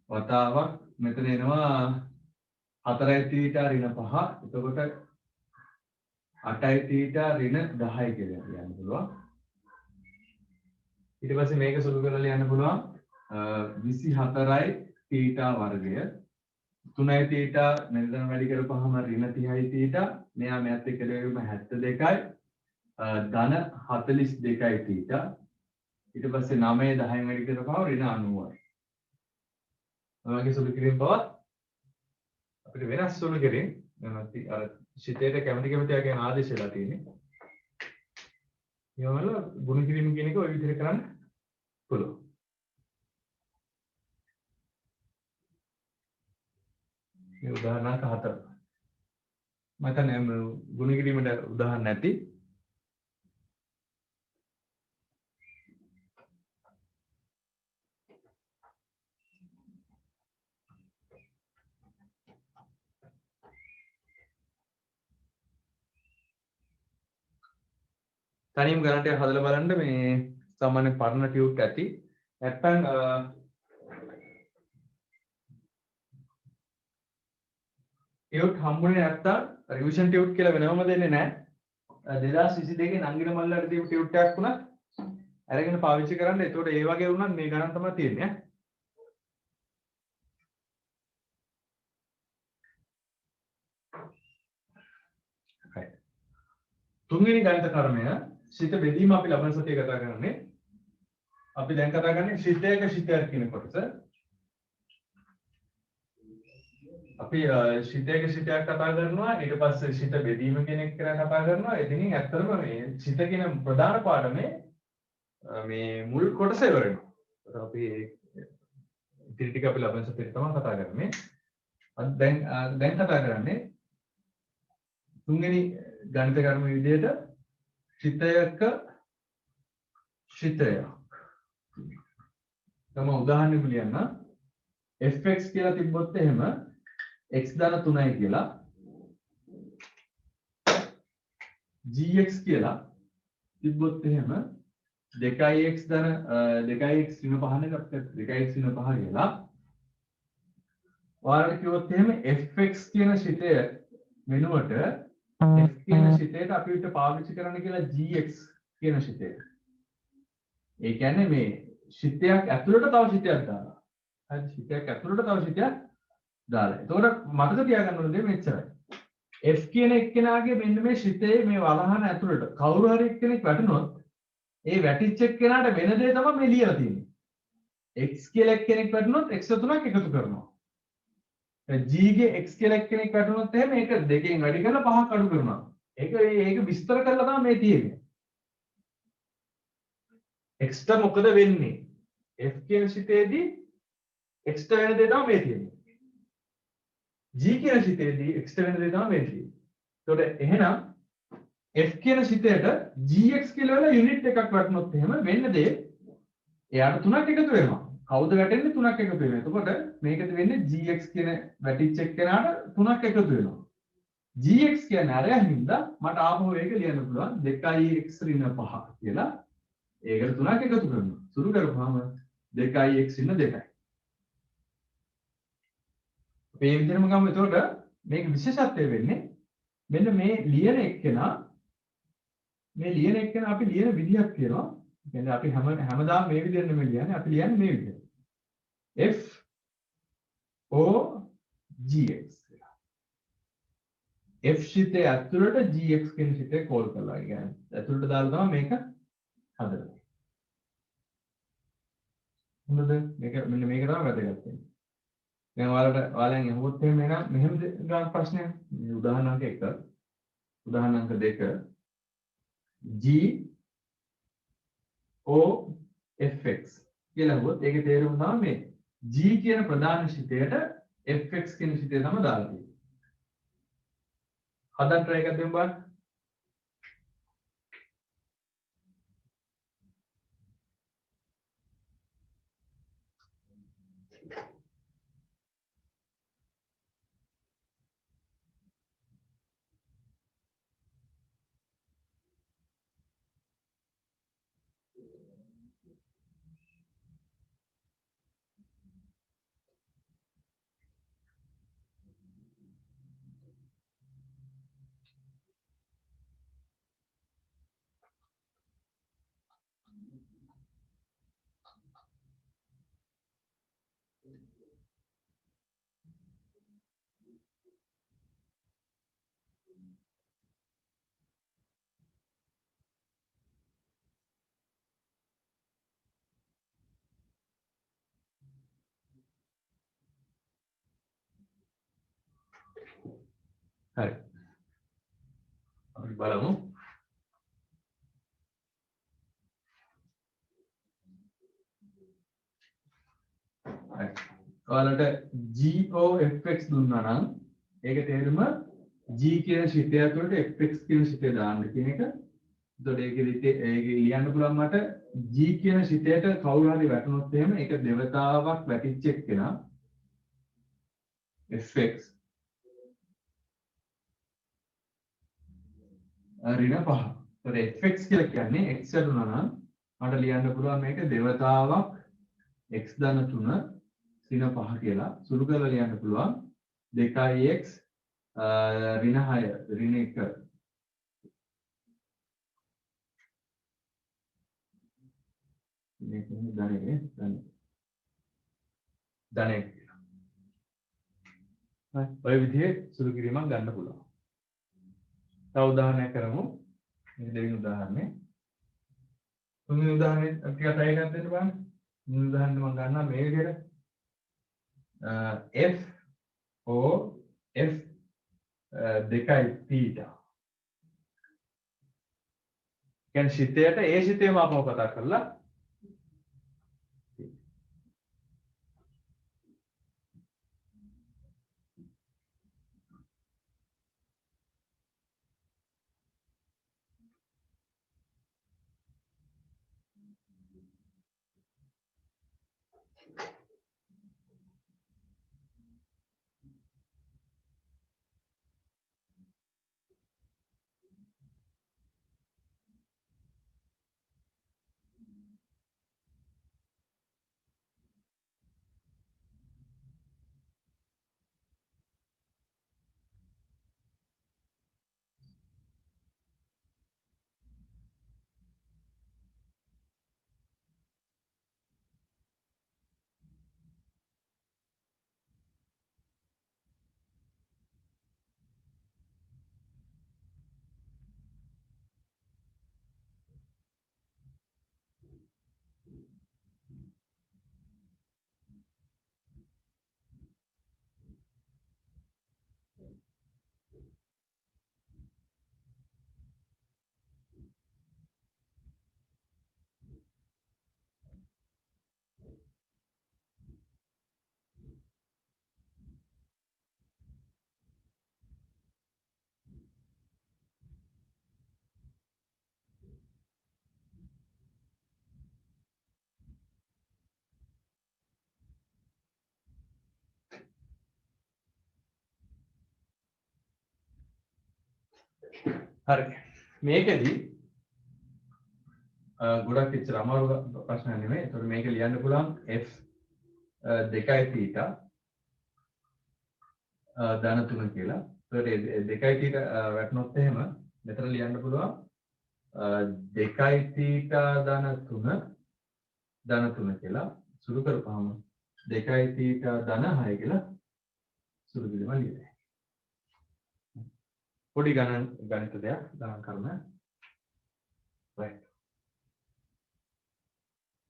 වතාවක් මෙතන එනවා 4යි θ ඍණ 5 එතකොට 8යි θ ඍණ 10 කියලා කියන්න පුළුවන්. ඊට පස්සේ මේක සුළු කරලා ලියන්න පුළුවන් 24යි θ වර්ගය 3යි θ මෙතන වැඩි කරපුවාම ඍණ 30යි θ මෙයා මෙයත් එක්ක දෙවෙම 72යි ධන 42යි θ ඊට පස්සේ 9 10න් වැඩි කරපුවාම ඍණ 90යි. ඔය වගේ සුළු කිරීම බවත් අපිට වෙනස් සුළු කිරීම නැත්නම් අර ශිතේට කැමති වගේ ආදේශ වෙලා තියෙන්නේ. ඊවල ගුණ කිරීම කියන එක ඔය විදිහට කරන්න පුළුවන්. මේ උදාහරණ 4. මම හිතන්නේ ගුණ කිරීමට උදාහරණ නැති. තනියම ගණන් ටික හදලා බලන්න මේ සාමාන්‍ය පරණ ටියුට් ඇති. නැත්නම් ටියුට් හම්බුනේ නැත්නම් රිවිෂන් ටියුට් කියලා වෙනවම දෙන්නේ නැහැ. 2022 නංගින මල්ලට දීපු ටියුට් එකක් වුණා. අරගෙන පාවිච්චි කරන්න. ඒතකොට ඒ වගේ වුණත් මේ ගණන් තමයි තියෙන්නේ. right. තුන්වෙනි ගණිත කර්මය ශිත බෙදීම අපි ලබන සතියේ කතා කරන්නේ. අපි දැන් කතා කරන්නේ ශිතයක ශිතයක් කියන කොටස. අපි ශිතයක ශිතයක් කතා කරනවා ඊට පස්සේ ශිත බෙදීම කියන එක ගැන කතා කරනවා. ඉතින් ඇත්තටම මේ ශිත කියන ප්‍රධාන පාඩමේ මේ මුල් කොටස ඉවර වෙනවා. අපි ඉතින් ටික අපි ලබන සතියේ තමයි කතා කරන්නේ. දැන් කතා කරන්නේ තුන්වෙනි ගණිත කර්ම විදිහට ශිතයක ශිතයක්. තම උදාහරණයක් ලියන්න. fx කියලා තිබ්බොත් එහෙම x ධන 3යි කියලා gx කියලා තිබ්බොත් එහෙම 2x ධන 2x ඍණ 5 නේ 2x ඍණ 5 කියලා ඔයාලට කිව්වොත් එහෙම fx කියන ශිතය වෙනුවට f කියන ශිතයට අපිට පාවිච්චි කරන්න කියලා gx කියන ශිතය. ඒ කියන්නේ මේ ශිතයක් ඇතුළට තව ශිතයක් දාලා. හරි ශිතයක් ඇතුළට තව ශිතයක් දාලා. එතකොට මතක තියාගන්න ඕනේ මෙච්චරයි. f කියන එක්කෙනාගේ මෙන්න මේ ශිතේ මේ වලහන ඇතුළට කවුරු හරි එක්කෙනෙක් වැටුනොත් ඒ වැටිච්ච එක්කෙනාට වෙන දේ තමයි මේ ලියලා තියෙන්නේ. x කියලා එක්කෙනෙක් වැටුනොත් x තුනක් එකතු කරනවා. g ගේ x කියලා එක්කෙනෙක් වැටුනොත් එහෙම ඒක දෙකෙන් වැඩි කරලා පහක් අඩු කරනවා. ඒක විස්තර කරලා තමයි මේ තියෙන්නේ. x ට මොකද වෙන්නේ? f කියන ශිතේදී x ට වෙන දේ තමයි මේ තියෙන්නේ. g කියන ශිතේදී x ට වෙන දේ තමයි මේ තියෙන්නේ. ඒතකොට එහෙනම් f කියන ශිතයට gx කියලා වෙලා යුනිට් එකක් වටනොත් එහෙම වෙන්න දේ එයාට තුනක් එකතු වෙනවා. කවුද වැටෙන්නේ? තුනක් එකතු වෙනවා. එතකොට මේකද වෙන්නේ gx කියන වැටිච්ච එක්කෙනාට තුනක් එකතු වෙනවා. gx කියන්නේ අරයා හින්දා මට ආපහු ඒක ලියන්න පුළුවන් 2x ඍණ 5 කියලා. ඒකට 3ක් එකතු කරනවා. සුළු කරපුවාම 2x ඍණ 2යි. මේ විදිහටම ගමු. එතකොට මේක විශේෂත්වය වෙන්නේ මෙන්න මේ ලියන එක්කෙනා අපි ලියන විදිහක් තියෙනවා. කියන්නේ අපි හැමදාම මේ විදිහට නෙමෙයි ලියන්නේ. අපි ලියන්නේ මේ විදිහට. f o gx කියලා. f ශිතේ ඇතුළට gx කියන ශිතේ කෝල් කරලා කියන්නේ. ඇතුළට දාලා තමයි මේක හදන්නේ. හොඳද? මේක මෙන්න මේක තමයි වැදගත් වෙන්නේ. දැන් ඔයාලෙන් අහුවොත් එහෙම මෙහෙම ගන්න ප්‍රශ්නයක්. උදාහරණ අංක 1 උදාහරණ අංක 2 g o fx කියලා හුවොත් ඒකේ තේරුම තමයි මේ g කියන ප්‍රධාන ශිතයට fx කියන ශිතය තමයි දාලා තියෙන්නේ. හදන්න try එකක් දෙමු බලන්න. හරි. අපි බලමු. හරි. ඔයාලට GOFX දුන්නා නම් ඒක තේරුම G කියන ශිතය ඇතුළට FX කියන ශිතය දාන්න කියන එක. එතකොට ඒක ලියන්න පුළුවන් මට G කියන ශිතයට කවුරු හරි වැටුනොත් එහෙම ඒක දෙවතාවක් වැටිච්ච එක්කෙනා FX ඍණ 5. එතකොට fx කියලා කියන්නේ x වැටුණා නම් මට ලියන්න පුළුවන් මේක දෙවතාවක් x ධන 3 ඍණ 5 කියලා. සුළු කරලා ලියන්න පුළුවන් 2x ඍණ 6 ඍණ 1 මේක ධනෙ ධනෙ කියලා. හරි. ඔය විදිහේ සුළු කිරීමක් ගන්න පුළුවන්. තව උදාහරණයක් කරමු. මේ දෙවෙනි උදාහරණය. තුන්වෙනි උදාහරණය ටිකක් try එකක් දෙන්න බලන්න. තුන්වෙනි උදාහරණය මම ගන්නවා මේ විදිහට. f o f 2යි theta. කියන්නේ ශිතයට ඒ ශිතේම අපව කතා කරලා හරි. මේකෙදි ගොඩක් ඉච්චර අමාරු ප්‍රශ්න නෙමෙයි. ඒතකොට මේක ලියන්න පුළුවන් f 2 θ ධන 3 කියලා. ඒතකොට 2 θ වැටුනොත් එහෙම මෙතන ලියන්න පුළුවන් 2 θ ධන 3 කියලා. සුළු කරපුවාම 2 θ ධන 6 කියලා සුළු කිරීම ලියන්නේ. පොඩි ගණිත දෙයක් ගණන් කරන. right.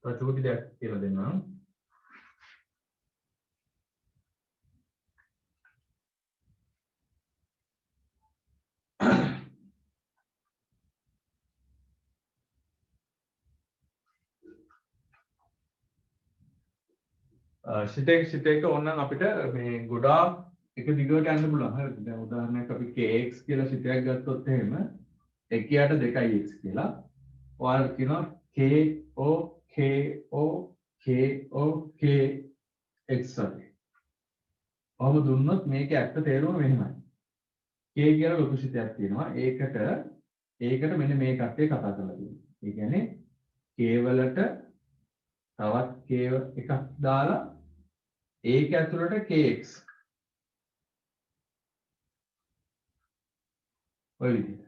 චූටි දෙයක් කියලා දෙන්නම්. සිට එක ඕනනම් අපිට මේ ගොඩාක් එක දිගට යන්න පුළුවන්. හරිද? දැන් උදාහරණයක් අපි kx කියලා සිටයක් ගත්තොත් එහෙම එකයට 2x කියලා. ඔයාලට කියනවා ko kx වගේ. ඔහොම දුන්නොත් මේකේ ඇත්ත තේරුම මෙහෙමයි. k කියලා ලොකු සිටයක් තියෙනවා. ඒකට මෙන්න මේ කට්ටිය කතා කරලා තියෙනවා. ඒ කියන්නේ k වලට තවත් k එකක් දාලා ඒක ඇතුළට kx ඔය විදිහට.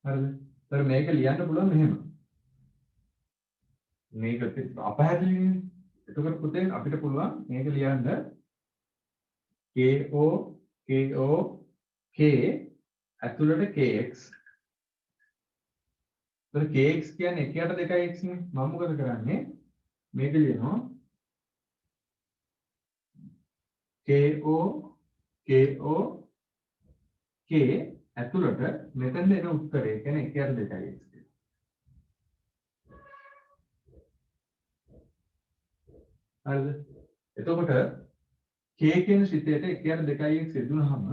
හරිද? ඒතර මේක ලියන්න පුළුවන් මෙහෙම. මේක අපහැදිලිනේ. එතකොට පුතේ අපිට පුළුවන් මේක ලියන්න k ඇතුළට kx. ඒතර kx කියන්නේ 1ට 2x නේ. මම මොකද කරන්නේ? මේක ලියනවා k ඇතුළට මෙතන එන උත්තරය කියන්නේ 1ට 2x කියලා. හරිද? එතකොට k කියන සිතේට 1ට 2x යෙදුනහම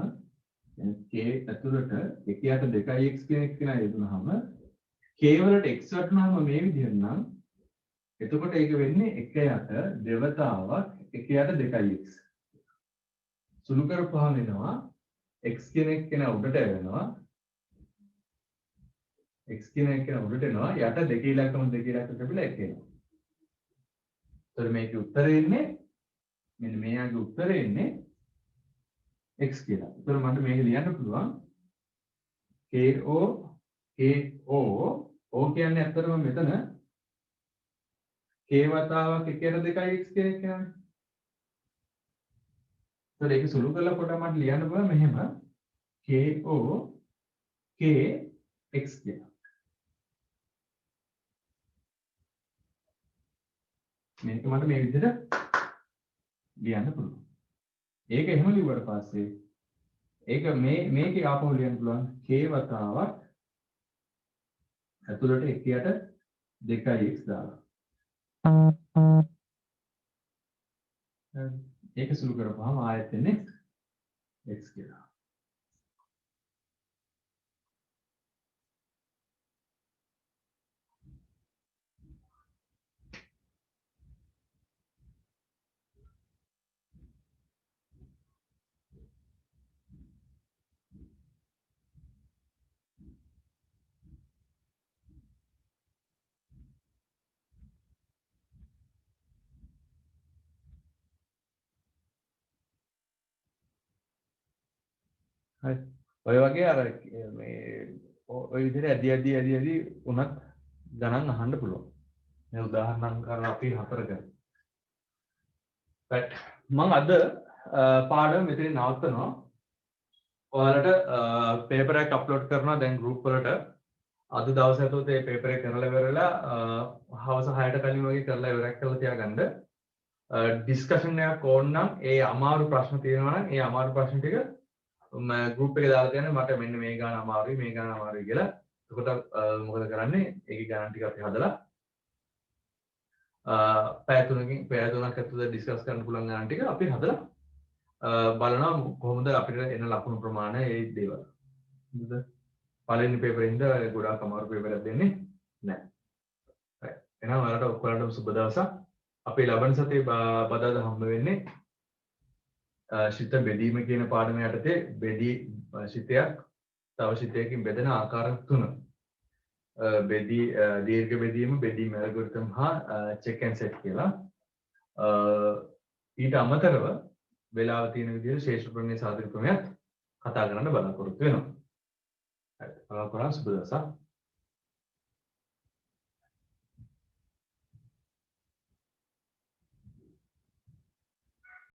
k ඇතුළට 1ට 2x කියන එක නා යෙදුනහම k වලට x වටනහම මේ විදිහට නම් එතකොට ඒක වෙන්නේ 1යට දෙවතාවක් 1යට 2x. සුළු කරපුවාම එනවා x කියන එක කෙනා උඩට එනවා. x කියන එක කෙනා උඩට එනවා. යට 2 ඉලක්කම 2 ඉලක්ක කැපිලා 1 එනවා. ඒතර මේකේ උත්තරේ එන්නේ මෙන්න මෙයාගේ උත්තරේ එන්නේ x කියලා. ඒතර මට මේක ලියන්න පුළුවන් o කියන්නේ ඇත්තටම මෙතන k වතාවක් 1ට 2x කියන එක කියන්නේ. ඒතර ඒක සුළු කරලා කොට මට ලියන්න පුළුවන් මෙහෙම kx කියලා. මේක මට මේ විදිහට ලියන්න පුළුවන්. ඒක එහෙම ලිව්වට පස්සේ ඒක මේකේ ආපහු ලියන්න පුළුවන් k වතාවක් ඇතුළට 1යට 2x දාලා. ඒක සුළු කරපුවාම ආයෙත් එන්නේ x කියලා. හරි. ඔය වගේ අර මේ ඔය විදිහට ඇදි උනත් ගණන් අහන්න පුළුවන්. මේ උදාහරණ කරලා අපි 4 ගමු. right. මම අද පාඩම මෙතන නවත්තනවා. ඔයාලට පේපර් එකක් අප්ලෝඩ් කරනවා දැන් group වලට. අද දවස් ඇතුළත මේ පේපර් එක කරලා ඉවරලා හවස 6ට කලින් වගේ කරලා ඉවරක් කරලා තියාගන්න. ඩිස්කෂන් එකක් ඕන නම් ඒ අමාරු ප්‍රශ්න තියෙනවා නම් ඒ අමාරු ප්‍රශ්න ටික ගෲප් එකේ දාලා තියන්න මට මෙන්න මේ ගාන අමාරුයි මේ ගාන අමාරුයි කියලා. එතකොට මොකද කරන්නේ? ඒකේ ගණන් ටික අපි හදලා පැය 3කින් ඇතුළත ඩිස්කස් කරන්න පුළුවන් ගණන් ටික අපි හදලා බලනවා කොහොමද අපිට එන ලකුණු ප්‍රමාණය ඒ දේවල්. හරිද? පළවෙනි පේපරේ ඉඳලා ගොඩාක් අමාරු පේපරයක් දෙන්නේ නැහැ. right. එහෙනම් ඔයාලටම සුබ දවසක්. අපි ලබන සතියේ බදාදා හම්බ වෙන්නේ ශිත බෙදීම කියන පාඩම යටතේ බෙදී ශිතයක් තව සිතයකින් බෙදෙන ආකාර 3. බෙදී දීර්ඝ බෙදීම, බෙදීම ඇල්ගොරිතම් හා check and set කියලා. ඊට අමතරව වෙලාව තියෙන විදිහට ශේෂ්ඨ ප්‍රමේය සාධක ක්‍රමයක් කතා කරන්න බලාපොරොත්තු වෙනවා. හරි. බලාපොරොත්තු සුබ දවසක්.